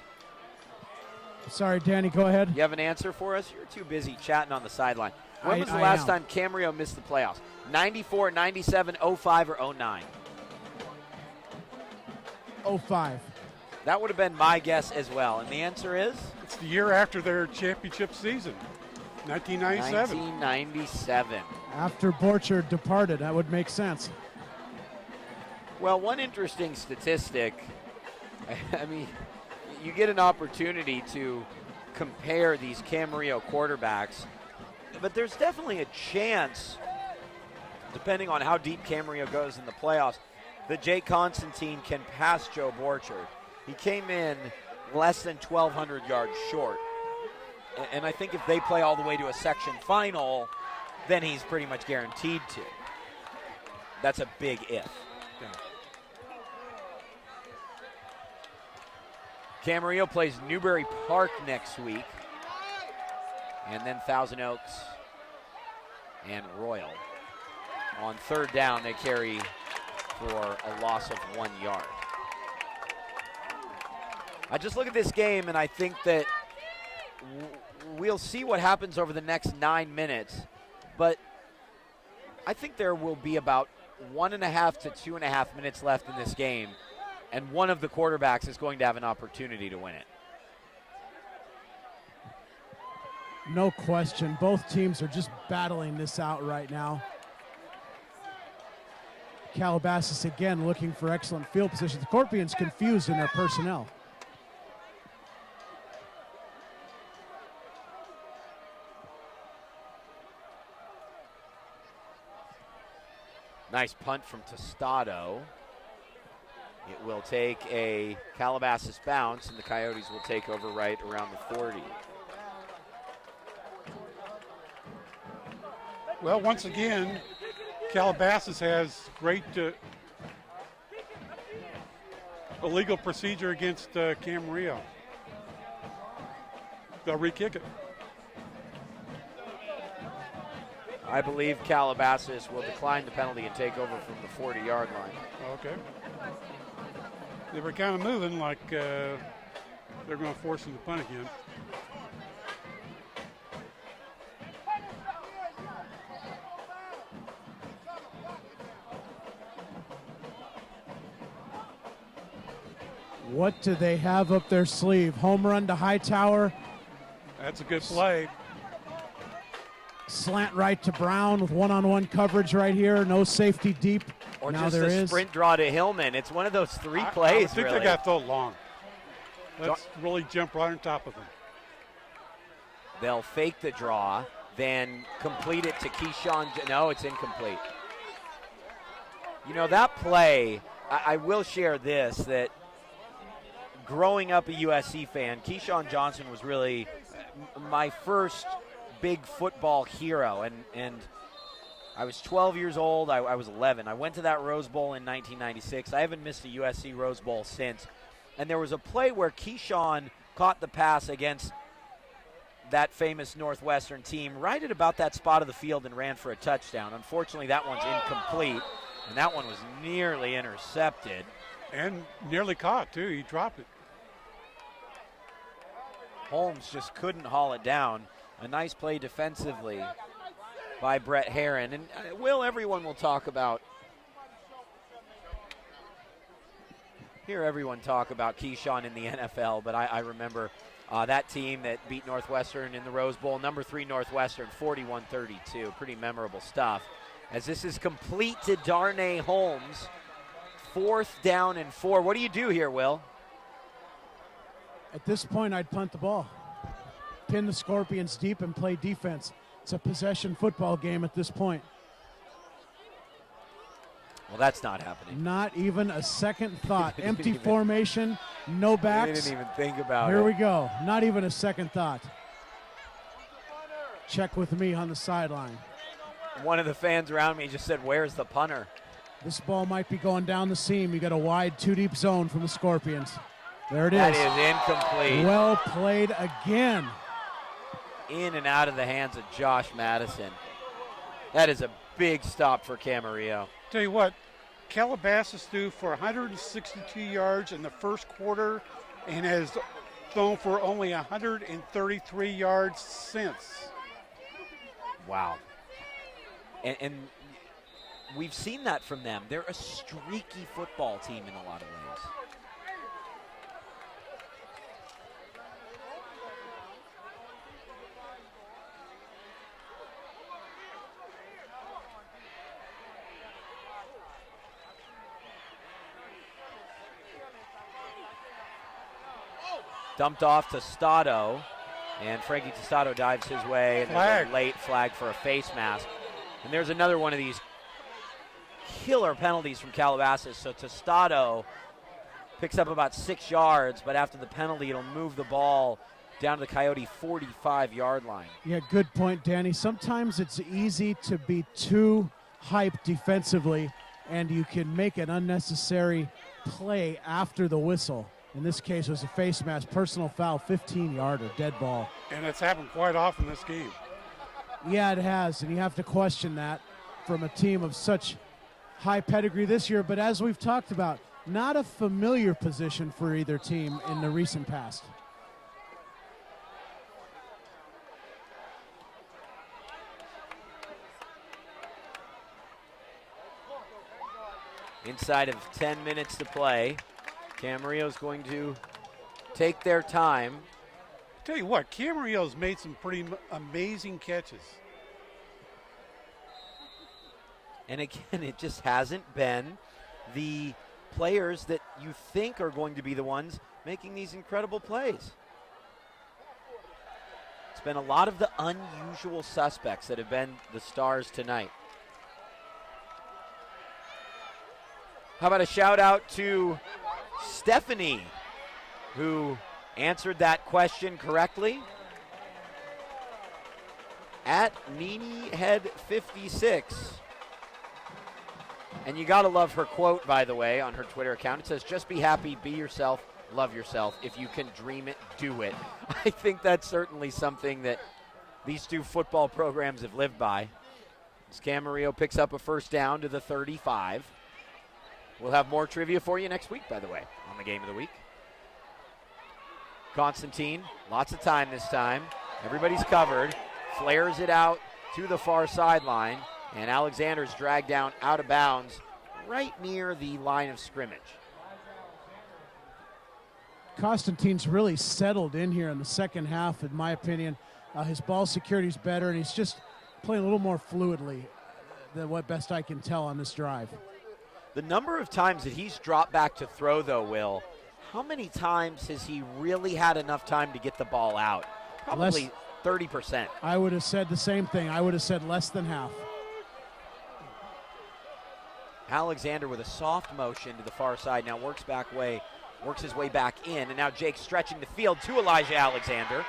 Sorry, Danny, go ahead. You have an answer for us? You're too busy chatting on the sideline. When was the last time Camarillo missed the playoffs? 94, 97, 05, or 09? 05. That would have been my guess as well. And the answer is? It's the year after their championship season, 1997. 1997. After Borchard departed, that would make sense. Well, one interesting statistic, I mean, you get an opportunity to compare these Camarillo quarterbacks, but there's definitely a chance, depending on how deep Camarillo goes in the playoffs, that Jake Constantine can pass Joe Borchard. He came in less than 1,200 yards short. And I think if they play all the way to a section final, then he's pretty much guaranteed to. That's a big if. Camarillo plays Newbury Park next week, and then Thousand Oaks and Royal. On third down, they carry for a loss of 1 yard. I just look at this game, and I think that we'll see what happens over the next 9 minutes, but I think there will be about 1.5 to 2.5 minutes left in this game, and one of the quarterbacks is going to have an opportunity to win it. No question. Both teams are just battling this out right now. Calabasas again looking for excellent field position. The Scorpions confused in their personnel. Nice punt from Tostado. It will take a Calabasas bounce, and the Coyotes will take over right around the 40. Well, once again, Calabasas has great illegal procedure against Camarillo. They'll re-kick it. I believe Calabasas will decline the penalty and take over from the 40-yard line. Okay. They were kind of moving like they're going to force them to punt again. What do they have up their sleeve? Home run to Hightower. That's a good play. Slant right to Brown with one-on-one coverage right here. No safety deep. Or now just there a is. sprint draw to Hillman. It's one of those three plays, I think really. they got to throw long. Let's really jump right on top of them. They'll fake the draw. then complete it to Keyshawn. No, it's incomplete. You know, that play, I will share this, that growing up a USC fan, Keyshawn Johnson was really my first big football hero, and I was 12 years old. I was 11. I went to that Rose Bowl in 1996. I haven't missed a USC Rose Bowl since. And there was a play where Keyshawn caught the pass against that famous Northwestern team right at about that spot of the field and ran for a touchdown. Unfortunately, that one's incomplete, and that one was nearly intercepted. And nearly caught, too. He dropped it. Holmes just couldn't haul it down. A nice play defensively by Brett Herron. And everyone will talk about, hear everyone talk about Keyshawn in the NFL, but I remember that team that beat Northwestern in the Rose Bowl, number 3 Northwestern, 41-32. Pretty memorable stuff. As this is complete to Darnay Holmes, 4th down and 4. What do you do here, Will? At this point, I'd punt the ball. Pin the Scorpions deep and play defense. It's a possession football game at this point. Well, that's not happening. Not even a second thought. Empty formation, no backs. We didn't even think about it. Here we go. Not even a second thought. Check with me on the sideline. One of the fans around me just said, "Where's the punter?" This ball might be going down the seam. You got a wide 2-deep zone from the Scorpions. There it is. That is incomplete. Well played again. In and out of the hands of Josh Madison. That is a big stop for Camarillo. Tell you what, Calabasas threw for 162 yards in the first quarter and has thrown for only 133 yards since. Wow. And we've seen that from them. They're a streaky football team in a lot of ways. Dumped off to Stato, and Frankie Tostado dives his way, and there's a late flag for a face mask. And there's another one of these killer penalties from Calabasas. So Tostado picks up about 6 yards, but after the penalty, it'll move the ball down to the Coyote 45-yard line. Yeah, good point, Danny. Sometimes it's easy to be too hyped defensively, and you can make an unnecessary play after the whistle. In this case, it was a face mask, personal foul, 15-yarder, dead ball. And it's happened quite often this game. Yeah, it has, and you have to question that from a team of such high pedigree this year. But as we've talked about, not a familiar position for either team in the recent past. Inside of 10 minutes to play, Camarillo's going to take their time. Tell you what, Camarillo's made some pretty amazing catches. And again, it just hasn't been the players that you think are going to be the ones making these incredible plays. It's been a lot of the unusual suspects that have been the stars tonight. How about a shout out to Stephanie, who answered that question correctly. At NiniHead56. And you gotta love her quote, by the way, on her Twitter account. It says, "Just be happy, be yourself, love yourself. If you can dream it, do it." I think that's certainly something that these two football programs have lived by. As Camarillo picks up a first down to the 35. We'll have more trivia for you next week, by the way, on the Game of the Week. Constantine, lots of time this time. Everybody's covered. Flares it out to the far sideline. And Alexander's dragged down out of bounds right near the line of scrimmage. Constantine's really settled in here in the second half, in my opinion. His ball security's better, and he's just playing a little more fluidly than what best I can tell on this drive. The number of times that he's dropped back to throw, though, Will, how many times has he really had enough time to get the ball out? Probably 30%. I would have said the same thing. I would have said less than half. Alexander with a soft motion to the far side now works his way back in, and now Jake stretching the field to Elijah Alexander.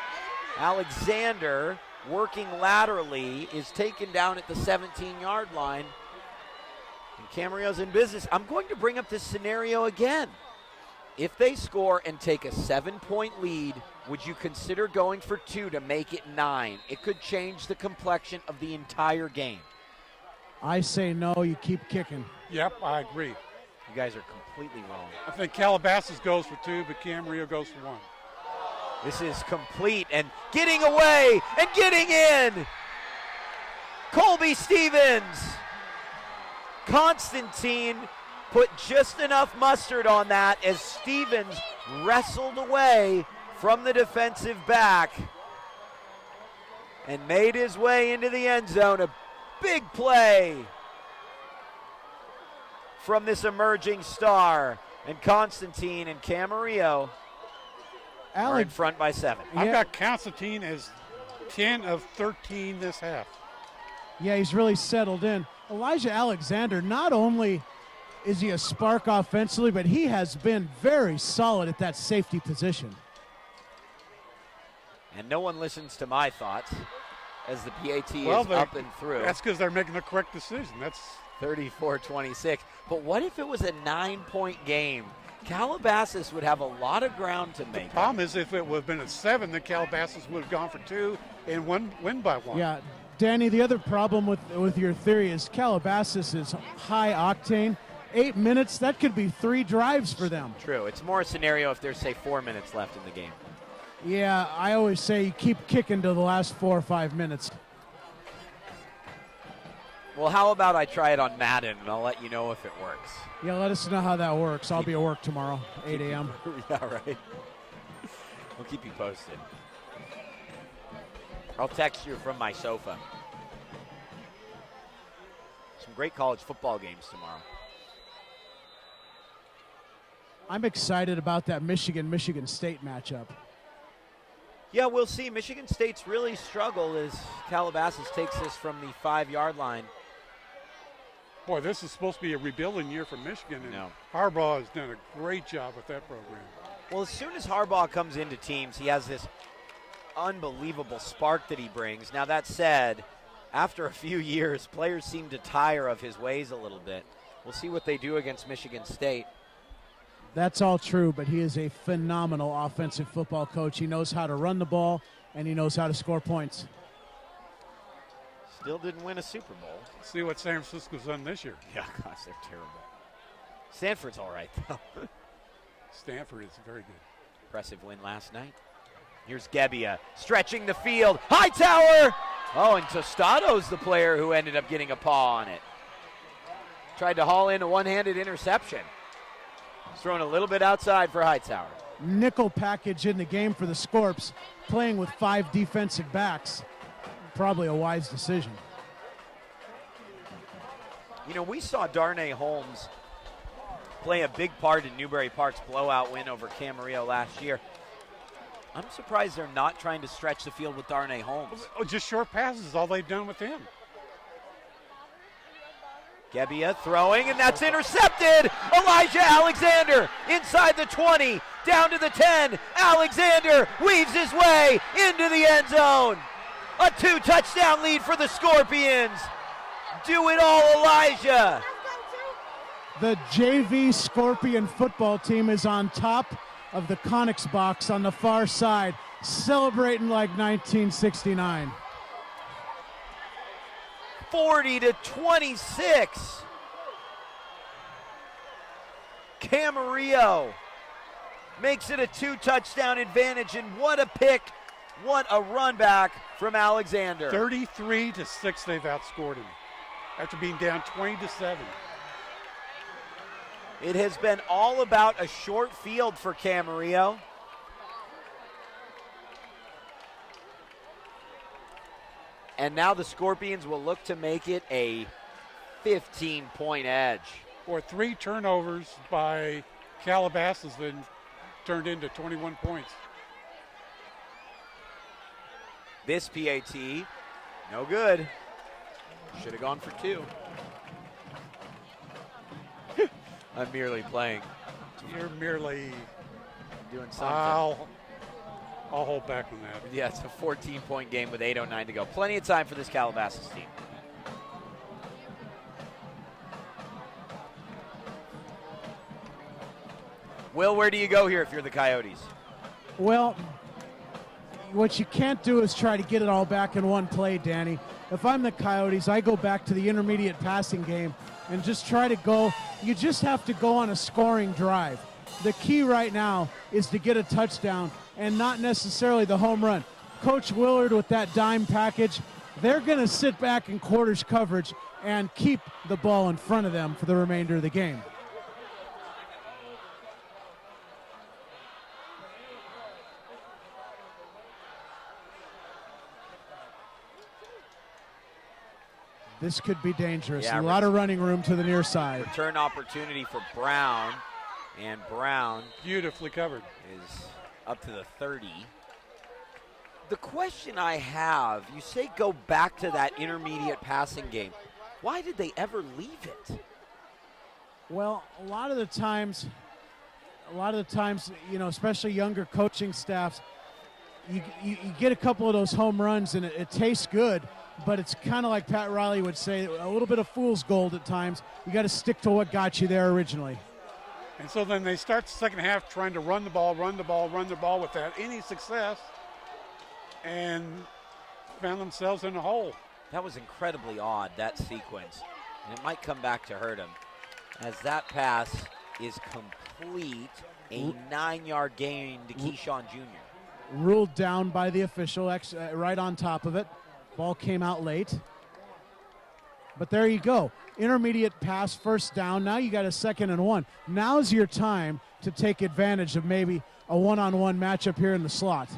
Alexander working laterally is taken down at the 17-yard line. And Camarillo's in business. I'm going to bring up this scenario again. If they score and take a 7-point lead, would you consider going for 2 to make it 9? It could change the complexion of the entire game. I say no, you keep kicking. Yep, I agree. You guys are completely wrong. I think Calabasas goes for 2, but Camarillo goes for 1. This is complete and getting away and getting in. Colby Stevens. Constantine put just enough mustard on that as Stevens wrestled away from the defensive back and made his way into the end zone. A big play from this emerging star. And Constantine and Camarillo are in front by 7. I've got Constantine as 10 of 13 this half. Yeah, he's really settled in. Elijah Alexander, not only is he a spark offensively, but he has been very solid at that safety position. And no one listens to my thoughts as the PAT is up and through. That's because they're making the correct decision. That's 34-26. But what if it was a 9-point game? Calabasas would have a lot of ground to make. The problem is if it would have been a 7, then Calabasas would have gone for 2 and win by 1. Yeah, Danny, the other problem with your theory is Calabasas is high octane. 8 minutes, that could be 3 drives for them. True. It's more a scenario if there's, say, 4 minutes left in the game. Yeah, I always say you keep kicking to the last 4 or 5 minutes. Well, how about I try it on Madden, and I'll let you know if it works. Yeah, let us know how that works. I'll be at work tomorrow, 8 a.m. Yeah, right. We'll keep you posted. I'll text you from my sofa. Some great college football games tomorrow. I'm excited about that Michigan State matchup. Yeah, we'll see. Michigan State's really struggled as Calabasas takes this from the 5-yard line. Boy, this is supposed to be a rebuilding year for Michigan, and Harbaugh has done a great job with that program. Well, as soon as Harbaugh comes into teams, he has this unbelievable spark that he brings. Now, that said, after a few years, players seem to tire of his ways a little bit. We'll see what they do against Michigan State. That's all true, but he is a phenomenal offensive football coach. He knows how to run the ball, and he knows how to score points. Still didn't win a Super Bowl. See what San Francisco's done this year. Yeah, gosh, they're terrible. Stanford's all right, though. Stanford is very good. Impressive win last night. Here's Gebbia stretching the field. Hightower! Oh, and Tostado's the player who ended up getting a paw on it. Tried to haul in a one-handed interception. He's thrown a little bit outside for Hightower. Nickel package in the game for the Scorps, playing with 5 defensive backs. Probably a wise decision. You know, we saw Darnay Holmes play a big part in Newbury Park's blowout win over Camarillo last year. I'm surprised they're not trying to stretch the field with Darnay Holmes. Oh, just short passes is all they've done with him. Gebbia throwing, and that's intercepted. Elijah Alexander inside the 20, down to the 10. Alexander weaves his way into the end zone. A 2-touchdown lead for the Scorpions. Do it all, Elijah. The JV Scorpion football team is on top of the Connex box on the far side, celebrating like 1969. 40-26. Camarillo makes it a 2-touchdown advantage, and what a pick, what a run back from Alexander. 33-6 they've outscored him after being down 20-7. It has been all about a short field for Camarillo. And now the Scorpions will look to make it a 15-point edge. Or 3 turnovers by Calabasas then turned into 21 points. This PAT, no good. Should have gone for 2. I'm merely playing. You're merely doing something. I'll hold back on that. Yeah, it's a 14-point game with 8:09 to go. Plenty of time for this Calabasas team. Will, where do you go here if you're the Coyotes? Well, what you can't do is try to get it all back in one play, Danny. If I'm the Coyotes, I go back to the intermediate passing game and just try to go. You just have to go on a scoring drive. The key right now is to get a touchdown and not necessarily the home run. Coach Willard with that dime package, they're going to sit back in quarters coverage and keep the ball in front of them for the remainder of the game. This could be dangerous. Yeah, a lot of running room to the near side. Return opportunity for Brown, and Brown beautifully covered is up to the 30. The question I have, you say go back to that intermediate passing game. Why did they ever leave it? Well, a lot of the times, you know, especially younger coaching staffs, you get a couple of those home runs and it tastes good, but it's kind of like Pat Riley would say, a little bit of fool's gold at times. You got to stick to what got you there originally. And so then they start the second half trying to run the ball without any success, and found themselves in a hole. That was incredibly odd, that sequence. And it might come back to hurt him, as that pass is complete, a 9-yard gain to Keyshawn Jr. Ruled down by the official right on top of it. Ball came out late. But there you go. Intermediate pass, first down. Now you got a 2nd and 1. Now's your time to take advantage of maybe a one-on-one matchup here in the slot.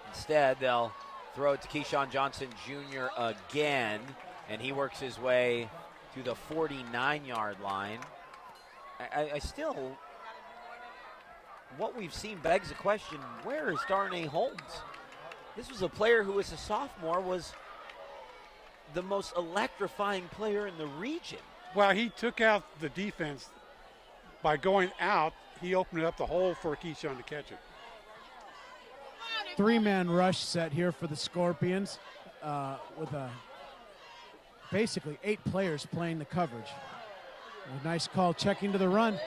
Instead, they'll throw it to Keyshawn Johnson Jr. again, and he works his way to the 49-yard line. I still, what we've seen begs the question, where is Darnay Holmes? This was a player who, as a sophomore, was the most electrifying player in the region. Well, he took out the defense by going out. He opened up the hole for Keyshawn to catch it. 3-man rush set here for the Scorpions with basically 8 players playing the coverage. A nice call checking to the run.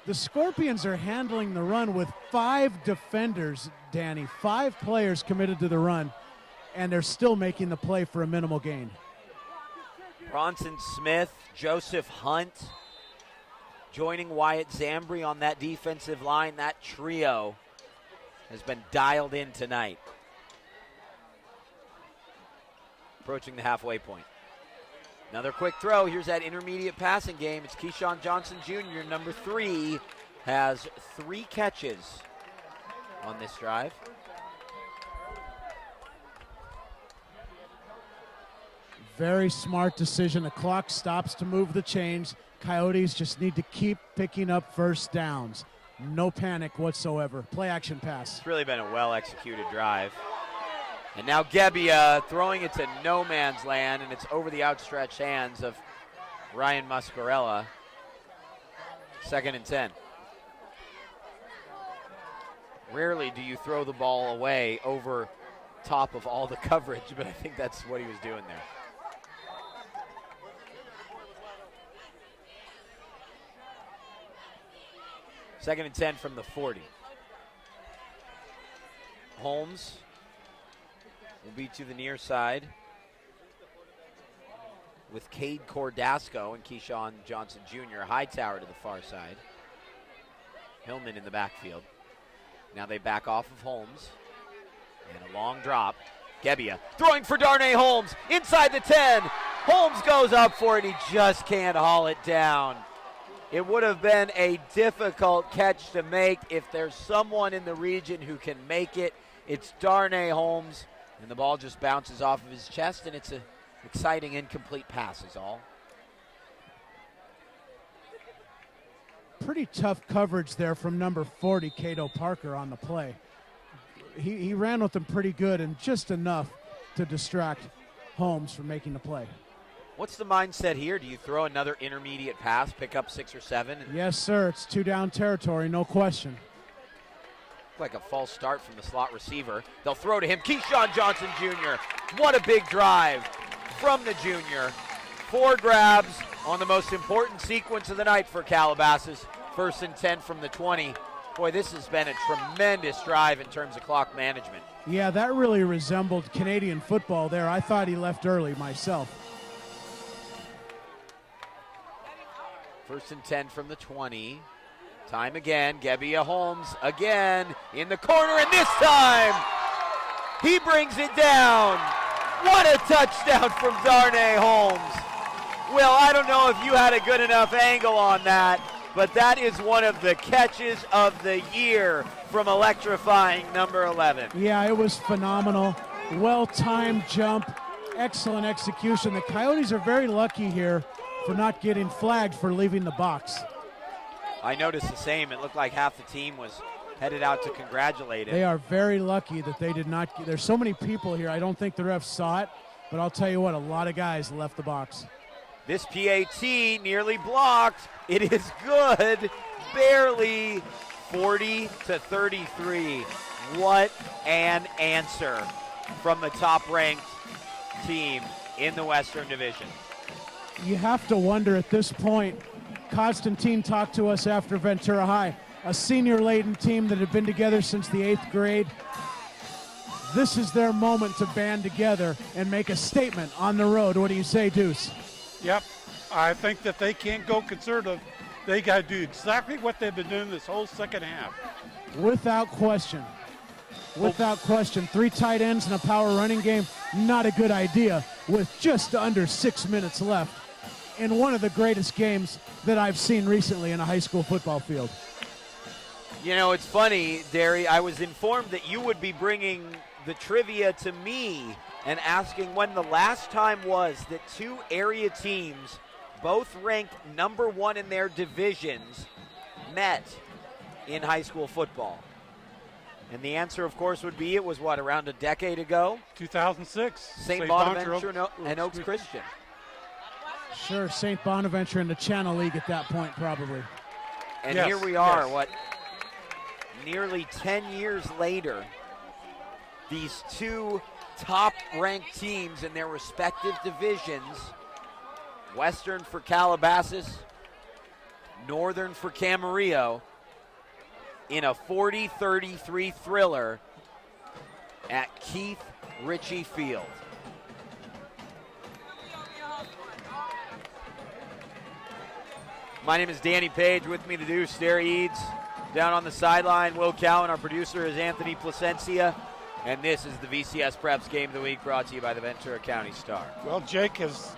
The Scorpions are handling the run with 5 defenders, Danny. 5 players committed to the run, and they're still making the play for a minimal gain. Bronson Smith, Joseph Hunt joining Wyatt Zambri on that defensive line. That trio has been dialed in tonight. Approaching the halfway point. Another quick throw. Here's that intermediate passing game. It's Keyshawn Johnson Jr., number 3, has 3 catches on this drive. Very smart decision. The clock stops to move the chains. Coyotes just need to keep picking up first downs. No panic whatsoever. Play action pass. It's really been a well-executed drive. And now Gebbia throwing it to no man's land, and it's over the outstretched hands of Ryan Muscarella. 2nd and 10. Rarely do you throw the ball away over top of all the coverage, but I think that's what he was doing there. Second and 10 from the 40. Holmes will be to the near side with Cade Cordasco and Keyshawn Johnson Jr. Hightower to the far side. Hillman in the backfield. Now they back off of Holmes. And a long drop. Gebbia throwing for Darnay Holmes inside the 10. Holmes goes up for it. He just can't haul it down. It would have been a difficult catch to make. If there's someone in the region who can make it, it's Darnay Holmes. And the ball just bounces off of his chest, and it's an exciting incomplete pass is all. Pretty tough coverage there from number 40, Cato Parker, on the play. he ran with them pretty good and just enough to distract Holmes from making the play. What's the mindset here? Do you throw another intermediate pass, pick up 6 or 7? Yes, sir. It's 2 down territory, no question. Like a false start from the slot receiver. They'll throw to him. Keyshawn Johnson Jr. What a big drive from the junior. 4 grabs on the most important sequence of the night for Calabasas. 1st and 10 from the 20. Boy, this has been a tremendous drive in terms of clock management. Yeah, that really resembled Canadian football there. I thought he left early myself. 1st and 10 from the 20. Time again, Gebbia Holmes again in the corner, and this time he brings it down. What a touchdown from Darnay Holmes. Well, I don't know if you had a good enough angle on that, but that is one of the catches of the year from electrifying number 11. Yeah, it was phenomenal. Well-timed jump, excellent execution. The Coyotes are very lucky here for not getting flagged for leaving the box. I noticed the same. It looked like half the team was headed out to congratulate him. They are very lucky that they did not. There's so many people here. I don't think the refs saw it, but I'll tell you what, a lot of guys left the box. This PAT nearly blocked. It is good. Barely 40-33. What an answer from the top-ranked team in the Western Division. You have to wonder at this point. Constantine talked to us after Ventura High, a senior-laden team that had been together since the 8th grade. This is their moment to band together and make a statement on the road. What do you say, Deuce? Yep. I think that they can't go conservative. They got to do exactly what they've been doing this whole second half. Without question. Without question. 3 tight ends and a power running game, not a good idea with just under 6 minutes left in one of the greatest games that I've seen recently in a high school football field. You know, it's funny, Derry, I was informed that you would be bringing the trivia to me and asking when the last time was that 2 area teams, both ranked number 1 in their divisions, met in high school football. And the answer, of course, would be it was, what, around a decade ago? 2006. St. Bonaventure and Oaks Christian. Sure, St. Bonaventure in the Channel League at that point, probably. And yes, here we are, yes. what, nearly 10 years later, these 2 top-ranked teams in their respective divisions, Western for Calabasas, Northern for Camarillo, in a 40-33 thriller at Keith Ritchie Field. My name is Danny Page. With me to do Derry Eads. Down on the sideline, Will Cowan. Our producer is Anthony Placencia. And this is the VCSPreps Game of the Week, brought to you by the Ventura County Star. Well, Jake has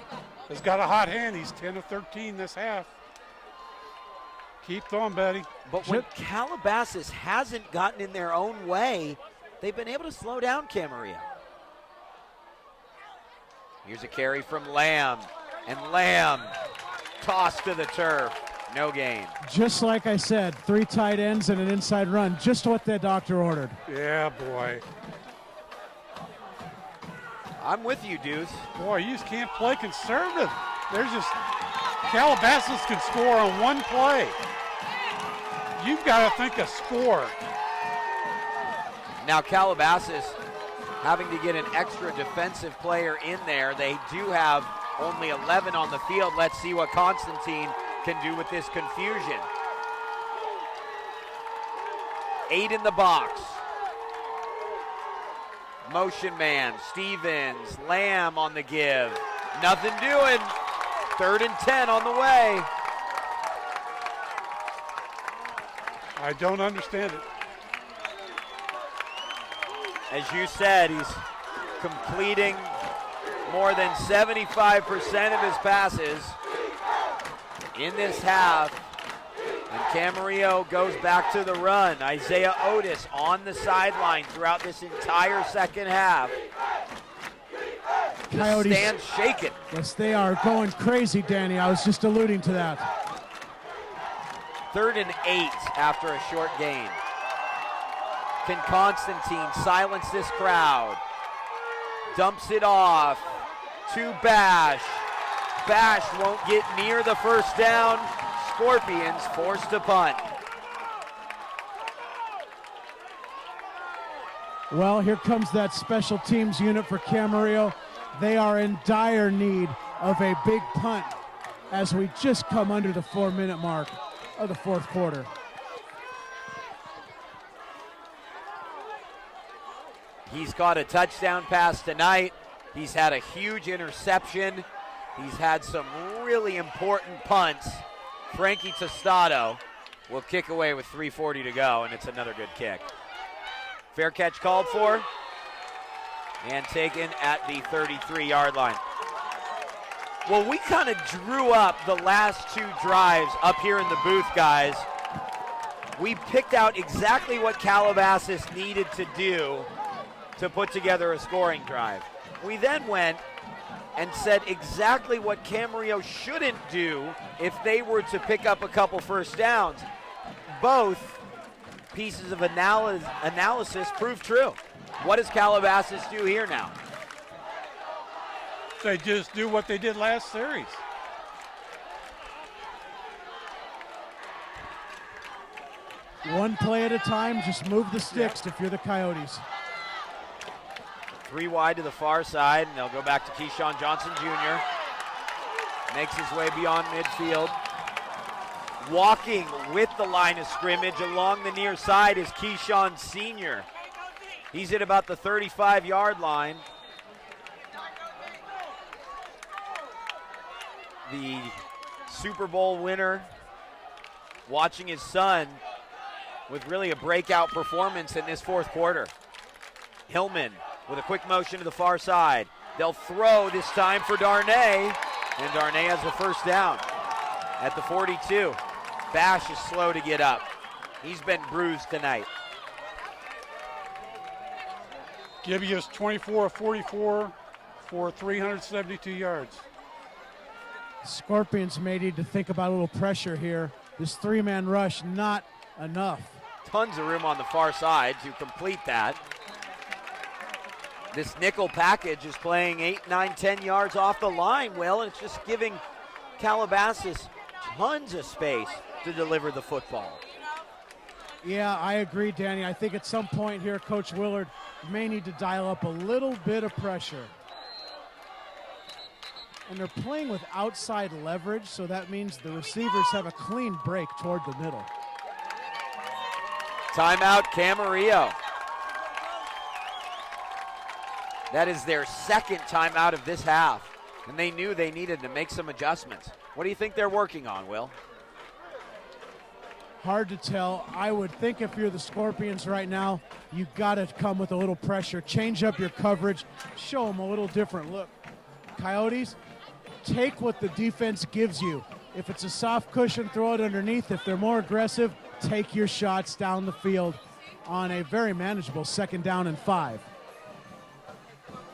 got a hot hand. He's 10 of 13 this half. Keep going, buddy. But when Calabasas hasn't gotten in their own way, they've been able to slow down Camarillo. Here's a carry from Lamb. And Lamb tossed to the turf. No gain. Just like I said, 3 tight ends and an inside run. Just what the doctor ordered. Yeah, boy. I'm with you, Deuce. Boy, you just can't play conservative. There's just Calabasas can score on one play. You've got to think a score. Now Calabasas having to get an extra defensive player in there. They do have only 11 on the field. Let's see what Constantine can do with this confusion. 8 in the box. Motion man, Stevens, Lamb on the give. Nothing doing. 3rd and 10 on the way. I don't understand it. As you said, he's completing more than 75% of his passes in this half. And Camarillo goes back to the run. Isaiah Otis on the sideline throughout this entire second half. Coyotes stand shaking. Yes, they are going crazy, Danny. I was just alluding to that. 3rd and 8 after a short gain. Can Constantine silence this crowd? Dumps it off to Bash. Bash won't get near the first down. Scorpions forced to punt. Well, here comes that special teams unit for Camarillo. They are in dire need of a big punt as we just come under the 4-minute mark of the fourth quarter. He's got a touchdown pass tonight. He's had a huge interception. He's had some really important punts. Frankie Tostado will kick away with 3:40 to go, and it's another good kick. Fair catch called for and taken at the 33-yard line. Well, we kind of drew up the last two drives up here in the booth, guys. We picked out exactly what Calabasas needed to do to put together a scoring drive. We then went and said exactly what Camarillo shouldn't do if they were to pick up a couple first downs. Both pieces of analysis proved true. What does Calabasas do here now? They just do what they did last series. One play at a time, just move the sticks if you're the Coyotes. 3 wide to the far side, and they'll go back to Keyshawn Johnson Jr. Makes his way beyond midfield. Walking with the line of scrimmage along the near side is Keyshawn Sr. He's at about the 35-yard line. The Super Bowl winner watching his son with really a breakout performance in this fourth quarter. Hillman with a quick motion to the far side. They'll throw this time for Darnay, and Darnay has the first down at the 42. Bash is slow to get up. He's been bruised tonight. Gibbius 24 of 44 for 372 yards. Scorpions may need to think about a little pressure here. This 3-man rush, not enough. Tons of room on the far side to complete that. This nickel package is playing 8, 9, 10 yards off the line, Will, and it's just giving Calabasas tons of space to deliver the football. Yeah, I agree, Danny. I think at some point here, Coach Willard may need to dial up a little bit of pressure. And they're playing with outside leverage, so that means the receivers have a clean break toward the middle. Timeout, Camarillo. That is their second timeout of this half, and they knew they needed to make some adjustments. What do you think they're working on, Will? Hard to tell. I would think if you're the Scorpions right now, you got to come with a little pressure, change up your coverage, show them a little different look. Coyotes, take what the defense gives you. If it's a soft cushion, throw it underneath. If they're more aggressive, take your shots down the field on a very manageable 2nd down and 5.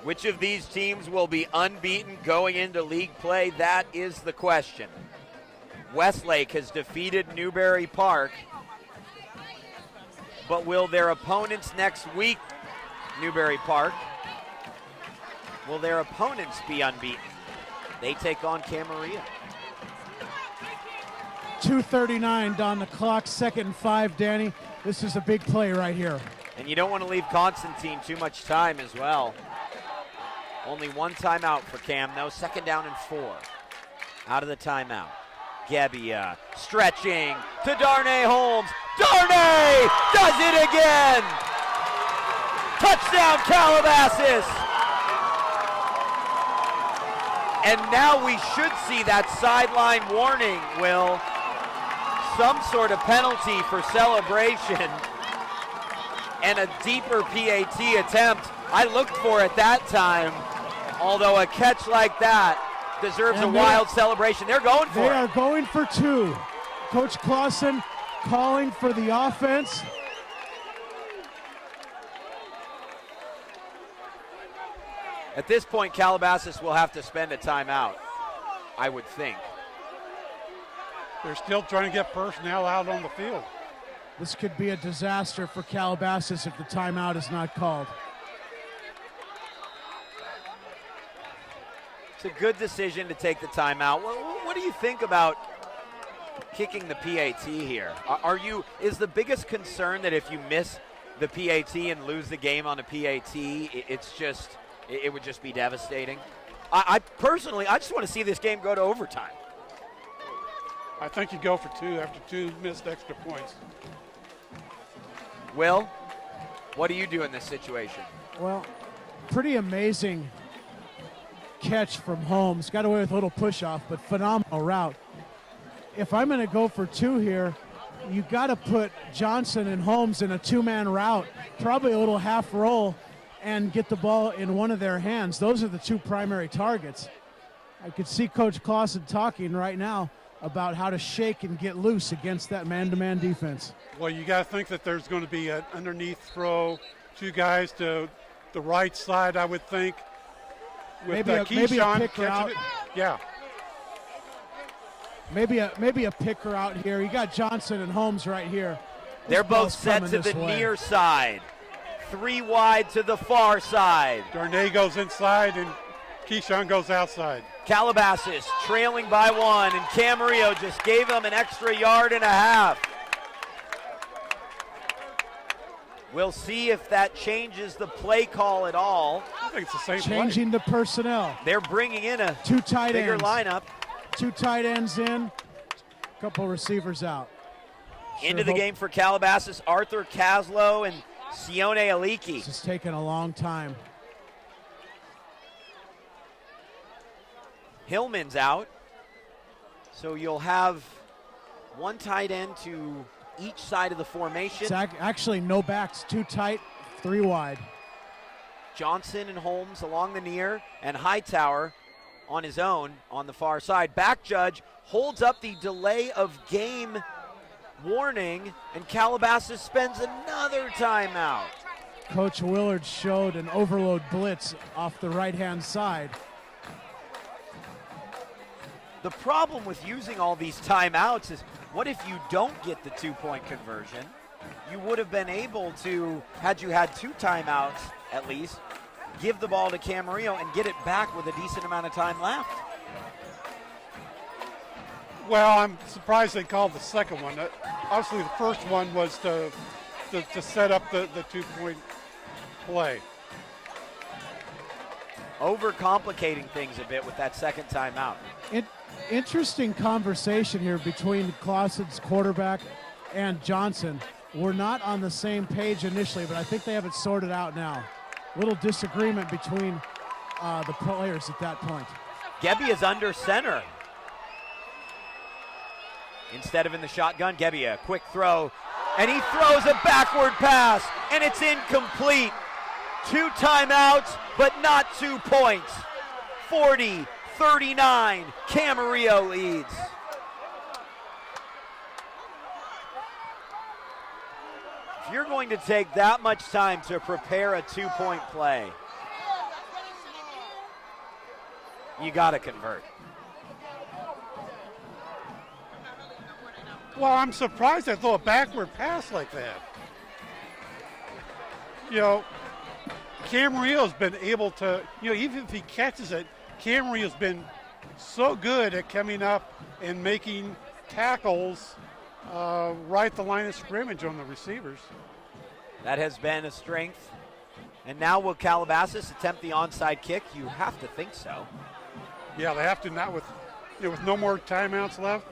Which of these teams will be unbeaten going into league play? That is the question. Westlake has defeated Newberry Park, but will their opponents next week, Newberry Park, will their opponents be unbeaten? They take on Camarillo. 2:39 on the clock, 2nd and 5, Danny. This is a big play right here. And you don't want to leave Constantine too much time as well. Only one timeout for Cam, though. 2nd down and 4. Out of the timeout. Gebbia stretching to Darnay Holmes. Darnay does it again! Touchdown, Calabasas! And now we should see that sideline warning, Will. Some sort of penalty for celebration and a deeper PAT attempt. I looked for it that time, although a catch like that deserves a wild celebration. They're going for it. They are going for 2. Coach Clausen calling for the offense. At this point, Calabasas will have to spend a timeout, I would think. They're still trying to get personnel out on the field. This could be a disaster for Calabasas if the timeout is not called. It's a good decision to take the timeout. What do you think about kicking the PAT here? Is the biggest concern that if you miss the PAT and lose the game on a PAT, it would just be devastating? I personally just want to see this game go to overtime. I think you go for 2 after 2 missed extra points. Will, what do you do in this situation? Well, pretty amazing catch from Holmes. Got away with a little push-off, but phenomenal route. If I'm going to go for 2 here, you got to put Johnson and Holmes in a 2-man route, probably a little half roll, and get the ball in one of their hands. Those are the 2 primary targets. I could see Coach Clausen talking right now about how to shake and get loose against that man-to-man defense. Well, you got to think that there's going to be an underneath throw, 2 guys to the right side, I would think. With maybe a pick catching route. it. Yeah. Maybe a pick route here. You got Johnson and Holmes right here. They're both set to the near side. 3 wide to the far side. Darnay goes inside and Keyshawn goes outside. Calabasas trailing by 1, and Camarillo just gave them an extra 1.5 yards. We'll see if that changes the play call at all. I think it's the same Changing the personnel. They're bringing in a 2 tight bigger ends. lineup. 2 tight ends in, couple receivers out. Into the game for Calabasas, Arthur Caslow and Sione Aliki. This is taking a long time. Hillman's out, so you'll have 1 tight end to each side of the formation. It's actually no backs, 2 tight, 3 wide. Johnson and Holmes along the near, and Hightower on his own on the far side. Back judge holds up the delay of game warning, and Calabasas spends another timeout. Coach Willard showed an overload blitz off the right-hand side. The problem with using all these timeouts is, what if you don't get the 2-point conversion? You would have been able to, had you had 2 timeouts at least, give the ball to Camarillo and get it back with a decent amount of time left. Well, I'm surprised they called the second one. Obviously, the first one was to set up the 2-point play. Overcomplicating things a bit with that second timeout. Interesting conversation here between Clausen's quarterback and Johnson. We're not on the same page initially, but I think they have it sorted out now. Little disagreement between the players at that point. Gebbia is under center. Instead of in the shotgun, Gebbia, quick throw, and he throws a backward pass, and it's incomplete. 2 timeouts, but not 2 points. 40-39, Camarillo leads. If you're going to take that much time to prepare a 2-point play, you got to convert. Well, I'm surprised they throw a backward pass like that. You know, Camarillo's been able to, even if he catches it, Camarillo's been so good at coming up and making tackles right at the line of scrimmage on the receivers. That has been a strength. And now will Calabasas attempt the onside kick? You have to think so. Yeah, they have to, not with no more timeouts left.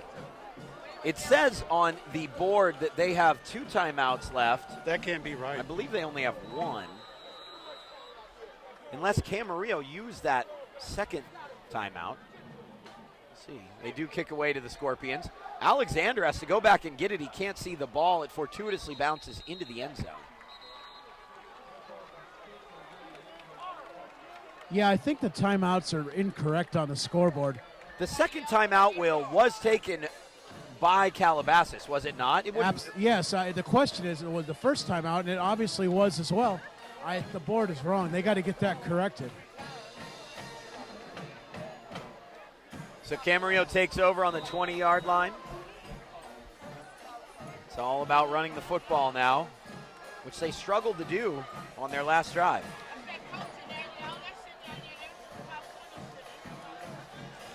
It says on the board that they have 2 timeouts left. That can't be right. I believe they only have 1. Unless Camarillo used that second timeout. Let's see. They do kick away to the Scorpions. Alexander has to go back and get it. He can't see the ball. It fortuitously bounces into the end zone. Yeah, I think the timeouts are incorrect on the scoreboard. The second timeout, Will, was taken by Calabasas, was it not? Yes, the question is, it was the first timeout, and it obviously was as well. The board is wrong. They got to get that corrected. So Camarillo takes over on the 20-yard line. It's all about running the football now, which they struggled to do on their last drive.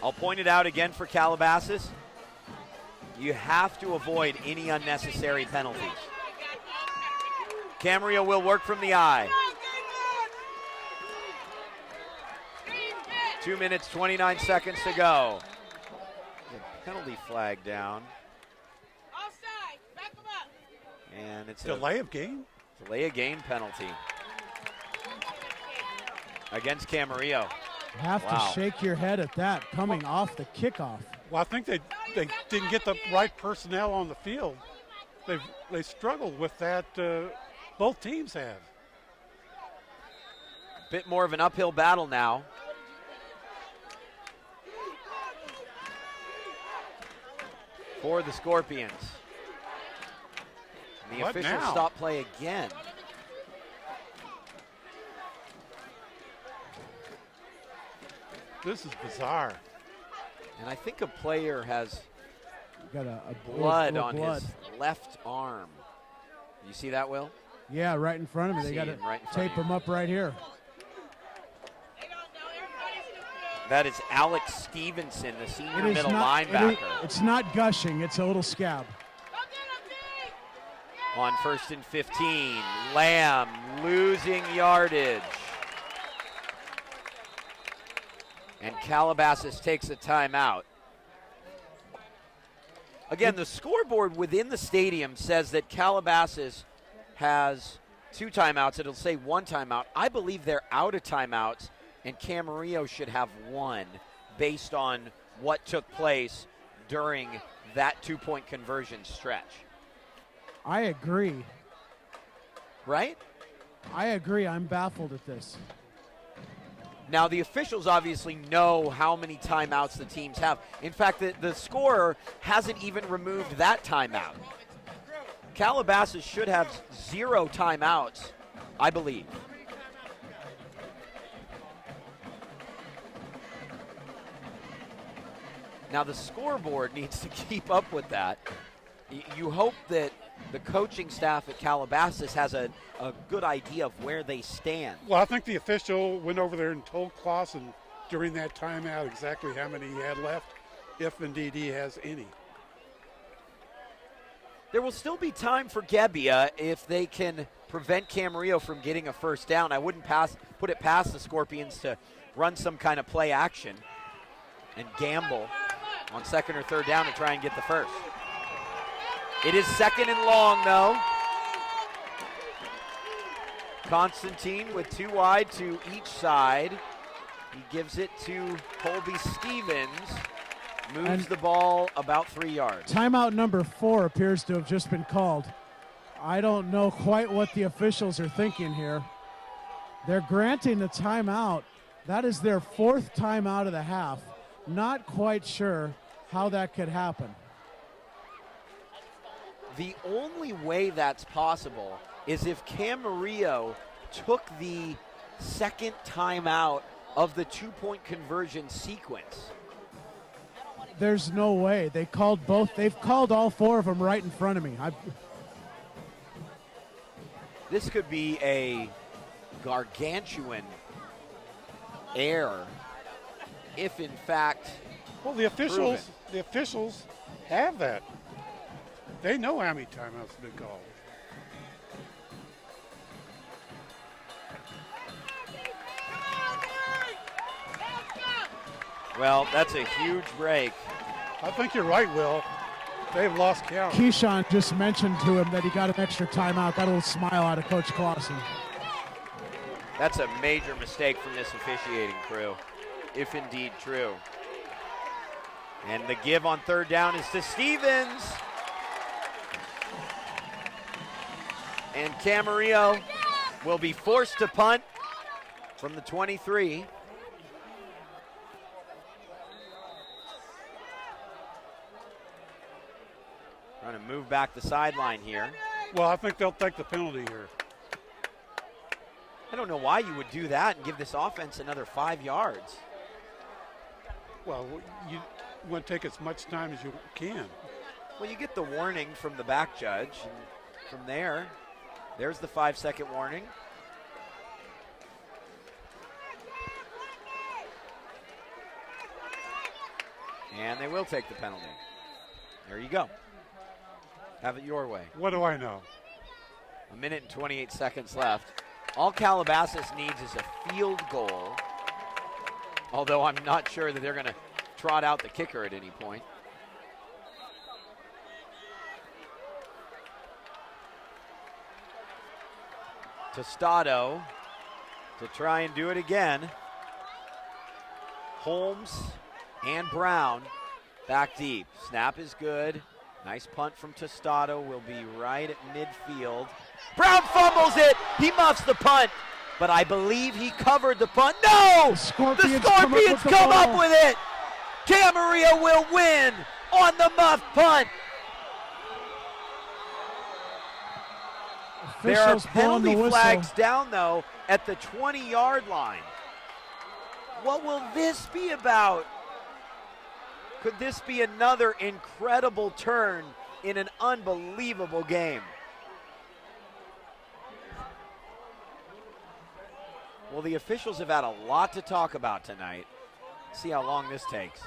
I'll point it out again for Calabasas. You have to avoid any unnecessary penalties. Camarillo will work from the eye. 2 minutes, 29 seconds to go. Penalty flag down. And it's delay of game? Delay of game penalty against Camarillo. You have to shake your head at that coming off the kickoff. Well, I think they didn't get the right personnel on the field. They struggled with that. Both teams have. Bit more of an uphill battle now. For the Scorpions. And the officials stop play again. This is bizarre. And I think a player has got a blood on his left arm. You see that, Will? Yeah, right in front of me. They got to tape him up right here. That is Alex Stevenson, the senior middle linebacker. It's not gushing. It's a little scab. On 1st and 15, Lamb losing yardage. And Calabasas takes a timeout. Again, the scoreboard within the stadium says that Calabasas has 2 timeouts. It'll say 1 timeout. I believe they're out of timeouts, and Camarillo should have 1 based on what took place during that 2-point conversion stretch. I agree. Right? I agree. I'm baffled at this. Now, the officials obviously know how many timeouts the teams have. In fact, the scorer hasn't even removed that timeout. Calabasas should have 0 timeouts, I believe. Now, the scoreboard needs to keep up with that. You hope that the coaching staff at Calabasas has a good idea of where they stand. Well, I think the official went over there and told Clausen during that timeout exactly how many he had left, if indeed he has any. There will still be time for Gebbia if they can prevent Camarillo from getting a first down. I wouldn't put it past the Scorpions to run some kind of play action and gamble on 2nd or 3rd down to try and get the first. It is 2nd and long, though. Constantine with 2 wide to each side. He gives it to Colby Stevens. Moves the ball about 3 yards. Timeout number 4 appears to have just been called. I don't know quite what the officials are thinking here. They're granting the timeout. That is their 4th timeout of the half. Not quite sure how that could happen. The only way that's possible is if Camarillo took the 2nd timeout of the 2-point conversion sequence. There's no way. They called both. They've called all 4 of them right in front of me. This could be a gargantuan error if, in fact, well, the officials have that. They know how many timeouts have been called. Well, that's a huge break. I think you're right, Will. They've lost count. Keyshawn just mentioned to him that he got an extra timeout. Got a little smile out of Coach Clausen. That's a major mistake from this officiating crew, if indeed true. And the give on 3rd down is to Stevens. And Camarillo will be forced to punt from the 23. Trying to move back the sideline here. Well, I think they'll take the penalty here. I don't know why you would do that and give this offense another 5 yards. Well, you want to take as much time as you can. Well, you get the warning from the back judge, and from there's the 5-second warning. And they will take the penalty. There you go. Have it your way. What do I know? 1 minute and 28 seconds left. All Calabasas needs is a field goal, although I'm not sure that they're going to trot out the kicker at any point. Tostado to try and do it again. Holmes and Brown back deep. Snap is good. Nice punt from Tostado. Will be right at midfield. Brown fumbles it. He muffs the punt, but I believe he covered the punt. No! The Scorpions come up with it. Camarillo will win on the muffed punt. There are penalty flags down, though, at the 20-yard line. What will this be about? Could this be another incredible turn in an unbelievable game? Well, the officials have had a lot to talk about tonight. See how long this takes.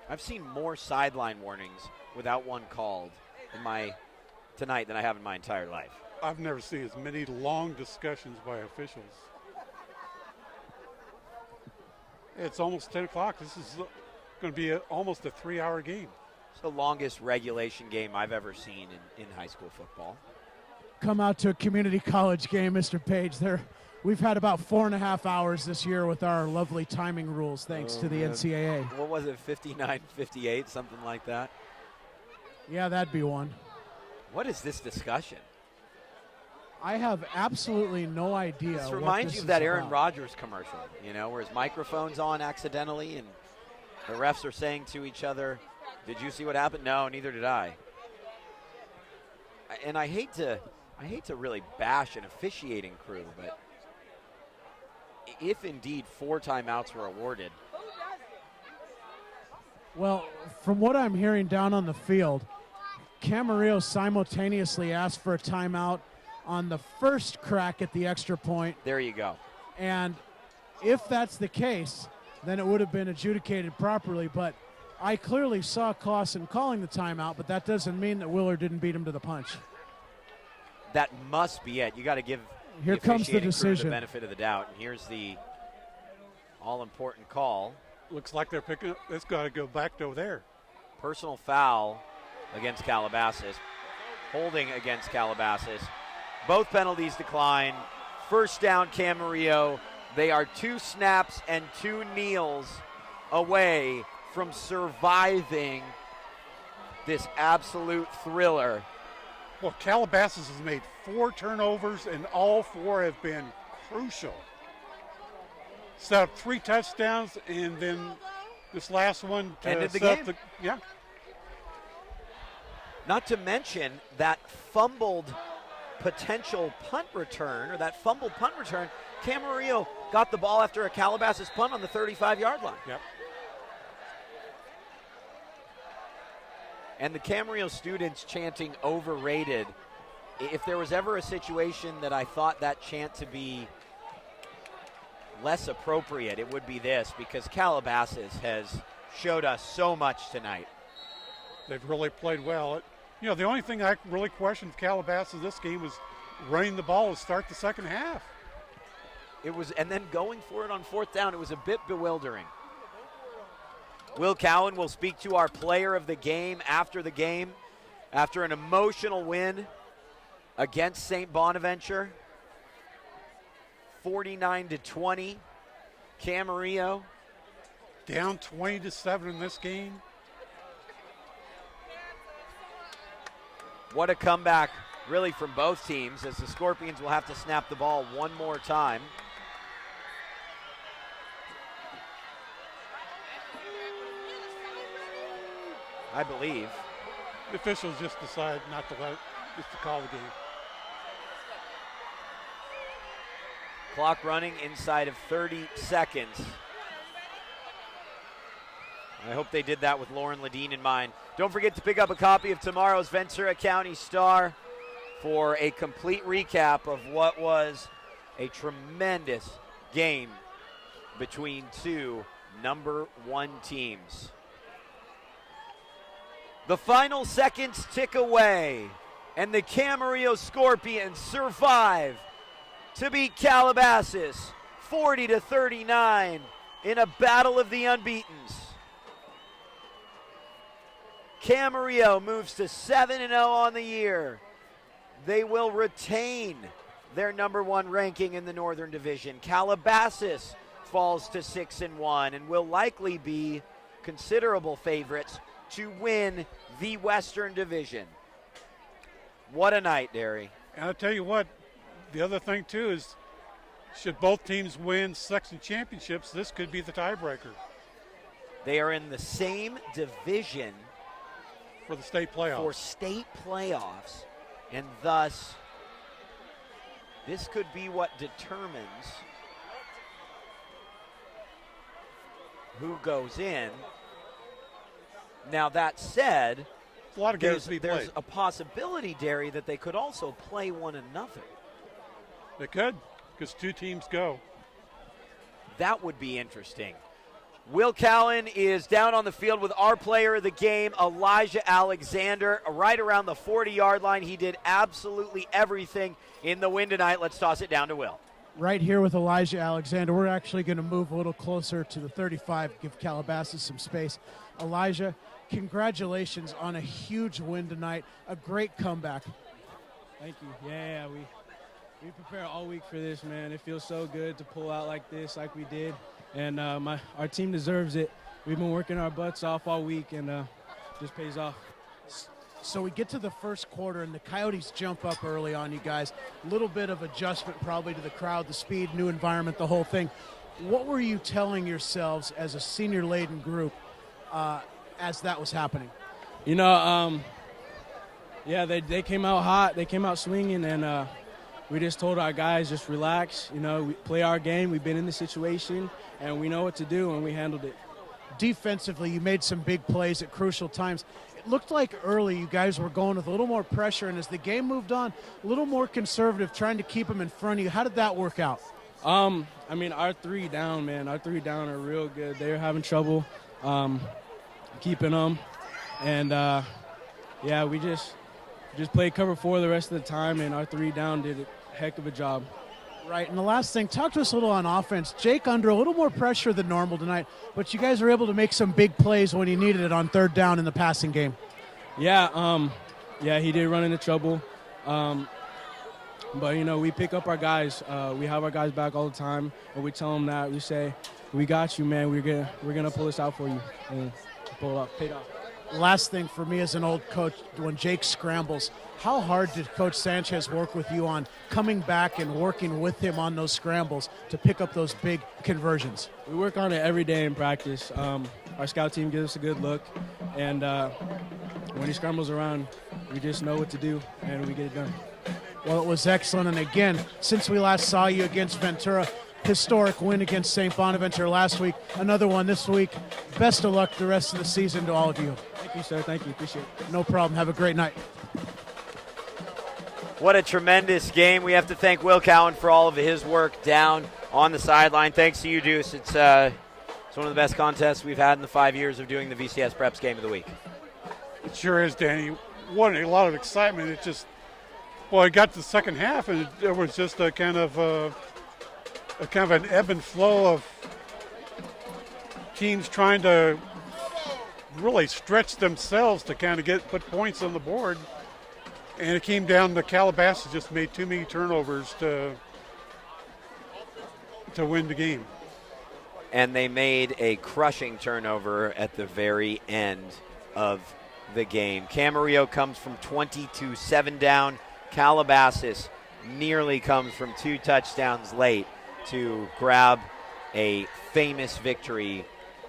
I've seen more sideline warnings without one called tonight than I have in my entire life. I've never seen as many long discussions by officials. It's almost 10 o'clock. This is going to be almost a 3-hour game. It's the longest regulation game I've ever seen in high school football. Come out to a community college game, Mr. Page. We've had about 4.5 hours this year with our lovely timing rules, thanks to the NCAA. What was it, 59-58, something like that? Yeah, that'd be one. What is this discussion? I have absolutely no idea. This reminds you of that Aaron Rodgers commercial, where his microphone's on accidentally and the refs are saying to each other, "Did you see what happened?" "No, neither did I." And I hate to really bash an officiating crew, but if indeed 4 timeouts were awarded. Well, from what I'm hearing down on the field, Camarillo simultaneously asked for a timeout on the first crack at the extra point. There you go. And if that's the case, then it would have been adjudicated properly. But I clearly saw Clausen calling the timeout, but that doesn't mean that Willard didn't beat him to the punch. That must be it. You got to give Here comes the decision. The benefit of the doubt. And here's the all-important call. Looks like they're picking up. It's got to go back to there. Personal foul against Calabasas. Holding against Calabasas. Both penalties decline. First down, Camarillo. They are 2 snaps and 2 kneels away from surviving this absolute thriller. Well, Calabasas has made 4 turnovers, and all 4 have been crucial. Set up 3 touchdowns, and then this last one to ended the set game. Yeah. Not to mention that fumbled potential punt return, or that fumbled punt return. Camarillo got the ball after a Calabasas punt on the 35-yard line. Yep. And the Camarillo students chanting overrated. If there was ever a situation that I thought that chant to be less appropriate, it would be this, because Calabasas has showed us so much tonight. They've really played well. The only thing I really questioned with Calabasas this game was running the ball to start the second half. It was, and then going for it on 4th down, it was a bit bewildering. Will Cowan will speak to our player of the game after the game, after an emotional win against St. Bonaventure. 49-20. Camarillo. Down 20-7 in this game. What a comeback, really, from both teams, as the Scorpions will have to snap the ball one more time. I believe. The officials just decide not to just to call the game. Clock running inside of 30 seconds. I hope they did that with Lauren Ledeen in mind. Don't forget to pick up a copy of tomorrow's Ventura County Star for a complete recap of what was a tremendous game between two number one teams. The final seconds tick away, and the Camarillo Scorpions survive to beat Calabasas 40-39 in a battle of the unbeatens. Camarillo moves to 7-0 on the year. They will retain their number one ranking in the Northern Division. Calabasas falls to 6-1 and will likely be considerable favorites to win the Western Division. What a night, Derry. And I'll tell you what, the other thing too is, should both teams win section championships, this could be the tiebreaker. They are in the same division for the state playoffs. And thus, this could be what determines who goes in. Now, that said, a lot of games to be there's played. A possibility, Derry, that they could also play one another. They could, because two teams go. That would be interesting. Will Callan is down on the field with our player of the game, Elijah Alexander, right around the 40-yard line. He did absolutely everything in the win tonight. Let's toss it down to Will. Right here with Elijah Alexander. We're actually going to move a little closer to the 35, give Calabasas some space. Elijah, congratulations on a huge win tonight, a great comeback. Thank you. Yeah, we prepare all week for this, man. It feels so good to pull out like this, like we did. And our team deserves it. We've been working our butts off all week, and just pays off. So we get to the first quarter, and the Coyotes jump up early on you guys. A little bit of adjustment probably to the crowd, the speed, new environment, the whole thing. What were you telling yourselves as a senior-laden group as that was happening? You know, they came out hot. They came out swinging, and we just told our guys, just relax. You know, we play our game. We've been in the situation, and we know what to do, and we handled it. Defensively, you made some big plays at crucial times. It looked like early you guys were going with a little more pressure, and as the game moved on, a little more conservative, trying to keep them in front of you. How did that work out? I mean, our three down, man. Our three down are real good. They were having trouble keeping them. And, we just played cover 4 the rest of the time, and our three down did a heck of a job. Right, and the last thing, talk to us a little on offense. Jake under a little more pressure than normal tonight, but you guys were able to make some big plays when you needed it on third down in the passing game. Yeah, he did run into trouble. But, you know, we pick up our guys. We have our guys back all the time, and we tell them that. We say, we got you, man. We're gonna pull this out for you. And pull it off, paid off. Last thing for me as an old coach, when Jake scrambles, how hard did Coach Sanchez work with you on coming back and working with him on those scrambles to pick up those big conversions? We work on it every day in practice. Our scout team gives us a good look, and when he scrambles around, we just know what to do, and we get it done. Well, it was excellent, and again, since we last saw you against Ventura, historic win against St. Bonaventure last week, another one this week. Best of luck the rest of the season to all of you. Thank you, sir. Thank you. Appreciate it. No problem. Have a great night. What a tremendous game. We have to thank Will Cowan for all of his work down on the sideline. Thanks to you, Deuce. It's one of the best contests we've had in the 5 years of doing the VCSPreps Game of the Week. It sure is, Danny. What a lot of excitement. It just, it got to the second half, and it was just a kind of an ebb and flow of teams trying to really stretch themselves to kind of put points on the board. And it came down to Calabasas just made too many turnovers to win the game. And they made a crushing turnover at the very end of the game. Camarillo comes from 22-7 down. Calabasas nearly comes from 2 touchdowns late to grab a famous victory.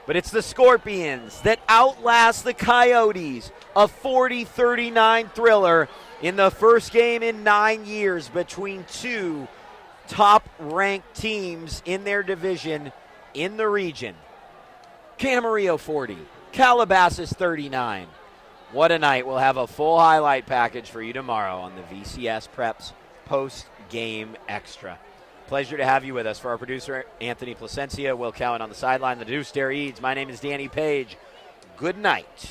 But it's the Scorpions that outlast the Coyotes, a 40-39 thriller in the first game in 9 years between 2 top-ranked teams in their division in the region. Camarillo 40, Calabasas 39. What a night. We'll have a full highlight package for you tomorrow on the VCSPreps post-game extra. Pleasure to have you with us. For our producer, Anthony Placencia, Will Cowan on the sideline, the Deuce Dare Eads. My name is Danny Page. Good night.